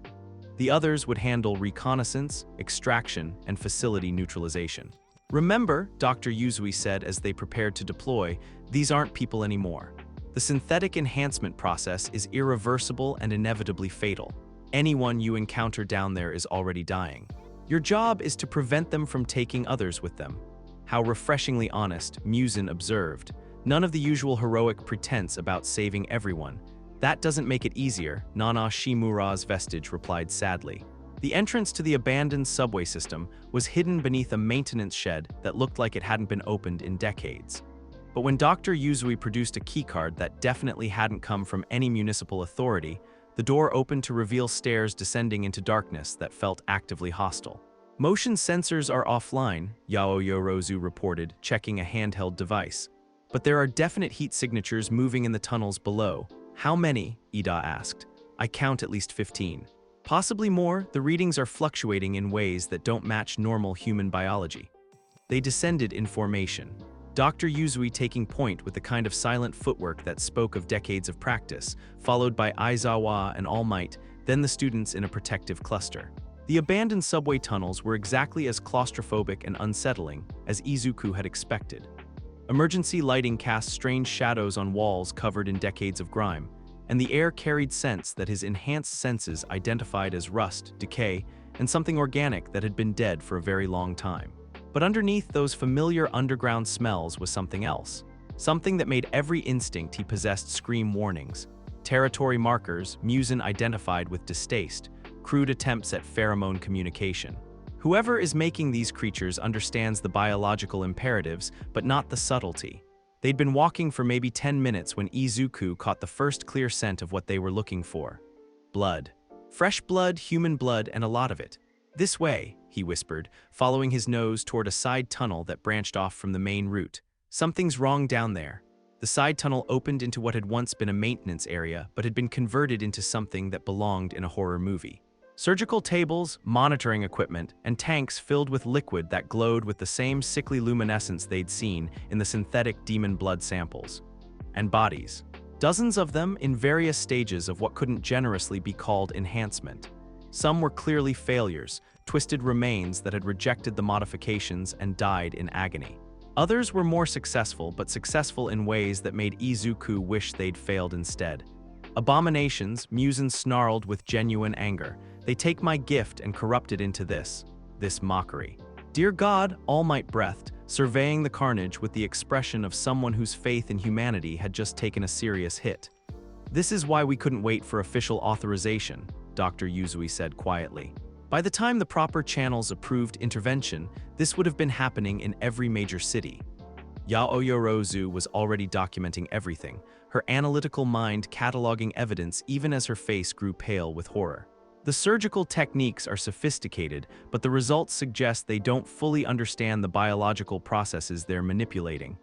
The others would handle reconnaissance, extraction, and facility neutralization. "Remember," Dr. Yuzui said as they prepared to deploy, "these aren't people anymore. The synthetic enhancement process is irreversible and inevitably fatal. Anyone you encounter down there is already dying. Your job is to prevent them from taking others with them." "How refreshingly honest," Muzan observed. "None of the usual heroic pretense about saving everyone. That doesn't make it easier," Nana Shimura's vestige replied sadly. The entrance to the abandoned subway system was hidden beneath a maintenance shed that looked like it hadn't been opened in decades. But when Dr. Yuzui produced a keycard that definitely hadn't come from any municipal authority, the door opened to reveal stairs descending into darkness that felt actively hostile. "Motion sensors are offline," Yao Yorozu reported, checking a handheld device. "But there are definite heat signatures moving in the tunnels below." "How many?" Ida asked. "I count at least 15. Possibly more. The readings are fluctuating in ways that don't match normal human biology." They descended in formation. Dr. Yuzui taking point with the kind of silent footwork that spoke of decades of practice, followed by Aizawa and All Might, then the students in a protective cluster. The abandoned subway tunnels were exactly as claustrophobic and unsettling as Izuku had expected. Emergency lighting cast strange shadows on walls covered in decades of grime. and the air carried scents that his enhanced senses identified as rust, decay, and something organic that had been dead for a very long time. But underneath those familiar underground smells was something else. Something that made every instinct he possessed scream warnings. Territory markers Muzan identified with distaste, crude attempts at pheromone communication. Whoever is making these creatures understands the biological imperatives, but not the subtlety. They'd been walking for maybe 10 minutes when Izuku caught the first clear scent of what they were looking for. Blood. Fresh blood, human blood, and a lot of it. This way, he whispered, following his nose toward a side tunnel that branched off from the main route. Something's wrong down there. The side tunnel opened into what had once been a maintenance area, but had been converted into something that belonged in a horror movie. Surgical tables, monitoring equipment, and tanks filled with liquid that glowed with the same sickly luminescence they'd seen in the synthetic demon blood samples. And bodies. Dozens of them in various stages of what couldn't generously be called enhancement. Some were clearly failures, twisted remains that had rejected the modifications and died in agony. Others were more successful, but successful in ways that made Izuku wish they'd failed instead. Abominations, Muzan snarled with genuine anger. They take my gift and corrupt it into this mockery. Dear God, All Might breathed, surveying the carnage with the expression of someone whose faith in humanity had just taken a serious hit. This is why we couldn't wait for official authorization, Dr. Yuzui said quietly. By the time the proper channels approved intervention, this would have been happening in every major city. Yaoyorozu was already documenting everything, her analytical mind cataloging evidence even as her face grew pale with horror. The surgical techniques are sophisticated, but the results suggest they don't fully understand the biological processes they're manipulating.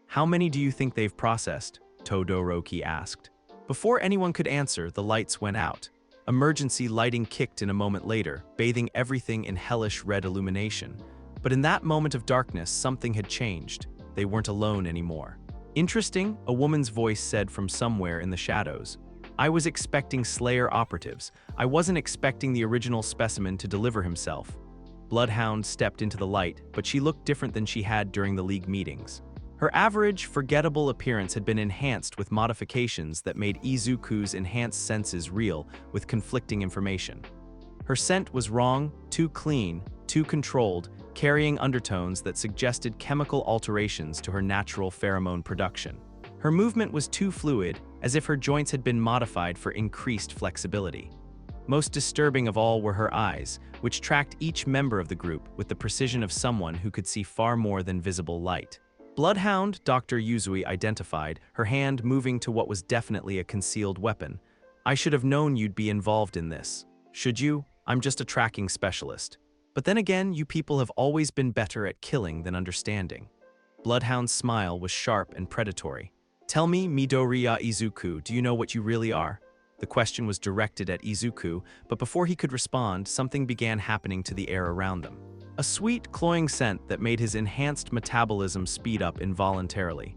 How many do you think they've processed? Todoroki asked. Before anyone could answer, the lights went out. Emergency lighting kicked in a moment later, bathing everything in hellish red illumination. But in that moment of darkness, something had changed. They weren't alone anymore. Interesting, a woman's voice said from somewhere in the shadows. I was expecting Slayer operatives. I wasn't expecting the original specimen to deliver himself. Bloodhound stepped into the light, but she looked different than she had during the League meetings. Her average, forgettable appearance had been enhanced with modifications that made Izuku's enhanced senses real with conflicting information. Her scent was wrong, too clean, too controlled, carrying undertones that suggested chemical alterations to her natural pheromone production. Her movement was too fluid, as if her joints had been modified for increased flexibility. Most disturbing of all were her eyes, which tracked each member of the group with the precision of someone who could see far more than visible light. Bloodhound, Dr. Yuzui identified, her hand moving to what was definitely a concealed weapon. I should have known you'd be involved in this. Should you? I'm just a tracking specialist. But then again, you people have always been better at killing than understanding. Bloodhound's smile was sharp and predatory. Tell me, Midoriya Izuku, do you know what you really are? The question was directed at Izuku, but before he could respond, something began happening to the air around them. A sweet, cloying scent that made his enhanced metabolism speed up involuntarily.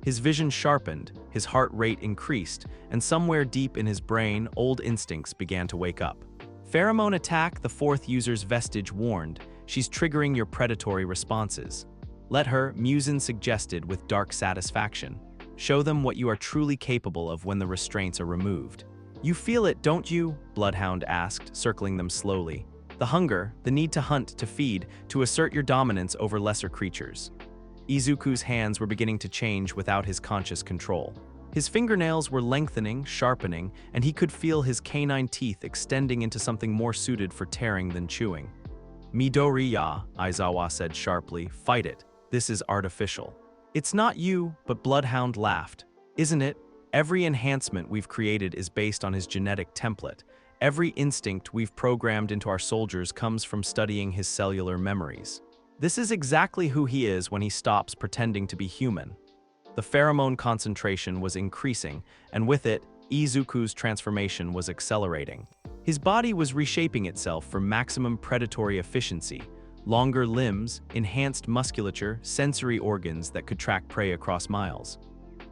His vision sharpened, his heart rate increased, and somewhere deep in his brain, old instincts began to wake up. Pheromone attack, the fourth user's vestige warned. She's triggering your predatory responses. Let her, Muzan suggested with dark satisfaction. Show them what you are truly capable of when the restraints are removed. You feel it, don't you? Bloodhound asked, circling them slowly. The hunger, the need to hunt, to feed, to assert your dominance over lesser creatures. Izuku's hands were beginning to change without his conscious control. His fingernails were lengthening, sharpening, and he could feel his canine teeth extending into something more suited for tearing than chewing. Midoriya, Aizawa said sharply, fight it. This is artificial. It's not you, but Bloodhound laughed. Isn't it? Every enhancement we've created is based on his genetic template. Every instinct we've programmed into our soldiers comes from studying his cellular memories. This is exactly who he is when he stops pretending to be human. The pheromone concentration was increasing, and with it, Izuku's transformation was accelerating. His body was reshaping itself for maximum predatory efficiency. Longer limbs, enhanced musculature, sensory organs that could track prey across miles.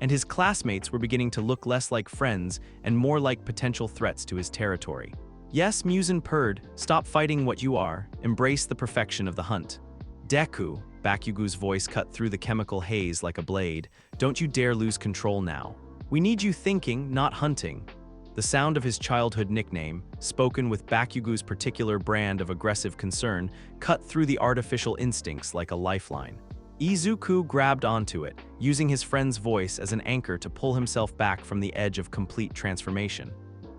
And his classmates were beginning to look less like friends and more like potential threats to his territory. Yes, Muzan purred, stop fighting what you are, embrace the perfection of the hunt. Deku, Bakugo's voice cut through the chemical haze like a blade, don't you dare lose control now. We need you thinking, not hunting. The sound of his childhood nickname, spoken with Bakugo's particular brand of aggressive concern, cut through the artificial instincts like a lifeline. Izuku grabbed onto it, using his friend's voice as an anchor to pull himself back from the edge of complete transformation.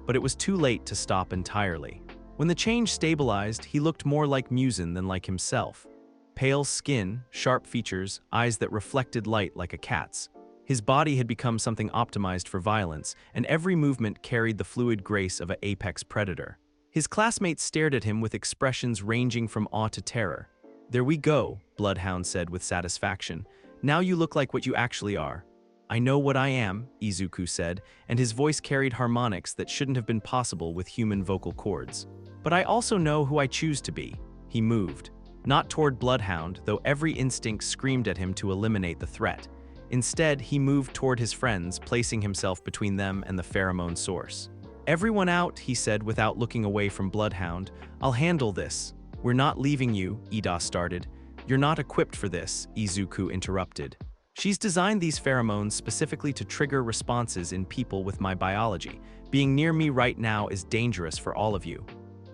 But it was too late to stop entirely. When the change stabilized, he looked more like Muzan than like himself. Pale skin, sharp features, eyes that reflected light like a cat's. His body had become something optimized for violence, and every movement carried the fluid grace of an apex predator. His classmates stared at him with expressions ranging from awe to terror. "There we go," Bloodhound said with satisfaction. "Now you look like what you actually are." "I know what I am," Izuku said, and his voice carried harmonics that shouldn't have been possible with human vocal cords. "But I also know who I choose to be." He moved. Not toward Bloodhound, though every instinct screamed at him to eliminate the threat. Instead, he moved toward his friends, placing himself between them and the pheromone source. "Everyone out," he said without looking away from Bloodhound. "I'll handle this." "We're not leaving you," Ida started. "You're not equipped for this," Izuku interrupted. "She's designed these pheromones specifically to trigger responses in people with my biology. Being near me right now is dangerous for all of you."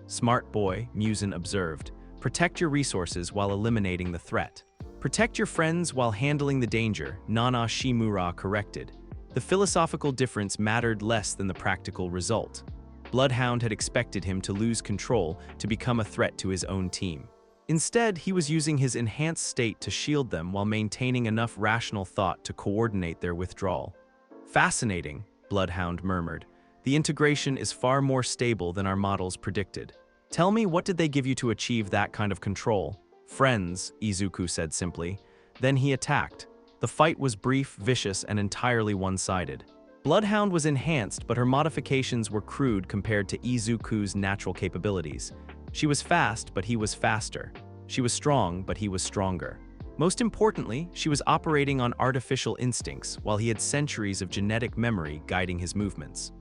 "Smart boy," Muzan observed. "Protect your resources while eliminating the threat." "Protect your friends while handling the danger," Nana Shimura corrected. The philosophical difference mattered less than the practical result. Bloodhound had expected him to lose control, to become a threat to his own team. Instead, he was using his enhanced state to shield them while maintaining enough rational thought to coordinate their withdrawal. "Fascinating," Bloodhound murmured. "The integration is far more stable than our models predicted. Tell me, what did they give you to achieve that kind of control?" "Friends," Izuku said simply. Then he attacked. The fight was brief, vicious, and entirely one-sided. Bloodhound was enhanced, but her modifications were crude compared to Izuku's natural capabilities. She was fast, but he was faster. She was strong, but he was stronger. Most importantly, she was operating on artificial instincts, while he had centuries of genetic memory guiding his movements.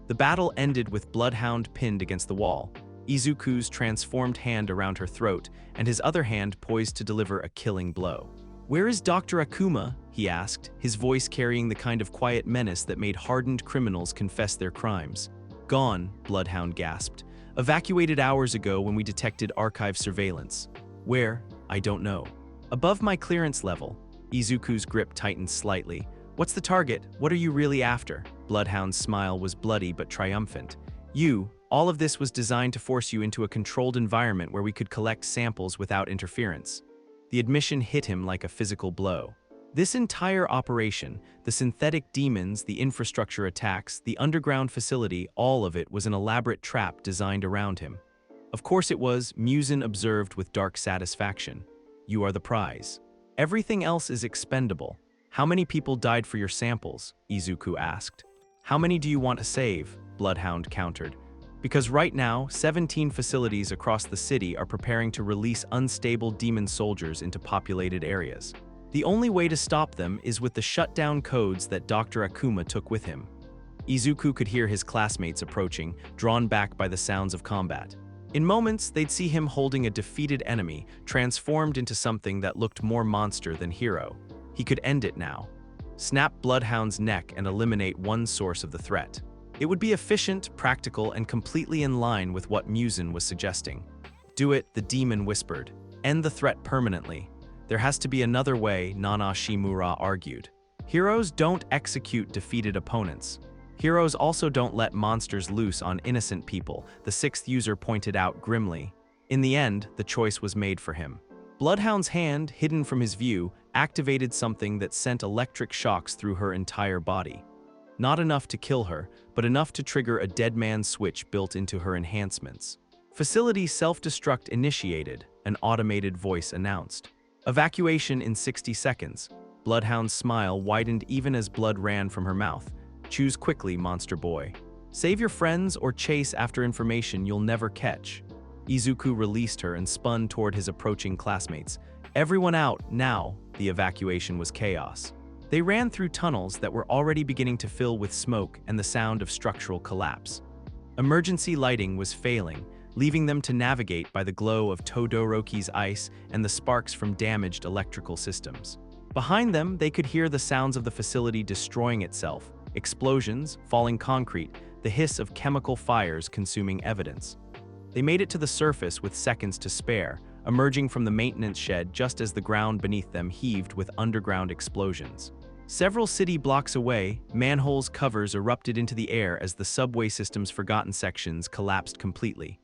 The battle ended with Bloodhound pinned against the wall, Izuku's transformed hand around her throat, and his other hand poised to deliver a killing blow. "Where is Dr. Akuma?" he asked, his voice carrying the kind of quiet menace that made hardened criminals confess their crimes. "Gone," Bloodhound gasped. "Evacuated hours ago when we detected archive surveillance." "Where? I don't know." "Above my clearance level." Izuku's grip tightened slightly. "What's the target? What are you really after?" Bloodhound's smile was bloody but triumphant. "You. All of this was designed to force you into a controlled environment where we could collect samples without interference." The admission hit him like a physical blow. This entire operation, the synthetic demons, the infrastructure attacks, the underground facility, all of it was an elaborate trap designed around him. "Of course it was," Muzan observed with dark satisfaction. "You are the prize. Everything else is expendable." "How many people died for your samples?" Izuku asked. "How many do you want to save?" Bloodhound countered. "Because right now, 17 facilities across the city are preparing to release unstable demon soldiers into populated areas. The only way to stop them is with the shutdown codes that Dr. Akuma took with him." Izuku could hear his classmates approaching, drawn back by the sounds of combat. In moments, they'd see him holding a defeated enemy, transformed into something that looked more monster than hero. He could end it now. Snap Bloodhound's neck and eliminate one source of the threat. It would be efficient, practical, and completely in line with what Muzan was suggesting. "Do it," the demon whispered. "End the threat permanently." "There has to be another way," Nana Shimura argued. "Heroes don't execute defeated opponents. Heroes also don't let monsters loose on innocent people," the sixth user pointed out grimly. In the end, the choice was made for him. Bloodhound's hand, hidden from his view, activated something that sent electric shocks through her entire body. Not enough to kill her, but enough to trigger a dead man switch built into her enhancements. "Facility self-destruct initiated," an automated voice announced. "Evacuation in 60 seconds. Bloodhound's smile widened even as blood ran from her mouth. "Choose quickly, monster boy. Save your friends or chase after information you'll never catch." Izuku released her and spun toward his approaching classmates. "Everyone out, now!" The evacuation was chaos. They ran through tunnels that were already beginning to fill with smoke and the sound of structural collapse. Emergency lighting was failing, leaving them to navigate by the glow of Todoroki's ice and the sparks from damaged electrical systems. Behind them, they could hear the sounds of the facility destroying itself, explosions, falling concrete, the hiss of chemical fires consuming evidence. They made it to the surface with seconds to spare, emerging from the maintenance shed just as the ground beneath them heaved with underground explosions. Several city blocks away, manholes' covers erupted into the air as the subway system's forgotten sections collapsed completely.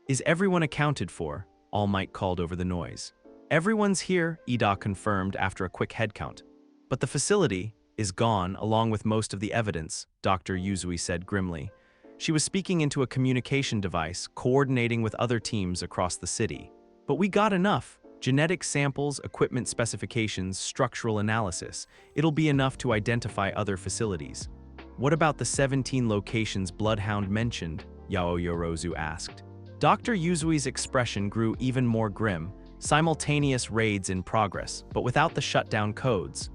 "Is everyone accounted for?" All Might called over the noise. "Everyone's here," Ida confirmed after a quick headcount. "But the facility is gone, along with most of the evidence," Dr. Yuzui said grimly. She was speaking into a communication device, coordinating with other teams across the city. "But we got enough. Genetic samples, equipment specifications, structural analysis. It'll be enough to identify other facilities." "What about the 17 locations Bloodhound mentioned?" Yao Yorozu asked. Dr. Yuzui's expression grew even more grim. Simultaneous raids in progress, but without the shutdown codes.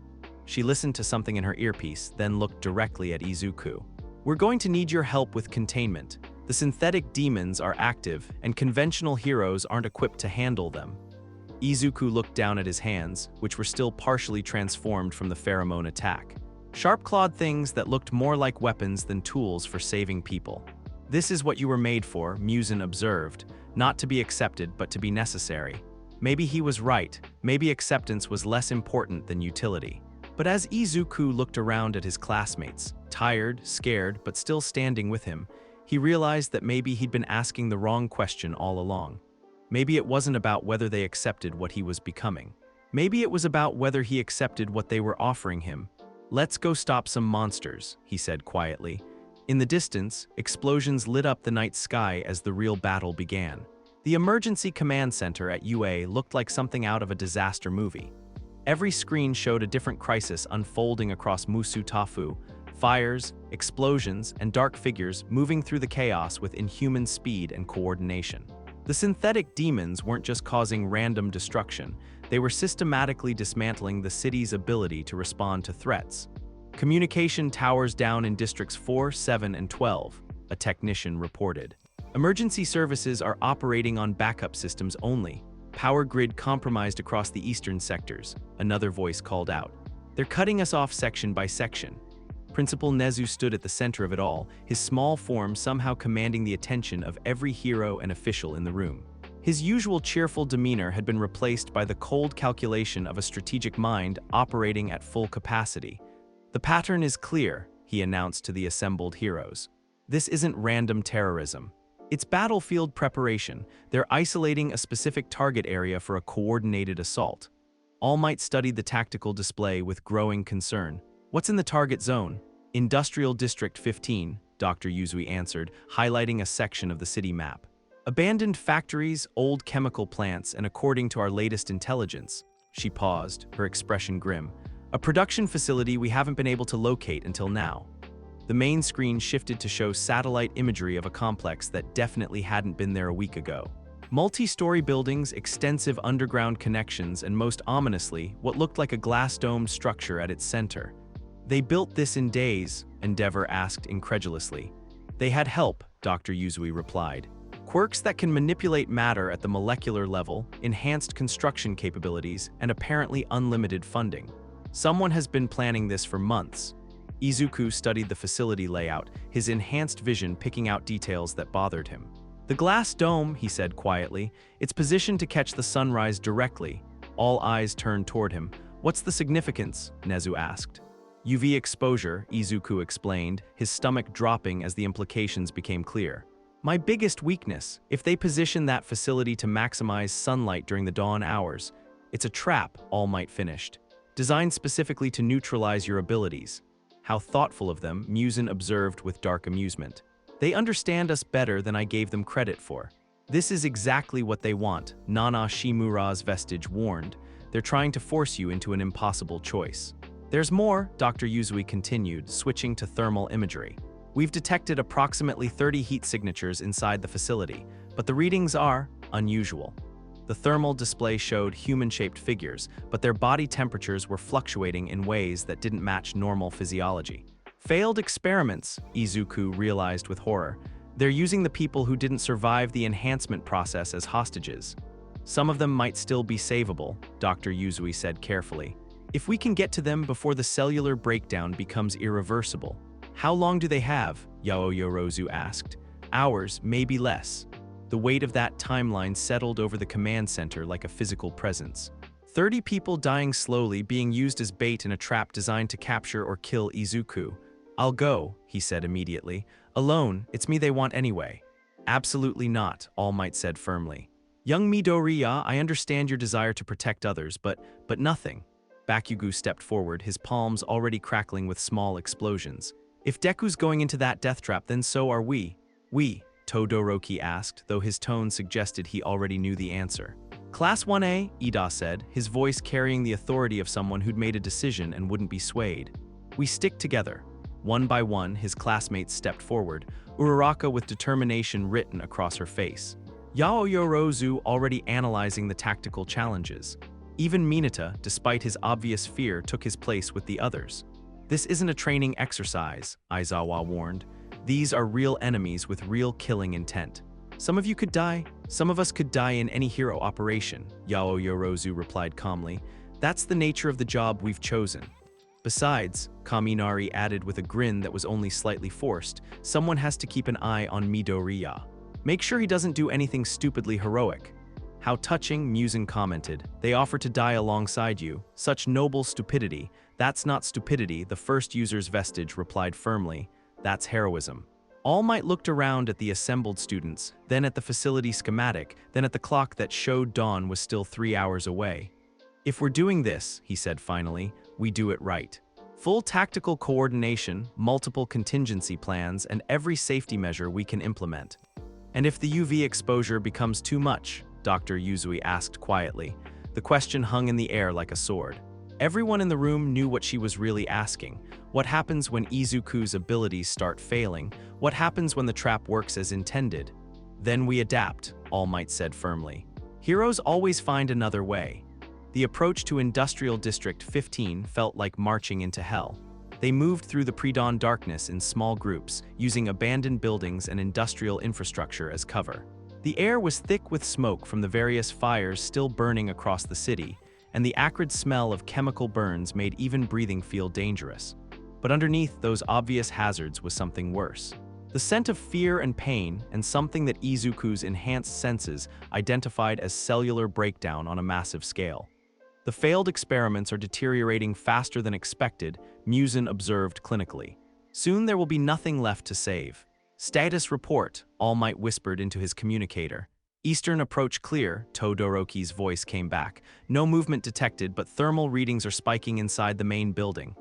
She listened to something in her earpiece, then looked directly at Izuku. "We're going to need your help with containment. The synthetic demons are active, and conventional heroes aren't equipped to handle them." Izuku looked down at his hands, which were still partially transformed from the pheromone attack. Sharp-clawed things that looked more like weapons than tools for saving people. "This is what you were made for," Muzan observed. "Not to be accepted, but to be necessary." Maybe he was right. Maybe acceptance was less important than utility. But as Izuku looked around at his classmates, tired, scared, but still standing with him, he realized that maybe he'd been asking the wrong question all along. Maybe it wasn't about whether they accepted what he was becoming. Maybe it was about whether he accepted what they were offering him. "Let's go stop some monsters," he said quietly. In the distance, explosions lit up the night sky as the real battle began. The emergency command center at UA looked like something out of a disaster movie. Every screen showed a different crisis unfolding across Musu Tafu, fires, explosions, and dark figures moving through the chaos with inhuman speed and coordination. The synthetic demons weren't just causing random destruction, they were systematically dismantling the city's ability to respond to threats. "Communication towers down in Districts 4, 7, and 12, a technician reported. "Emergency services are operating on backup systems only. Power grid compromised across the eastern sectors," another voice called out. "They're cutting us off section by section." Principal Nezu stood at the center of it all, his small form somehow commanding the attention of every hero and official in the room. His usual cheerful demeanor had been replaced by the cold calculation of a strategic mind operating at full capacity. "The pattern is clear," he announced to the assembled heroes. "This isn't random terrorism. It's battlefield preparation. They're isolating a specific target area for a coordinated assault." All Might studied the tactical display with growing concern. "What's in the target zone?" "Industrial District 15, Dr. Yuzui answered, highlighting a section of the city map. "Abandoned factories, old chemical plants, and according to our latest intelligence," she paused, her expression grim, "a production facility we haven't been able to locate until now." The main screen shifted to show satellite imagery of a complex that definitely hadn't been there a week ago. Multi-story buildings, extensive underground connections, and most ominously, what looked like a glass-domed structure at its center. "They built this in days?" Endeavor asked incredulously. "They had help," Dr. Yuzui replied. "Quirks that can manipulate matter at the molecular level, enhanced construction capabilities, and apparently unlimited funding. Someone has been planning this for months." Izuku studied the facility layout, his enhanced vision picking out details that bothered him. "The glass dome," he said quietly, "it's positioned to catch the sunrise directly." All eyes turned toward him. "What's the significance?" Nezu asked. "UV exposure," Izuku explained, his stomach dropping as the implications became clear. "My biggest weakness, if they position that facility to maximize sunlight during the dawn hours. It's a trap," All Might finished. "Designed specifically to neutralize your abilities." "How thoughtful of them," Muzan observed with dark amusement. "They understand us better than I gave them credit for." "This is exactly what they want," Nana Shimura's vestige warned. "They're trying to force you into an impossible choice." "There's more," Dr. Yuzui continued, switching to thermal imagery. "We've detected approximately 30 heat signatures inside the facility, but the readings are unusual." The thermal display showed human-shaped figures, but their body temperatures were fluctuating in ways that didn't match normal physiology. "Failed experiments," Izuku realized with horror. "They're using the people who didn't survive the enhancement process as hostages." "Some of them might still be savable," Dr. Yuzui said carefully. "If we can get to them before the cellular breakdown becomes irreversible." How long do they have? Yaoyorozu asked. Hours, maybe less. The weight of that timeline settled over the command center like a physical presence. 30 people dying slowly, being used as bait in a trap designed to capture or kill Izuku. I'll go, he said immediately. Alone, it's me they want anyway. Absolutely not, All Might said firmly. Young Midoriya, I understand your desire to protect others, but nothing. Bakugo stepped forward, his palms already crackling with small explosions. If Deku's going into that death trap, then so are we. We, Todoroki asked, though his tone suggested he already knew the answer. Class 1A, Ida said, his voice carrying the authority of someone who'd made a decision and wouldn't be swayed. We stick together. One by one, his classmates stepped forward, Uraraka with determination written across her face. Yaoyorozu already analyzing the tactical challenges. Even Mineta, despite his obvious fear, took his place with the others. This isn't a training exercise, Aizawa warned. These are real enemies with real killing intent. Some of you could die, some of us could die in any hero operation, Yaoyorozu replied calmly. That's the nature of the job we've chosen. Besides, Kaminari added with a grin that was only slightly forced, someone has to keep an eye on Midoriya. Make sure he doesn't do anything stupidly heroic. How touching, Muzan commented. They offer to die alongside you. Such noble stupidity. That's not stupidity, the first user's vestige replied firmly. That's heroism. All Might looked around at the assembled students, then at the facility schematic, then at the clock that showed dawn was still 3 hours away. If we're doing this, he said finally, we do it right. Full tactical coordination, multiple contingency plans, and every safety measure we can implement. And if the UV exposure becomes too much? Dr. Yuzui asked quietly. The question hung in the air like a sword. Everyone in the room knew what she was really asking. What happens when Izuku's abilities start failing? What happens when the trap works as intended? Then we adapt, All Might said firmly. Heroes always find another way. The approach to Industrial District 15 felt like marching into hell. They moved through the pre-dawn darkness in small groups, using abandoned buildings and industrial infrastructure as cover. The air was thick with smoke from the various fires still burning across the city, and the acrid smell of chemical burns made even breathing feel dangerous. But underneath those obvious hazards was something worse. The scent of fear and pain, and something that Izuku's enhanced senses identified as cellular breakdown on a massive scale. The failed experiments are deteriorating faster than expected, Muzan observed clinically. Soon there will be nothing left to save. Status report, All Might whispered into his communicator. Eastern approach clear, Todoroki's voice came back. No movement detected, but thermal readings are spiking inside the main building.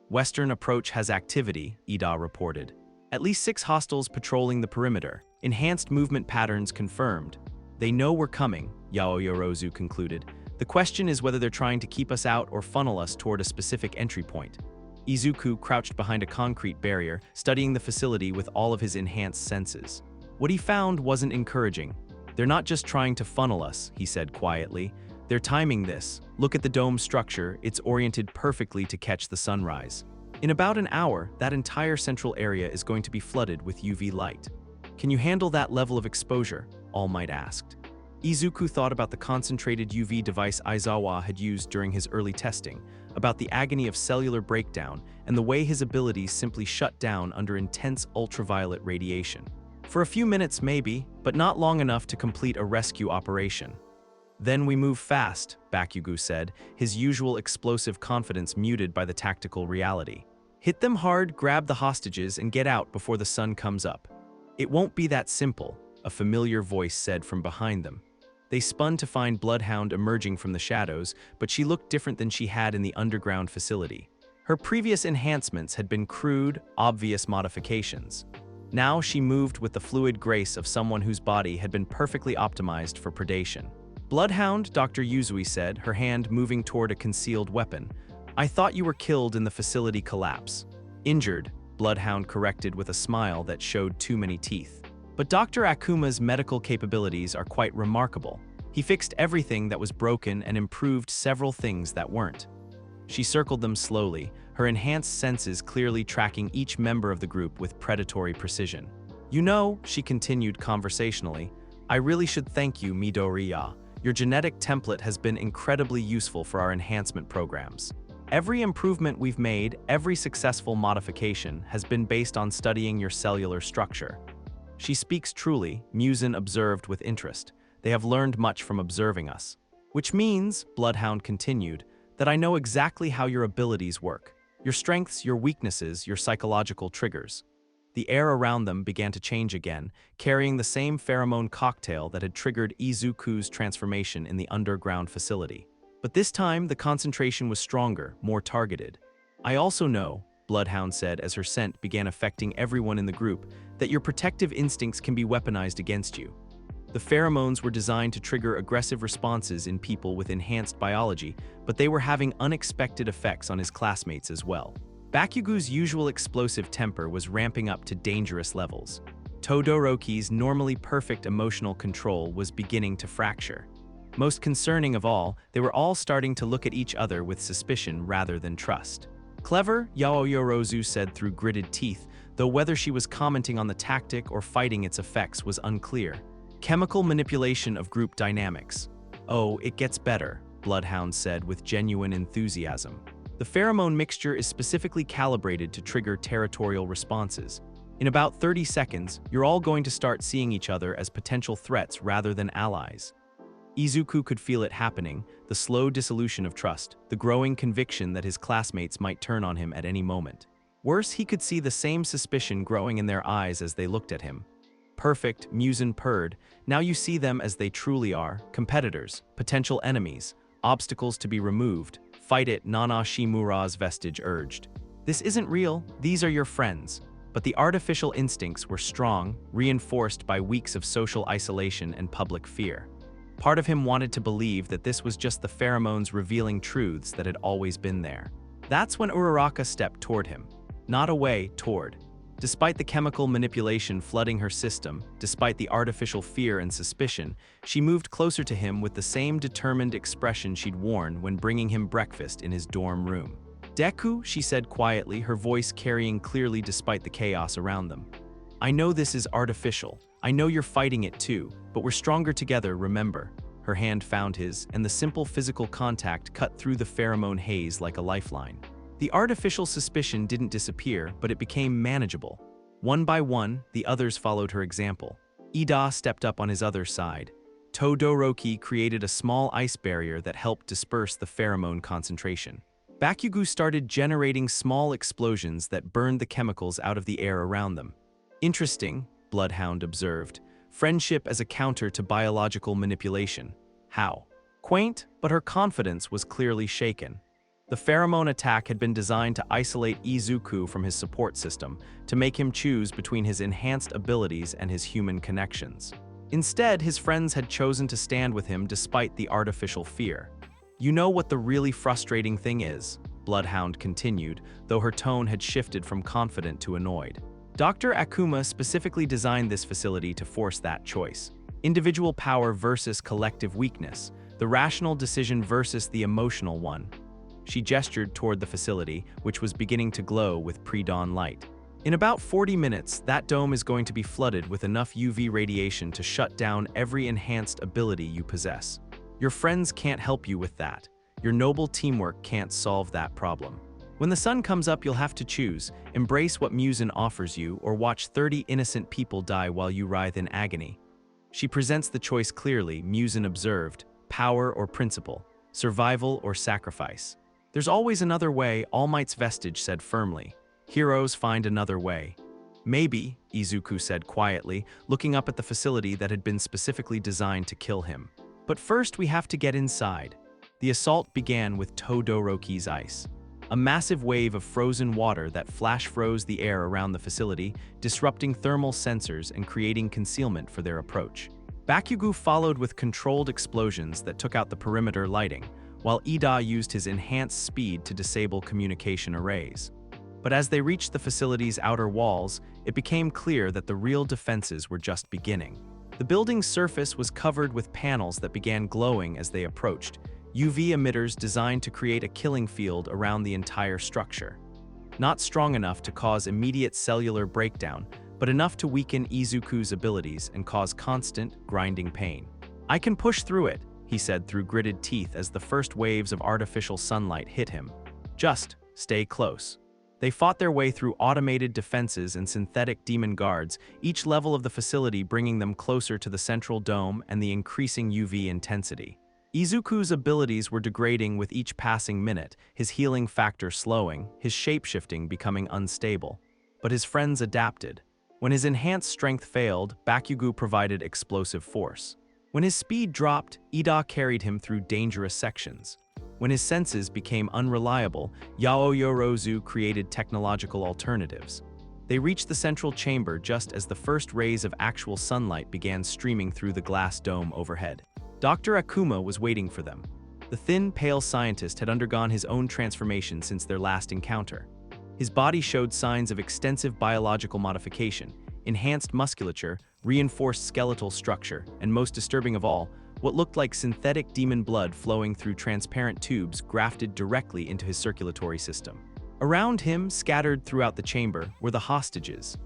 Western approach has activity, Ida reported. At least 6 hostiles patrolling the perimeter. Enhanced movement patterns confirmed. They know we're coming, Yaoyorozu concluded. The question is whether they're trying to keep us out or funnel us toward a specific entry point. Izuku crouched behind a concrete barrier, studying the facility with all of his enhanced senses. What he found wasn't encouraging. They're not just trying to funnel us, he said quietly. They're timing this. Look at the dome structure, it's oriented perfectly to catch the sunrise. In about an hour, that entire central area is going to be flooded with UV light. Can you handle that level of exposure? All Might asked. Izuku thought about the concentrated UV device Aizawa had used during his early testing, about the agony of cellular breakdown, and the way his abilities simply shut down under intense ultraviolet radiation. For a few minutes maybe, but not long enough to complete a rescue operation. Then we move fast, Bakugo said, his usual explosive confidence muted by the tactical reality. Hit them hard, grab the hostages, and get out before the sun comes up. It won't be that simple, a familiar voice said from behind them. They spun to find Bloodhound emerging from the shadows, but she looked different than she had in the underground facility. Her previous enhancements had been crude, obvious modifications. Now she moved with the fluid grace of someone whose body had been perfectly optimized for predation. Bloodhound, Dr. Yuzui said, her hand moving toward a concealed weapon. I thought you were killed in the facility collapse. Injured, Bloodhound corrected with a smile that showed too many teeth. But Dr. Akuma's medical capabilities are quite remarkable. He fixed everything that was broken and improved several things that weren't. She circled them slowly, her enhanced senses clearly tracking each member of the group with predatory precision. You know, she continued conversationally, I really should thank you, Midoriya. Your genetic template has been incredibly useful for our enhancement programs. Every improvement we've made, every successful modification, has been based on studying your cellular structure. She speaks truly, Muzan observed with interest. They have learned much from observing us. Which means, Bloodhound continued, that I know exactly how your abilities work. Your strengths, your weaknesses, your psychological triggers. The air around them began to change again, carrying the same pheromone cocktail that had triggered Izuku's transformation in the underground facility. But this time, the concentration was stronger, more targeted. I also know, Bloodhound said as her scent began affecting everyone in the group, that your protective instincts can be weaponized against you. The pheromones were designed to trigger aggressive responses in people with enhanced biology, but they were having unexpected effects on his classmates as well. Bakugo's usual explosive temper was ramping up to dangerous levels. Todoroki's normally perfect emotional control was beginning to fracture. Most concerning of all, they were all starting to look at each other with suspicion rather than trust. Clever, Yaoyorozu said through gritted teeth, though whether she was commenting on the tactic or fighting its effects was unclear. Chemical manipulation of group dynamics. Oh, it gets better, Bloodhound said with genuine enthusiasm. The pheromone mixture is specifically calibrated to trigger territorial responses. In about 30 seconds, you're all going to start seeing each other as potential threats rather than allies. Izuku could feel it happening, the slow dissolution of trust, the growing conviction that his classmates might turn on him at any moment. Worse, he could see the same suspicion growing in their eyes as they looked at him. Perfect, Muzan purred. Now you see them as they truly are, competitors, potential enemies, obstacles to be removed. Fight it, Nana Shimura's vestige urged. This isn't real, these are your friends. But the artificial instincts were strong, reinforced by weeks of social isolation and public fear. Part of him wanted to believe that this was just the pheromones revealing truths that had always been there. That's when Uraraka stepped toward him. Not away, toward. Despite the chemical manipulation flooding her system, despite the artificial fear and suspicion, she moved closer to him with the same determined expression she'd worn when bringing him breakfast in his dorm room. Deku, she said quietly, her voice carrying clearly despite the chaos around them. I know this is artificial. I know you're fighting it too, but we're stronger together, remember. Her hand found his, and the simple physical contact cut through the pheromone haze like a lifeline. The artificial suspicion didn't disappear, but it became manageable. One by one, the others followed her example. Ida stepped up on his other side. Todoroki created a small ice barrier that helped disperse the pheromone concentration. Bakugo started generating small explosions that burned the chemicals out of the air around them. Interesting, Bloodhound observed. Friendship as a counter to biological manipulation. How? Quaint, but her confidence was clearly shaken. The pheromone attack had been designed to isolate Izuku from his support system, to make him choose between his enhanced abilities and his human connections. Instead, his friends had chosen to stand with him despite the artificial fear. You know what the really frustrating thing is, Bloodhound continued, though her tone had shifted from confident to annoyed. Dr. Akuma specifically designed this facility to force that choice. Individual power versus collective weakness, the rational decision versus the emotional one. She gestured toward the facility, which was beginning to glow with pre-dawn light. In about 40 minutes, that dome is going to be flooded with enough UV radiation to shut down every enhanced ability you possess. Your friends can't help you with that. Your noble teamwork can't solve that problem. When the sun comes up, you'll have to choose, embrace what Muzan offers you, or watch 30 innocent people die while you writhe in agony. She presents the choice clearly, Muzan observed, power or principle, survival or sacrifice. There's always another way, All Might's vestige said firmly. Heroes find another way. Maybe, Izuku said quietly, looking up at the facility that had been specifically designed to kill him. But first we have to get inside. The assault began with Todoroki's ice. A massive wave of frozen water that flash froze the air around the facility, disrupting thermal sensors and creating concealment for their approach. Bakugo followed with controlled explosions that took out the perimeter lighting, while Ida used his enhanced speed to disable communication arrays. But as they reached the facility's outer walls, it became clear that the real defenses were just beginning. The building's surface was covered with panels that began glowing as they approached, UV emitters designed to create a killing field around the entire structure. Not strong enough to cause immediate cellular breakdown, but enough to weaken Izuku's abilities and cause constant, grinding pain. I can push through it, he said through gritted teeth as the first waves of artificial sunlight hit him. Just stay close. They fought their way through automated defenses and synthetic demon guards, each level of the facility bringing them closer to the central dome and the increasing UV intensity. Izuku's abilities were degrading with each passing minute, his healing factor slowing, his shape-shifting becoming unstable. But his friends adapted. When his enhanced strength failed, Bakugo provided explosive force. When his speed dropped, Ida carried him through dangerous sections. When his senses became unreliable, Yaoyorozu created technological alternatives. They reached the central chamber just as the first rays of actual sunlight began streaming through the glass dome overhead. Dr. Akuma was waiting for them. The thin, pale scientist had undergone his own transformation since their last encounter. His body showed signs of extensive biological modification, enhanced musculature, reinforced skeletal structure, and most disturbing of all, what looked like synthetic demon blood flowing through transparent tubes grafted directly into his circulatory system. Around him, scattered throughout the chamber, were the hostages.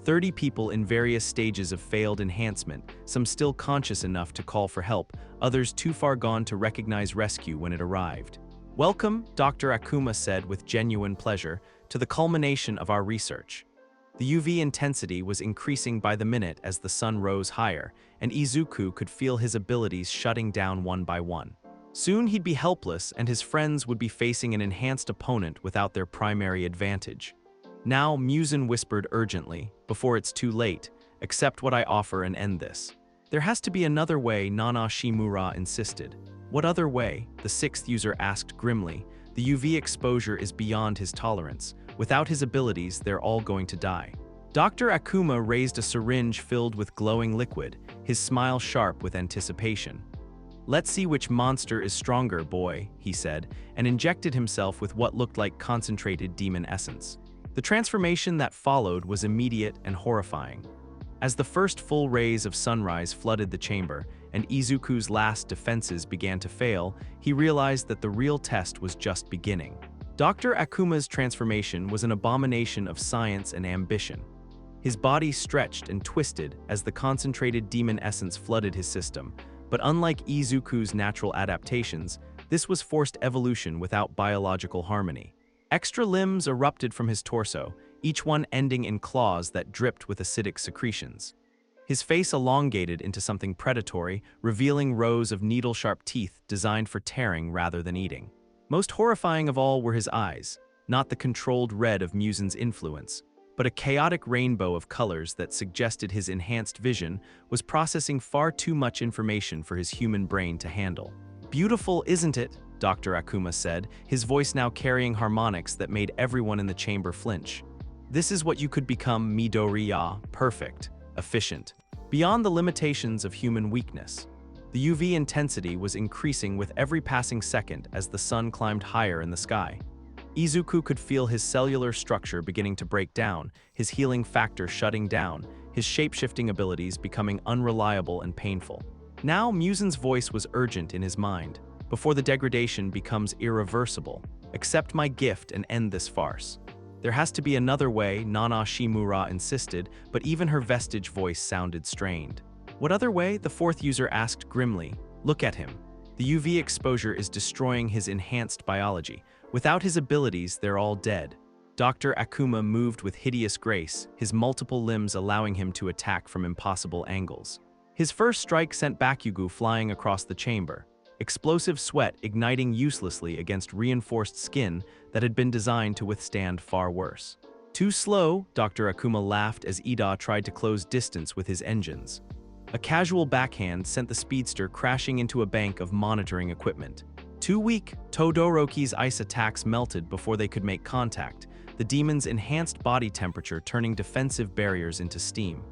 30 people in various stages of failed enhancement, some still conscious enough to call for help, others too far gone to recognize rescue when it arrived. "Welcome," Dr. Akuma said with genuine pleasure, "to the culmination of our research." The UV intensity was increasing by the minute as the sun rose higher, and Izuku could feel his abilities shutting down one by one. Soon he'd be helpless, and his friends would be facing an enhanced opponent without their primary advantage. Now, Muzan whispered urgently, "Before it's too late, accept what I offer and end this." "There has to be another way," Nana Shimura insisted. "What other way?" the sixth user asked grimly. "The UV exposure is beyond his tolerance. Without his abilities, they're all going to die." Dr. Akuma raised a syringe filled with glowing liquid, his smile sharp with anticipation. "Let's see which monster is stronger, boy," he said, and injected himself with what looked like concentrated demon essence. The transformation that followed was immediate and horrifying. As the first full rays of sunrise flooded the chamber, and Izuku's last defenses began to fail, he realized that the real test was just beginning. Dr. Akuma's transformation was an abomination of science and ambition. His body stretched and twisted as the concentrated demon essence flooded his system, but unlike Izuku's natural adaptations, this was forced evolution without biological harmony. Extra limbs erupted from his torso, each one ending in claws that dripped with acidic secretions. His face elongated into something predatory, revealing rows of needle-sharp teeth designed for tearing rather than eating. Most horrifying of all were his eyes, not the controlled red of Muzan's influence, but a chaotic rainbow of colors that suggested his enhanced vision was processing far too much information for his human brain to handle. "Beautiful, isn't it?" Dr. Akuma said, his voice now carrying harmonics that made everyone in the chamber flinch. "This is what you could become, Midoriya, perfect, efficient, beyond the limitations of human weakness." The UV intensity was increasing with every passing second as the sun climbed higher in the sky. Izuku could feel his cellular structure beginning to break down, his healing factor shutting down, his shape-shifting abilities becoming unreliable and painful. Now Muzan's voice was urgent in his mind. "Before the degradation becomes irreversible, accept my gift and end this farce." "There has to be another way," Nana Shimura insisted, but even her vestige voice sounded strained. "What other way?" the fourth user asked grimly. "Look at him. The UV exposure is destroying his enhanced biology. Without his abilities, they're all dead." Dr. Akuma moved with hideous grace, his multiple limbs allowing him to attack from impossible angles. His first strike sent Bakugo flying across the chamber, explosive sweat igniting uselessly against reinforced skin that had been designed to withstand far worse. "Too slow," Dr. Akuma laughed as Ida tried to close distance with his engines. A casual backhand sent the speedster crashing into a bank of monitoring equipment. "Too weak," Todoroki's ice attacks melted before they could make contact, the demon's enhanced body temperature turning defensive barriers into steam.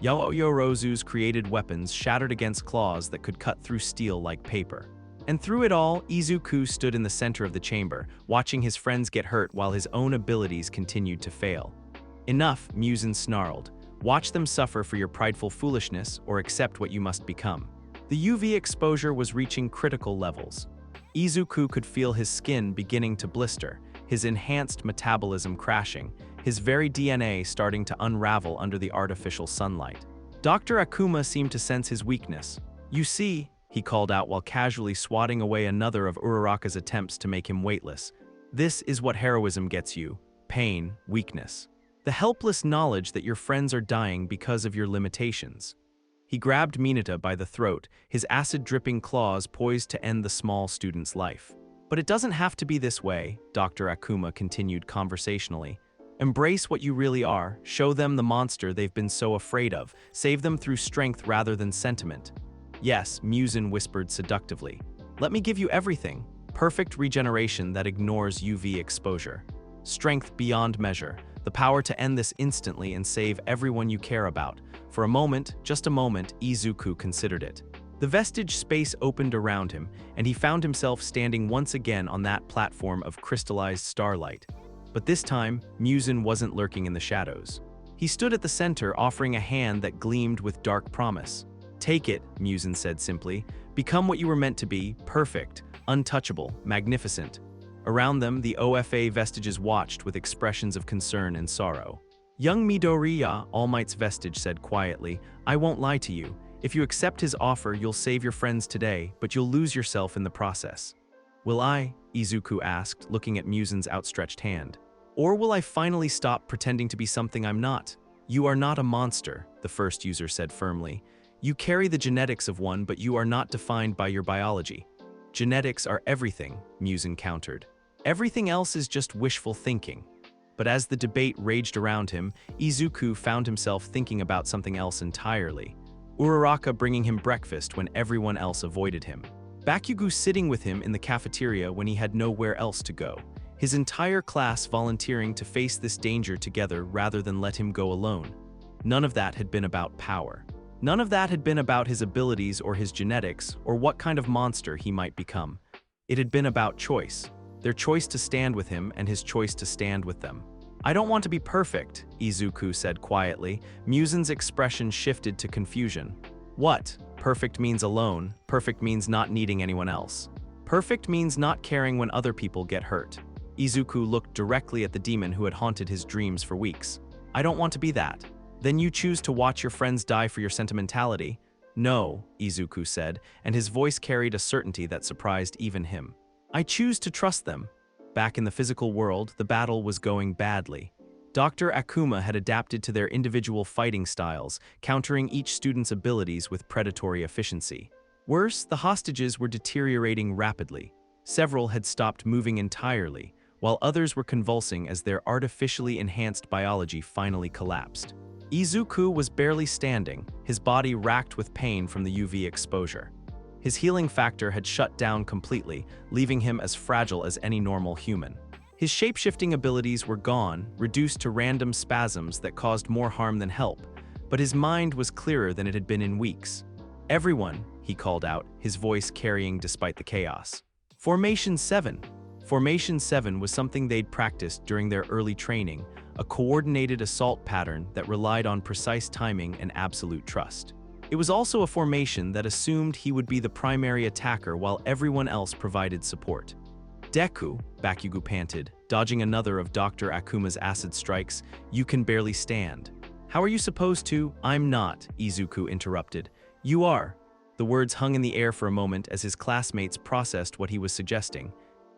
Yaoyorozu's created weapons shattered against claws that could cut through steel like paper. And through it all, Izuku stood in the center of the chamber, watching his friends get hurt while his own abilities continued to fail. "Enough," Muzan snarled. "Watch them suffer for your prideful foolishness or accept what you must become." The UV exposure was reaching critical levels. Izuku could feel his skin beginning to blister, his enhanced metabolism crashing, his very DNA starting to unravel under the artificial sunlight. Dr. Akuma seemed to sense his weakness. "You see," he called out while casually swatting away another of Uraraka's attempts to make him weightless. This is what heroism gets you: pain, weakness. The helpless knowledge that your friends are dying because of your limitations. He grabbed Mineta by the throat, his acid-dripping claws poised to end the small student's life. But it doesn't have to be this way, Dr. Akuma continued conversationally. Embrace what you really are, show them the monster they've been so afraid of, save them through strength rather than sentiment. Yes, Muzan whispered seductively. Let me give you everything. Perfect regeneration that ignores UV exposure. Strength beyond measure, the power to end this instantly and save everyone you care about. For a moment, just a moment, Izuku considered it. The vestige space opened around him, and he found himself standing once again on that platform of crystallized starlight. But this time, Muzan wasn't lurking in the shadows. He stood at the center, offering a hand that gleamed with dark promise. Take it, Muzan said simply. Become what you were meant to be, perfect, untouchable, magnificent. Around them, the OFA vestiges watched with expressions of concern and sorrow. Young Midoriya, All Might's vestige, said quietly, I won't lie to you. If you accept his offer, you'll save your friends today, but you'll lose yourself in the process. Will I? Izuku asked, looking at Muzan's outstretched hand. Or will I finally stop pretending to be something I'm not? You are not a monster, the first user said firmly. You carry the genetics of one, but you are not defined by your biology. Genetics are everything, Muzan countered. Everything else is just wishful thinking. But as the debate raged around him, Izuku found himself thinking about something else entirely. Uraraka bringing him breakfast when everyone else avoided him. Bakugo sitting with him in the cafeteria when he had nowhere else to go. His entire class volunteering to face this danger together rather than let him go alone. None of that had been about power. None of that had been about his abilities or his genetics or what kind of monster he might become. It had been about choice. Their choice to stand with him and his choice to stand with them. I don't want to be perfect, Izuku said quietly. Muzan's expression shifted to confusion. What? Perfect means alone. Perfect means not needing anyone else. Perfect means not caring when other people get hurt. Izuku looked directly at the demon who had haunted his dreams for weeks. I don't want to be that. Then you choose to watch your friends die for your sentimentality? No, Izuku said, and his voice carried a certainty that surprised even him. I choose to trust them. Back in the physical world, the battle was going badly. Dr. Akuma had adapted to their individual fighting styles, countering each student's abilities with predatory efficiency. Worse, the hostages were deteriorating rapidly. Several had stopped moving entirely, while others were convulsing as their artificially enhanced biology finally collapsed. Izuku was barely standing, his body racked with pain from the UV exposure. His healing factor had shut down completely, leaving him as fragile as any normal human. His shape-shifting abilities were gone, reduced to random spasms that caused more harm than help, but his mind was clearer than it had been in weeks. Everyone, he called out, his voice carrying despite the chaos. Formation 7. Formation 7 was something they'd practiced during their early training, a coordinated assault pattern that relied on precise timing and absolute trust. It was also a formation that assumed he would be the primary attacker while everyone else provided support. Deku, Bakugo panted, dodging another of Dr. Akuma's acid strikes, you can barely stand. How are you supposed to? I'm not, Izuku interrupted. You are. The words hung in the air for a moment as his classmates processed what he was suggesting.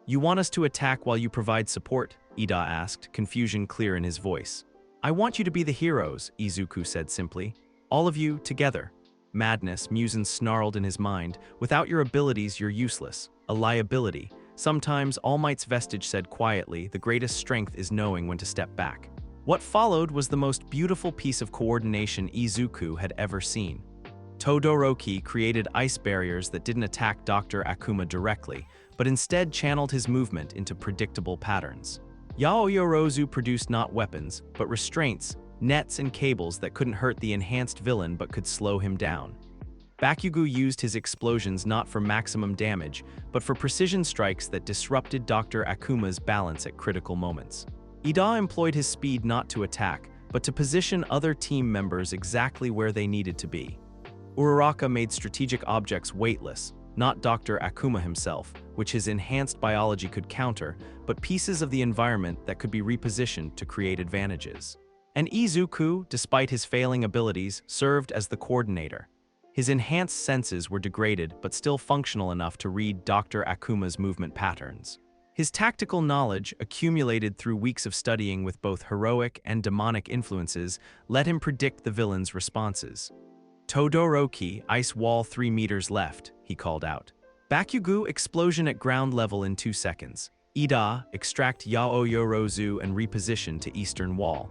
You want us to attack while you provide support? Ida asked, confusion clear in his voice. I want you to be the heroes, Izuku said simply. All of you, together. Madness, Muzan snarled in his mind. Without your abilities, you're useless. A liability. Sometimes, All Might's vestige said quietly, the greatest strength is knowing when to step back. What followed was the most beautiful piece of coordination Izuku had ever seen. Todoroki created ice barriers that didn't attack Dr. Akuma directly, but instead channeled his movement into predictable patterns. Yaoyorozu produced not weapons, but restraints, nets and cables that couldn't hurt the enhanced villain but could slow him down. Bakugo used his explosions not for maximum damage, but for precision strikes that disrupted Dr. Akuma's balance at critical moments. Ida employed his speed not to attack, but to position other team members exactly where they needed to be. Uraraka made strategic objects weightless, not Dr. Akuma himself, which his enhanced biology could counter, but pieces of the environment that could be repositioned to create advantages. And Izuku, despite his failing abilities, served as the coordinator. His enhanced senses were degraded but still functional enough to read Dr. Akuma's movement patterns. His tactical knowledge, accumulated through weeks of studying with both heroic and demonic influences, let him predict the villain's responses. Todoroki, ice wall 3 meters left, he called out. Bakugo, explosion at ground level in 2 seconds. Ida, extract Yaoyorozu and reposition to eastern wall.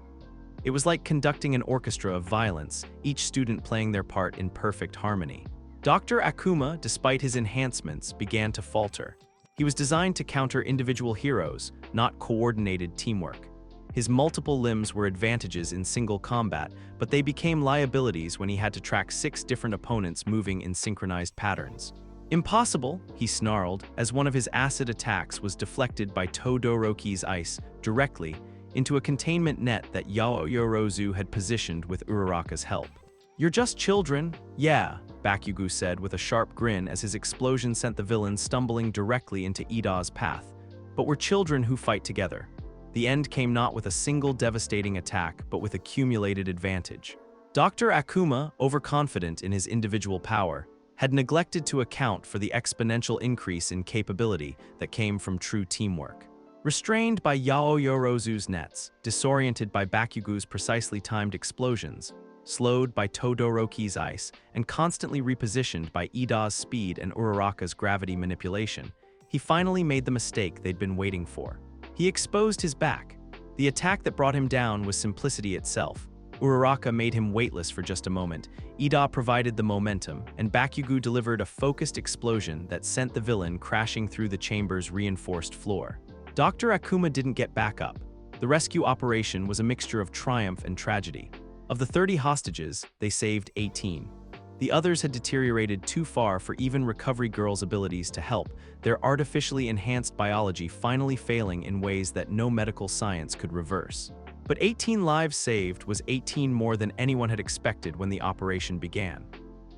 It was like conducting an orchestra of violence, each student playing their part in perfect harmony. Dr. Akuma, despite his enhancements, began to falter. He was designed to counter individual heroes, not coordinated teamwork. His multiple limbs were advantages in single combat, but they became liabilities when he had to track 6 different opponents moving in synchronized patterns. Impossible, he snarled, as one of his acid attacks was deflected by Todoroki's ice directly into a containment net that Yaoyorozu had positioned with Uraraka's help. You're just children, yeah, Bakugo said with a sharp grin as his explosion sent the villain stumbling directly into Ida's path. But we're children who fight together. The end came not with a single devastating attack, but with accumulated advantage. Dr. Akuma, overconfident in his individual power, had neglected to account for the exponential increase in capability that came from true teamwork. Restrained by Yaoyorozu's nets, disoriented by Bakugo's precisely timed explosions, slowed by Todoroki's ice, and constantly repositioned by Ida's speed and Uraraka's gravity manipulation, he finally made the mistake they'd been waiting for. He exposed his back. The attack that brought him down was simplicity itself. Uraraka made him weightless for just a moment, Ida provided the momentum, and Bakugo delivered a focused explosion that sent the villain crashing through the chamber's reinforced floor. Dr. Akuma didn't get back up. The rescue operation was a mixture of triumph and tragedy. Of the 30 hostages, they saved 18. The others had deteriorated too far for even Recovery Girl's abilities to help, their artificially enhanced biology finally failing in ways that no medical science could reverse. But 18 lives saved was 18 more than anyone had expected when the operation began.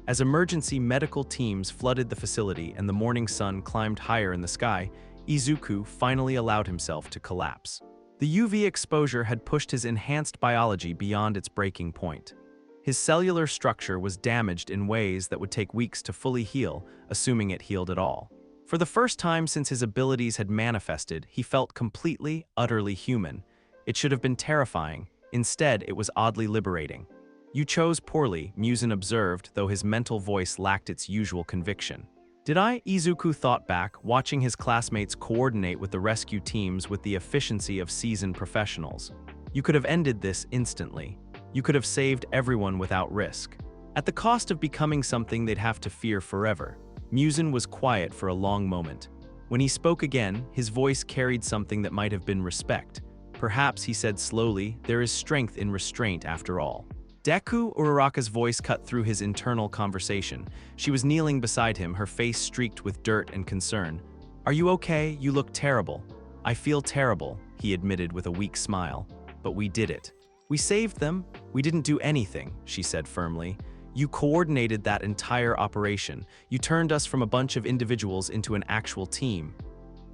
As emergency medical teams flooded the facility and the morning sun climbed higher in the sky, Izuku finally allowed himself to collapse. The UV exposure had pushed his enhanced biology beyond its breaking point. His cellular structure was damaged in ways that would take weeks to fully heal, assuming it healed at all. For the first time since his abilities had manifested, he felt completely, utterly human. It should have been terrifying. Instead, it was oddly liberating. You chose poorly, Muzan observed, though his mental voice lacked its usual conviction. Did I? Izuku thought back, watching his classmates coordinate with the rescue teams with the efficiency of seasoned professionals. You could have ended this instantly. You could have saved everyone without risk. At the cost of becoming something they'd have to fear forever. Muzan was quiet for a long moment. When he spoke again, his voice carried something that might have been respect. Perhaps, he said slowly, there is strength in restraint after all. Deku, Uraraka's voice cut through his internal conversation. She was kneeling beside him, her face streaked with dirt and concern. Are you okay? You look terrible. I feel terrible, he admitted with a weak smile. But we did it. We saved them. We didn't do anything, she said firmly. You coordinated that entire operation. You turned us from a bunch of individuals into an actual team.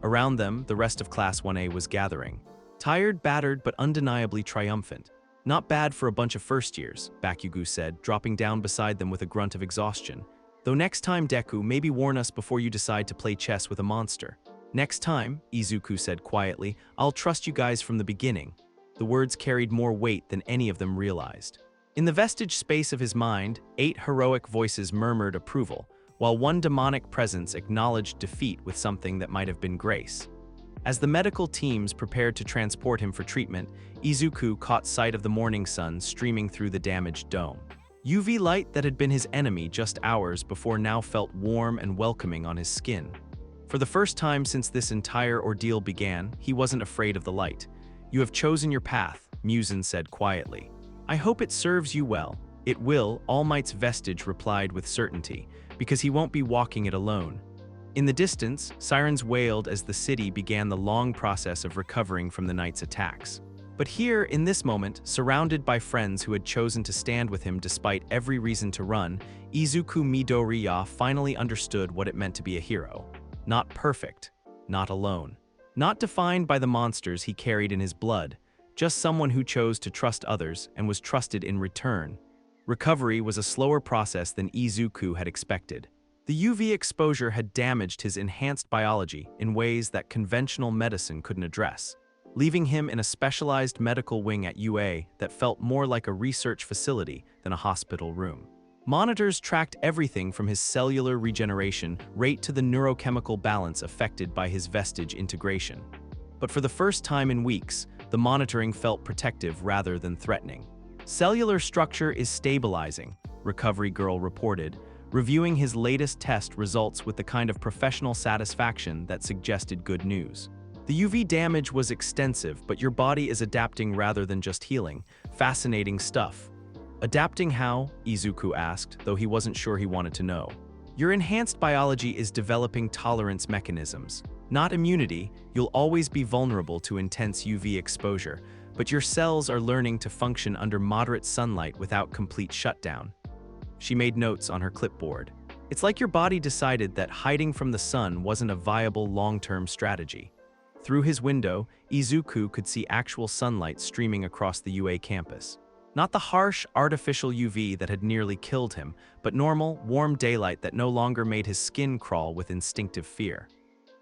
Around them, the rest of Class 1A was gathering. Tired, battered, but undeniably triumphant. Not bad for a bunch of first years, Bakugo said, dropping down beside them with a grunt of exhaustion. Though next time, Deku, maybe warn us before you decide to play chess with a monster. Next time, Izuku said quietly, I'll trust you guys from the beginning. The words carried more weight than any of them realized. In the vestige space of his mind, 8 heroic voices murmured approval, while one demonic presence acknowledged defeat with something that might have been grace. As the medical teams prepared to transport him for treatment, Izuku caught sight of the morning sun streaming through the damaged dome. UV light that had been his enemy just hours before now felt warm and welcoming on his skin. For the first time since this entire ordeal began, he wasn't afraid of the light. You have chosen your path, Muzan said quietly. I hope it serves you well. It will, All Might's vestige replied with certainty, because he won't be walking it alone. In the distance, sirens wailed as the city began the long process of recovering from the night's attacks. But here, in this moment, surrounded by friends who had chosen to stand with him despite every reason to run, Izuku Midoriya finally understood what it meant to be a hero. Not perfect, not alone. Not defined by the monsters he carried in his blood, just someone who chose to trust others and was trusted in return. Recovery was a slower process than Izuku had expected. The UV exposure had damaged his enhanced biology in ways that conventional medicine couldn't address, leaving him in a specialized medical wing at UA that felt more like a research facility than a hospital room. Monitors tracked everything from his cellular regeneration rate to the neurochemical balance affected by his vestige integration. But for the first time in weeks, the monitoring felt protective rather than threatening. "Cellular structure is stabilizing," Recovery Girl reported, reviewing his latest test results with the kind of professional satisfaction that suggested good news. "The UV damage was extensive, but your body is adapting rather than just healing. Fascinating stuff." "Adapting how?" Izuku asked, though he wasn't sure he wanted to know. "Your enhanced biology is developing tolerance mechanisms. Not immunity, you'll always be vulnerable to intense UV exposure, but your cells are learning to function under moderate sunlight without complete shutdown." She made notes on her clipboard. "It's like your body decided that hiding from the sun wasn't a viable long-term strategy." Through his window, Izuku could see actual sunlight streaming across the UA campus. Not the harsh, artificial UV that had nearly killed him, but normal, warm daylight that no longer made his skin crawl with instinctive fear.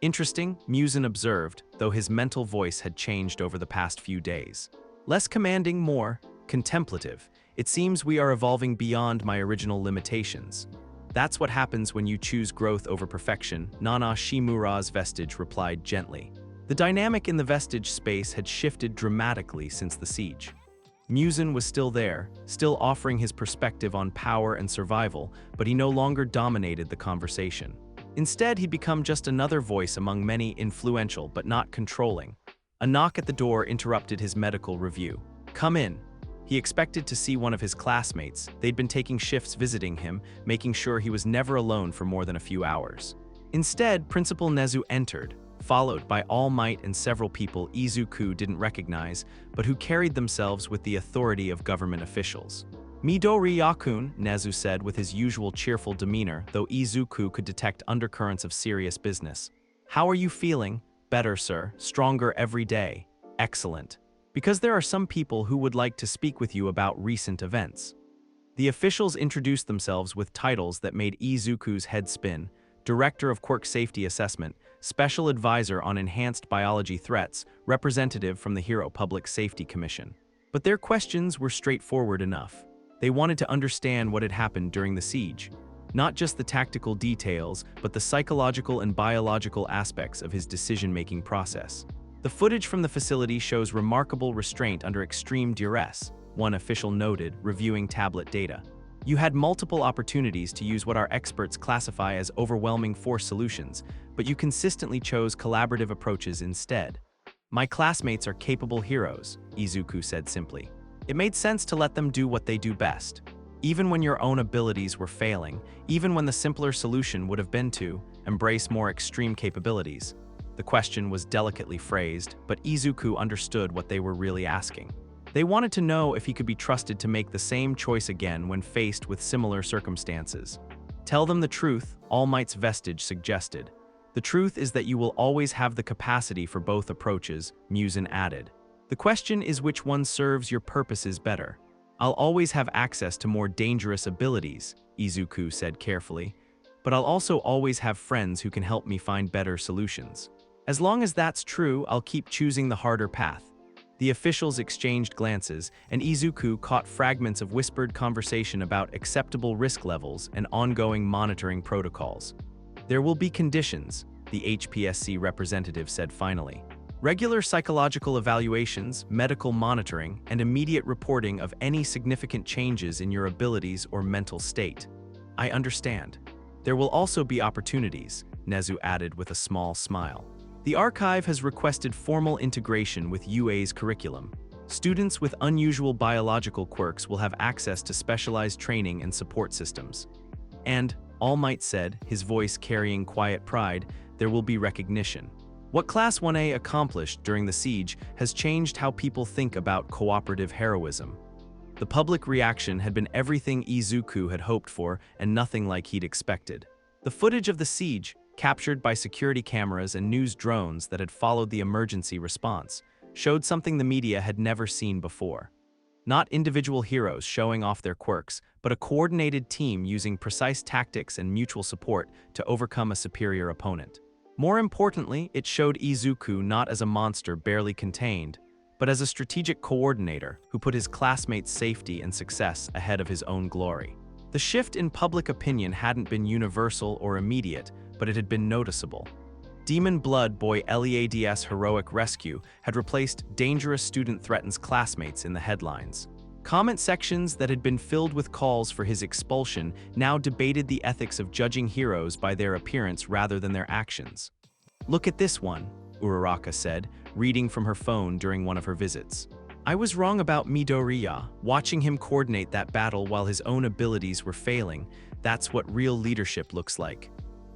"Interesting," Muzan observed, though his mental voice had changed over the past few days. "Less commanding, more contemplative. It seems we are evolving beyond my original limitations." "That's what happens when you choose growth over perfection," Nana Shimura's vestige replied gently. The dynamic in the vestige space had shifted dramatically since the siege. Muzan was still there, still offering his perspective on power and survival, but he no longer dominated the conversation. Instead, he'd become just another voice among many, influential but not controlling. A knock at the door interrupted his medical review. "Come in." He expected to see one of his classmates. They'd been taking shifts visiting him, making sure he was never alone for more than a few hours. Instead, Principal Nezu entered, followed by All Might and several people Izuku didn't recognize, but who carried themselves with the authority of government officials. "Midori Yakun," Nezu said with his usual cheerful demeanor, though Izuku could detect undercurrents of serious business. "How are you feeling?" "Better, sir. Stronger every day." "Excellent. Because there are some people who would like to speak with you about recent events." The officials introduced themselves with titles that made Izuku's head spin: Director of Quirk Safety Assessment, Special Advisor on Enhanced Biology Threats, Representative from the Hero Public Safety Commission. But their questions were straightforward enough. They wanted to understand what had happened during the siege. Not just the tactical details, but the psychological and biological aspects of his decision-making process. "The footage from the facility shows remarkable restraint under extreme duress," one official noted, reviewing tablet data. "You had multiple opportunities to use what our experts classify as overwhelming force solutions, but you consistently chose collaborative approaches instead." "My classmates are capable heroes," Izuku said simply. "It made sense to let them do what they do best. Even when your own abilities were failing, even when the simpler solution would have been to embrace more extreme capabilities." The question was delicately phrased, but Izuku understood what they were really asking. They wanted to know if he could be trusted to make the same choice again when faced with similar circumstances. "Tell them the truth," All Might's vestige suggested. "The truth is that you will always have the capacity for both approaches," Muzan added. "The question is which one serves your purposes better." "I'll always have access to more dangerous abilities," Izuku said carefully, "but I'll also always have friends who can help me find better solutions. As long as that's true, I'll keep choosing the harder path." The officials exchanged glances, and Izuku caught fragments of whispered conversation about acceptable risk levels and ongoing monitoring protocols. "There will be conditions," the HPSC representative said finally. "Regular psychological evaluations, medical monitoring, and immediate reporting of any significant changes in your abilities or mental state." "I understand. There will also be opportunities," Nezu added with a small smile. "The archive has requested formal integration with UA's curriculum. Students with unusual biological quirks will have access to specialized training and support systems. And," All Might said, his voice carrying quiet pride, "there will be recognition. What Class 1A accomplished during the siege has changed how people think about cooperative heroism." The public reaction had been everything Izuku had hoped for and nothing like he'd expected. The footage of the siege, captured by security cameras and news drones that had followed the emergency response, showed something the media had never seen before. Not individual heroes showing off their quirks, but a coordinated team using precise tactics and mutual support to overcome a superior opponent. More importantly, it showed Izuku not as a monster barely contained, but as a strategic coordinator who put his classmates' safety and success ahead of his own glory. The shift in public opinion hadn't been universal or immediate, but it had been noticeable. Demon Blood Boy Lead's heroic rescue had replaced dangerous student threatens classmates in the headlines. Comment sections that had been filled with calls for his expulsion now debated the ethics of judging heroes by their appearance rather than their actions. "Look at this one," Uraraka said, reading from her phone during one of her visits. "I was wrong about Midoriya, watching him coordinate that battle while his own abilities were failing. That's what real leadership looks like."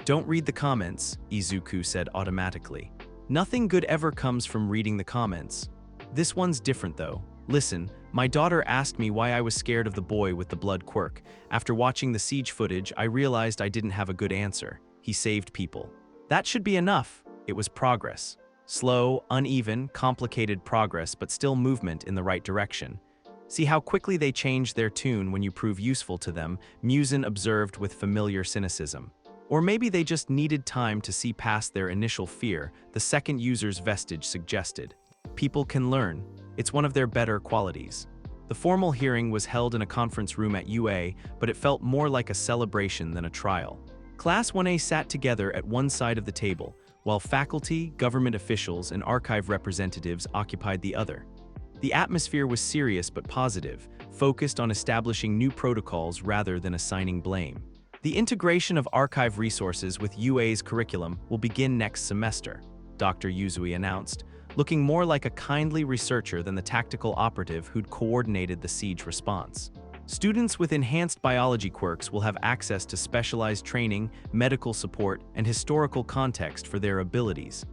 "Don't read the comments," Izuku said automatically. "Nothing good ever comes from reading the comments. This one's different though. Listen, my daughter asked me why I was scared of the boy with the blood quirk. After watching the siege footage, I realized I didn't have a good answer. He saved people. That should be enough." It was progress. Slow, uneven, complicated progress, but still movement in the right direction. "See how quickly they change their tune when you prove useful to them," Muzan observed with familiar cynicism. "Or maybe they just needed time to see past their initial fear," the second user's vestige suggested. "People can learn. It's one of their better qualities." The formal hearing was held in a conference room at UA, but it felt more like a celebration than a trial. Class 1A sat together at one side of the table, while faculty, government officials, and archive representatives occupied the other. The atmosphere was serious but positive, focused on establishing new protocols rather than assigning blame. "The integration of archive resources with UA's curriculum will begin next semester," Dr. Yuzui announced, looking more like a kindly researcher than the tactical operative who'd coordinated the siege response. "Students with enhanced biology quirks will have access to specialized training, medical support, and historical context for their abilities."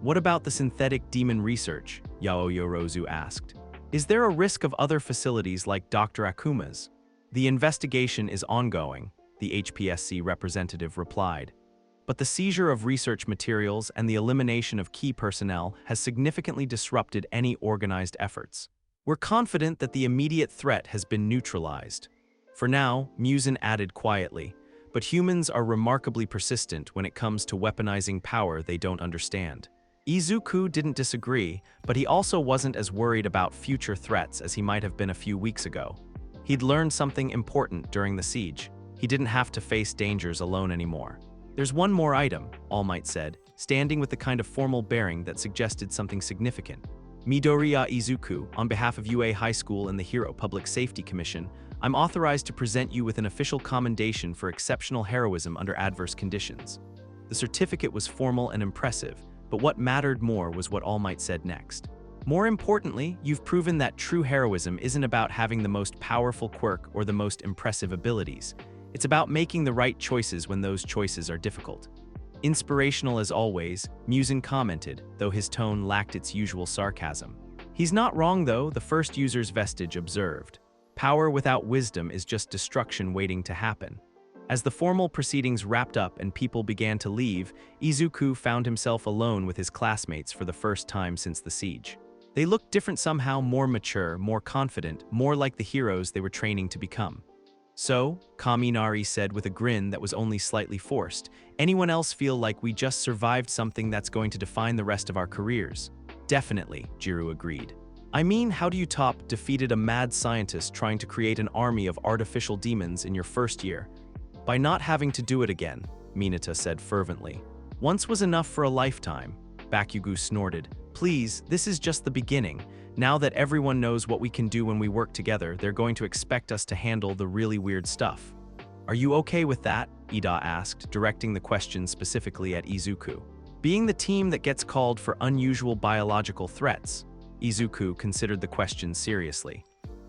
"What about the synthetic demon research?" Yaoyorozu asked. "Is there a risk of other facilities like Dr. Akuma's?" "The investigation is ongoing," the HPSC representative replied. "But the seizure of research materials and the elimination of key personnel has significantly disrupted any organized efforts. We're confident that the immediate threat has been neutralized." "For now," Muzan added quietly, "but humans are remarkably persistent when it comes to weaponizing power they don't understand." Izuku didn't disagree, but he also wasn't as worried about future threats as he might have been a few weeks ago. He'd learned something important during the siege. He didn't have to face dangers alone anymore. "There's one more item," All Might said, standing with the kind of formal bearing that suggested something significant. "Midoriya Izuku, on behalf of UA High School and the Hero Public Safety Commission, I'm authorized to present you with an official commendation for exceptional heroism under adverse conditions." The certificate was formal and impressive, but what mattered more was what All Might said next. "More importantly, you've proven that true heroism isn't about having the most powerful quirk or the most impressive abilities. It's about making the right choices when those choices are difficult." "Inspirational as always," Muzan commented, though his tone lacked its usual sarcasm. "He's not wrong though," the first user's vestige observed. "Power without wisdom is just destruction waiting to happen." As the formal proceedings wrapped up and people began to leave, Izuku found himself alone with his classmates for the first time since the siege. They looked different somehow, more mature, more confident, more like the heroes they were training to become. "So," Kaminari said with a grin that was only slightly forced, "anyone else feel like we just survived something that's going to define the rest of our careers?" "Definitely," Jiru agreed. "I mean, how do you top defeated a mad scientist trying to create an army of artificial demons in your first year?" "By not having to do it again," Mineta said fervently. "Once was enough for a lifetime." Bakugo snorted. "Please, this is just the beginning. Now that everyone knows what we can do when we work together, they're going to expect us to handle the really weird stuff." "Are you okay with that?" Ida asked, directing the question specifically at Izuku. "Being the team that gets called for unusual biological threats?" Izuku considered the question seriously.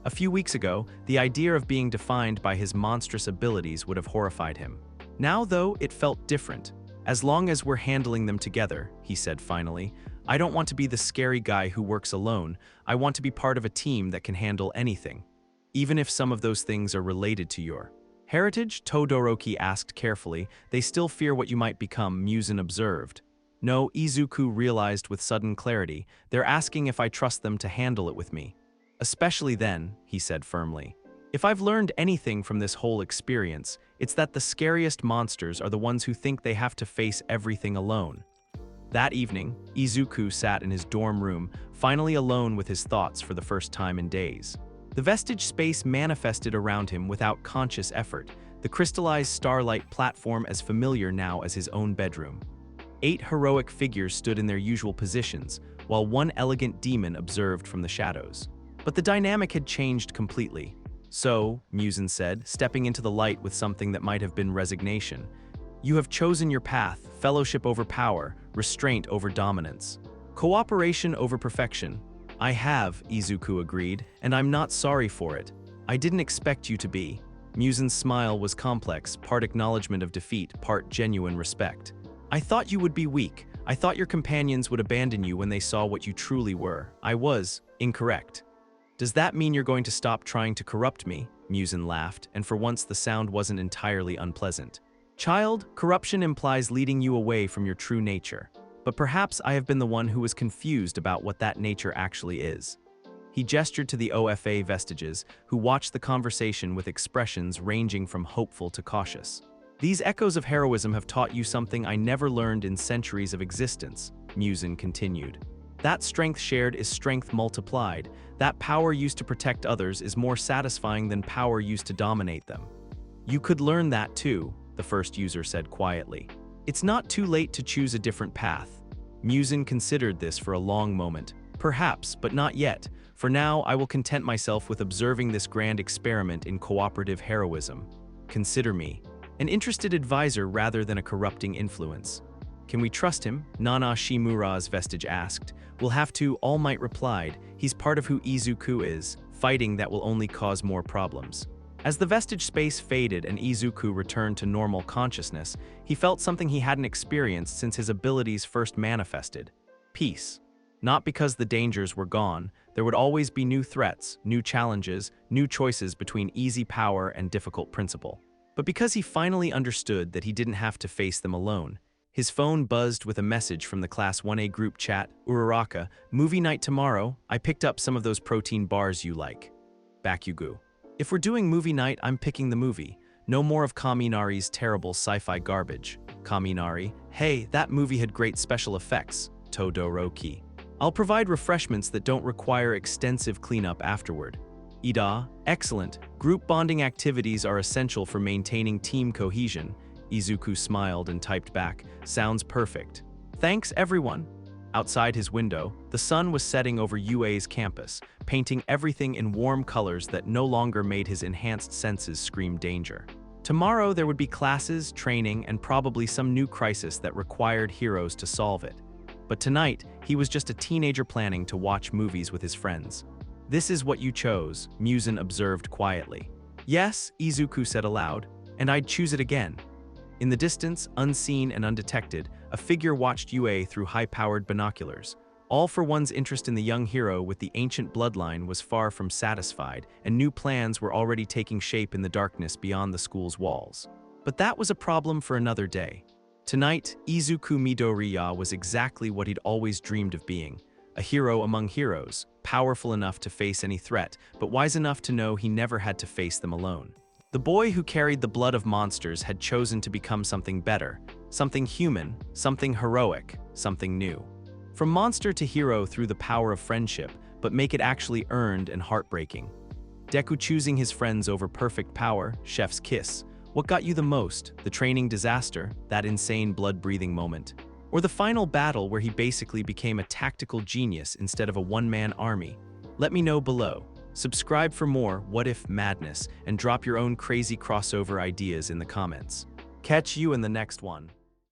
A few weeks ago, the idea of being defined by his monstrous abilities would have horrified him. Now, though, it felt different. "As long as we're handling them together," he said finally. "I don't want to be the scary guy who works alone. I want to be part of a team that can handle anything. Even if some of those things are related to your heritage," Todoroki asked carefully. "They still fear what you might become," Muzan observed. "No," Izuku realized with sudden clarity. "They're asking if I trust them to handle it with me." Especially then, he said firmly. If I've learned anything from this whole experience, it's that the scariest monsters are the ones who think they have to face everything alone. That evening, Izuku sat in his dorm room, finally alone with his thoughts for the first time in days. The vestige space manifested around him without conscious effort, the crystallized starlight platform as familiar now as his own bedroom. 8 heroic figures stood in their usual positions, while one elegant demon observed from the shadows. But the dynamic had changed completely. So, Muzan said, stepping into the light with something that might have been resignation, you have chosen your path, fellowship over power, restraint over dominance, cooperation over perfection. I have, Izuku agreed, and I'm not sorry for it. I didn't expect you to be. Muzan's smile was complex, part acknowledgement of defeat, part genuine respect. I thought you would be weak. I thought your companions would abandon you when they saw what you truly were. I was incorrect. Does that mean you're going to stop trying to corrupt me? Muzan laughed, and for once the sound wasn't entirely unpleasant. Child, corruption implies leading you away from your true nature. But perhaps I have been the one who was confused about what that nature actually is. He gestured to the OFA vestages, who watched the conversation with expressions ranging from hopeful to cautious. These echoes of heroism have taught you something I never learned in centuries of existence, Muzan continued. That strength shared is strength multiplied. That power used to protect others is more satisfying than power used to dominate them. You could learn that too, the first user said quietly. It's not too late to choose a different path. Muzan considered this for a long moment. Perhaps, but not yet. For now, I will content myself with observing this grand experiment in cooperative heroism. Consider me an interested advisor rather than a corrupting influence. Can we trust him? Nana Shimura's vestige asked. We'll have to, All Might replied. He's part of who Izuku is, fighting that will only cause more problems. As the vestige space faded and Izuku returned to normal consciousness, he felt something he hadn't experienced since his abilities first manifested. Peace. Not because the dangers were gone, there would always be new threats, new challenges, new choices between easy power and difficult principle. But because he finally understood that he didn't have to face them alone. His phone buzzed with a message from the Class 1A group chat. Uraraka, movie night tomorrow. I picked up some of those protein bars you like. Bakugo. If we're doing movie night, I'm picking the movie. No more of Kaminari's terrible sci-fi garbage. Kaminari. Hey, that movie had great special effects. Todoroki. I'll provide refreshments that don't require extensive cleanup afterward. Ida. Excellent. Group bonding activities are essential for maintaining team cohesion. Izuku smiled and typed back, sounds perfect. Thanks, everyone. Outside his window, the sun was setting over UA's campus, painting everything in warm colors that no longer made his enhanced senses scream danger. Tomorrow there would be classes, training, and probably some new crisis that required heroes to solve it. But tonight, he was just a teenager planning to watch movies with his friends. This is what you chose, Muzan observed quietly. Yes, Izuku said aloud, and I'd choose it again. In the distance, unseen and undetected, a figure watched UA through high-powered binoculars. All for one's interest in the young hero with the ancient bloodline was far from satisfied, and new plans were already taking shape in the darkness beyond the school's walls. But that was a problem for another day. Tonight, Izuku Midoriya was exactly what he'd always dreamed of being. A hero among heroes, powerful enough to face any threat, but wise enough to know he never had to face them alone. The boy who carried the blood of monsters had chosen to become something better, something human, something heroic, something new. From monster to hero through the power of friendship, but make it actually earned and heartbreaking. Deku choosing his friends over perfect power, chef's kiss. What got you the most? The training disaster, that insane blood-breathing moment? Or the final battle where he basically became a tactical genius instead of a one-man army? Let me know below. Subscribe for more What If madness and drop your own crazy crossover ideas in the comments. Catch you in the next one.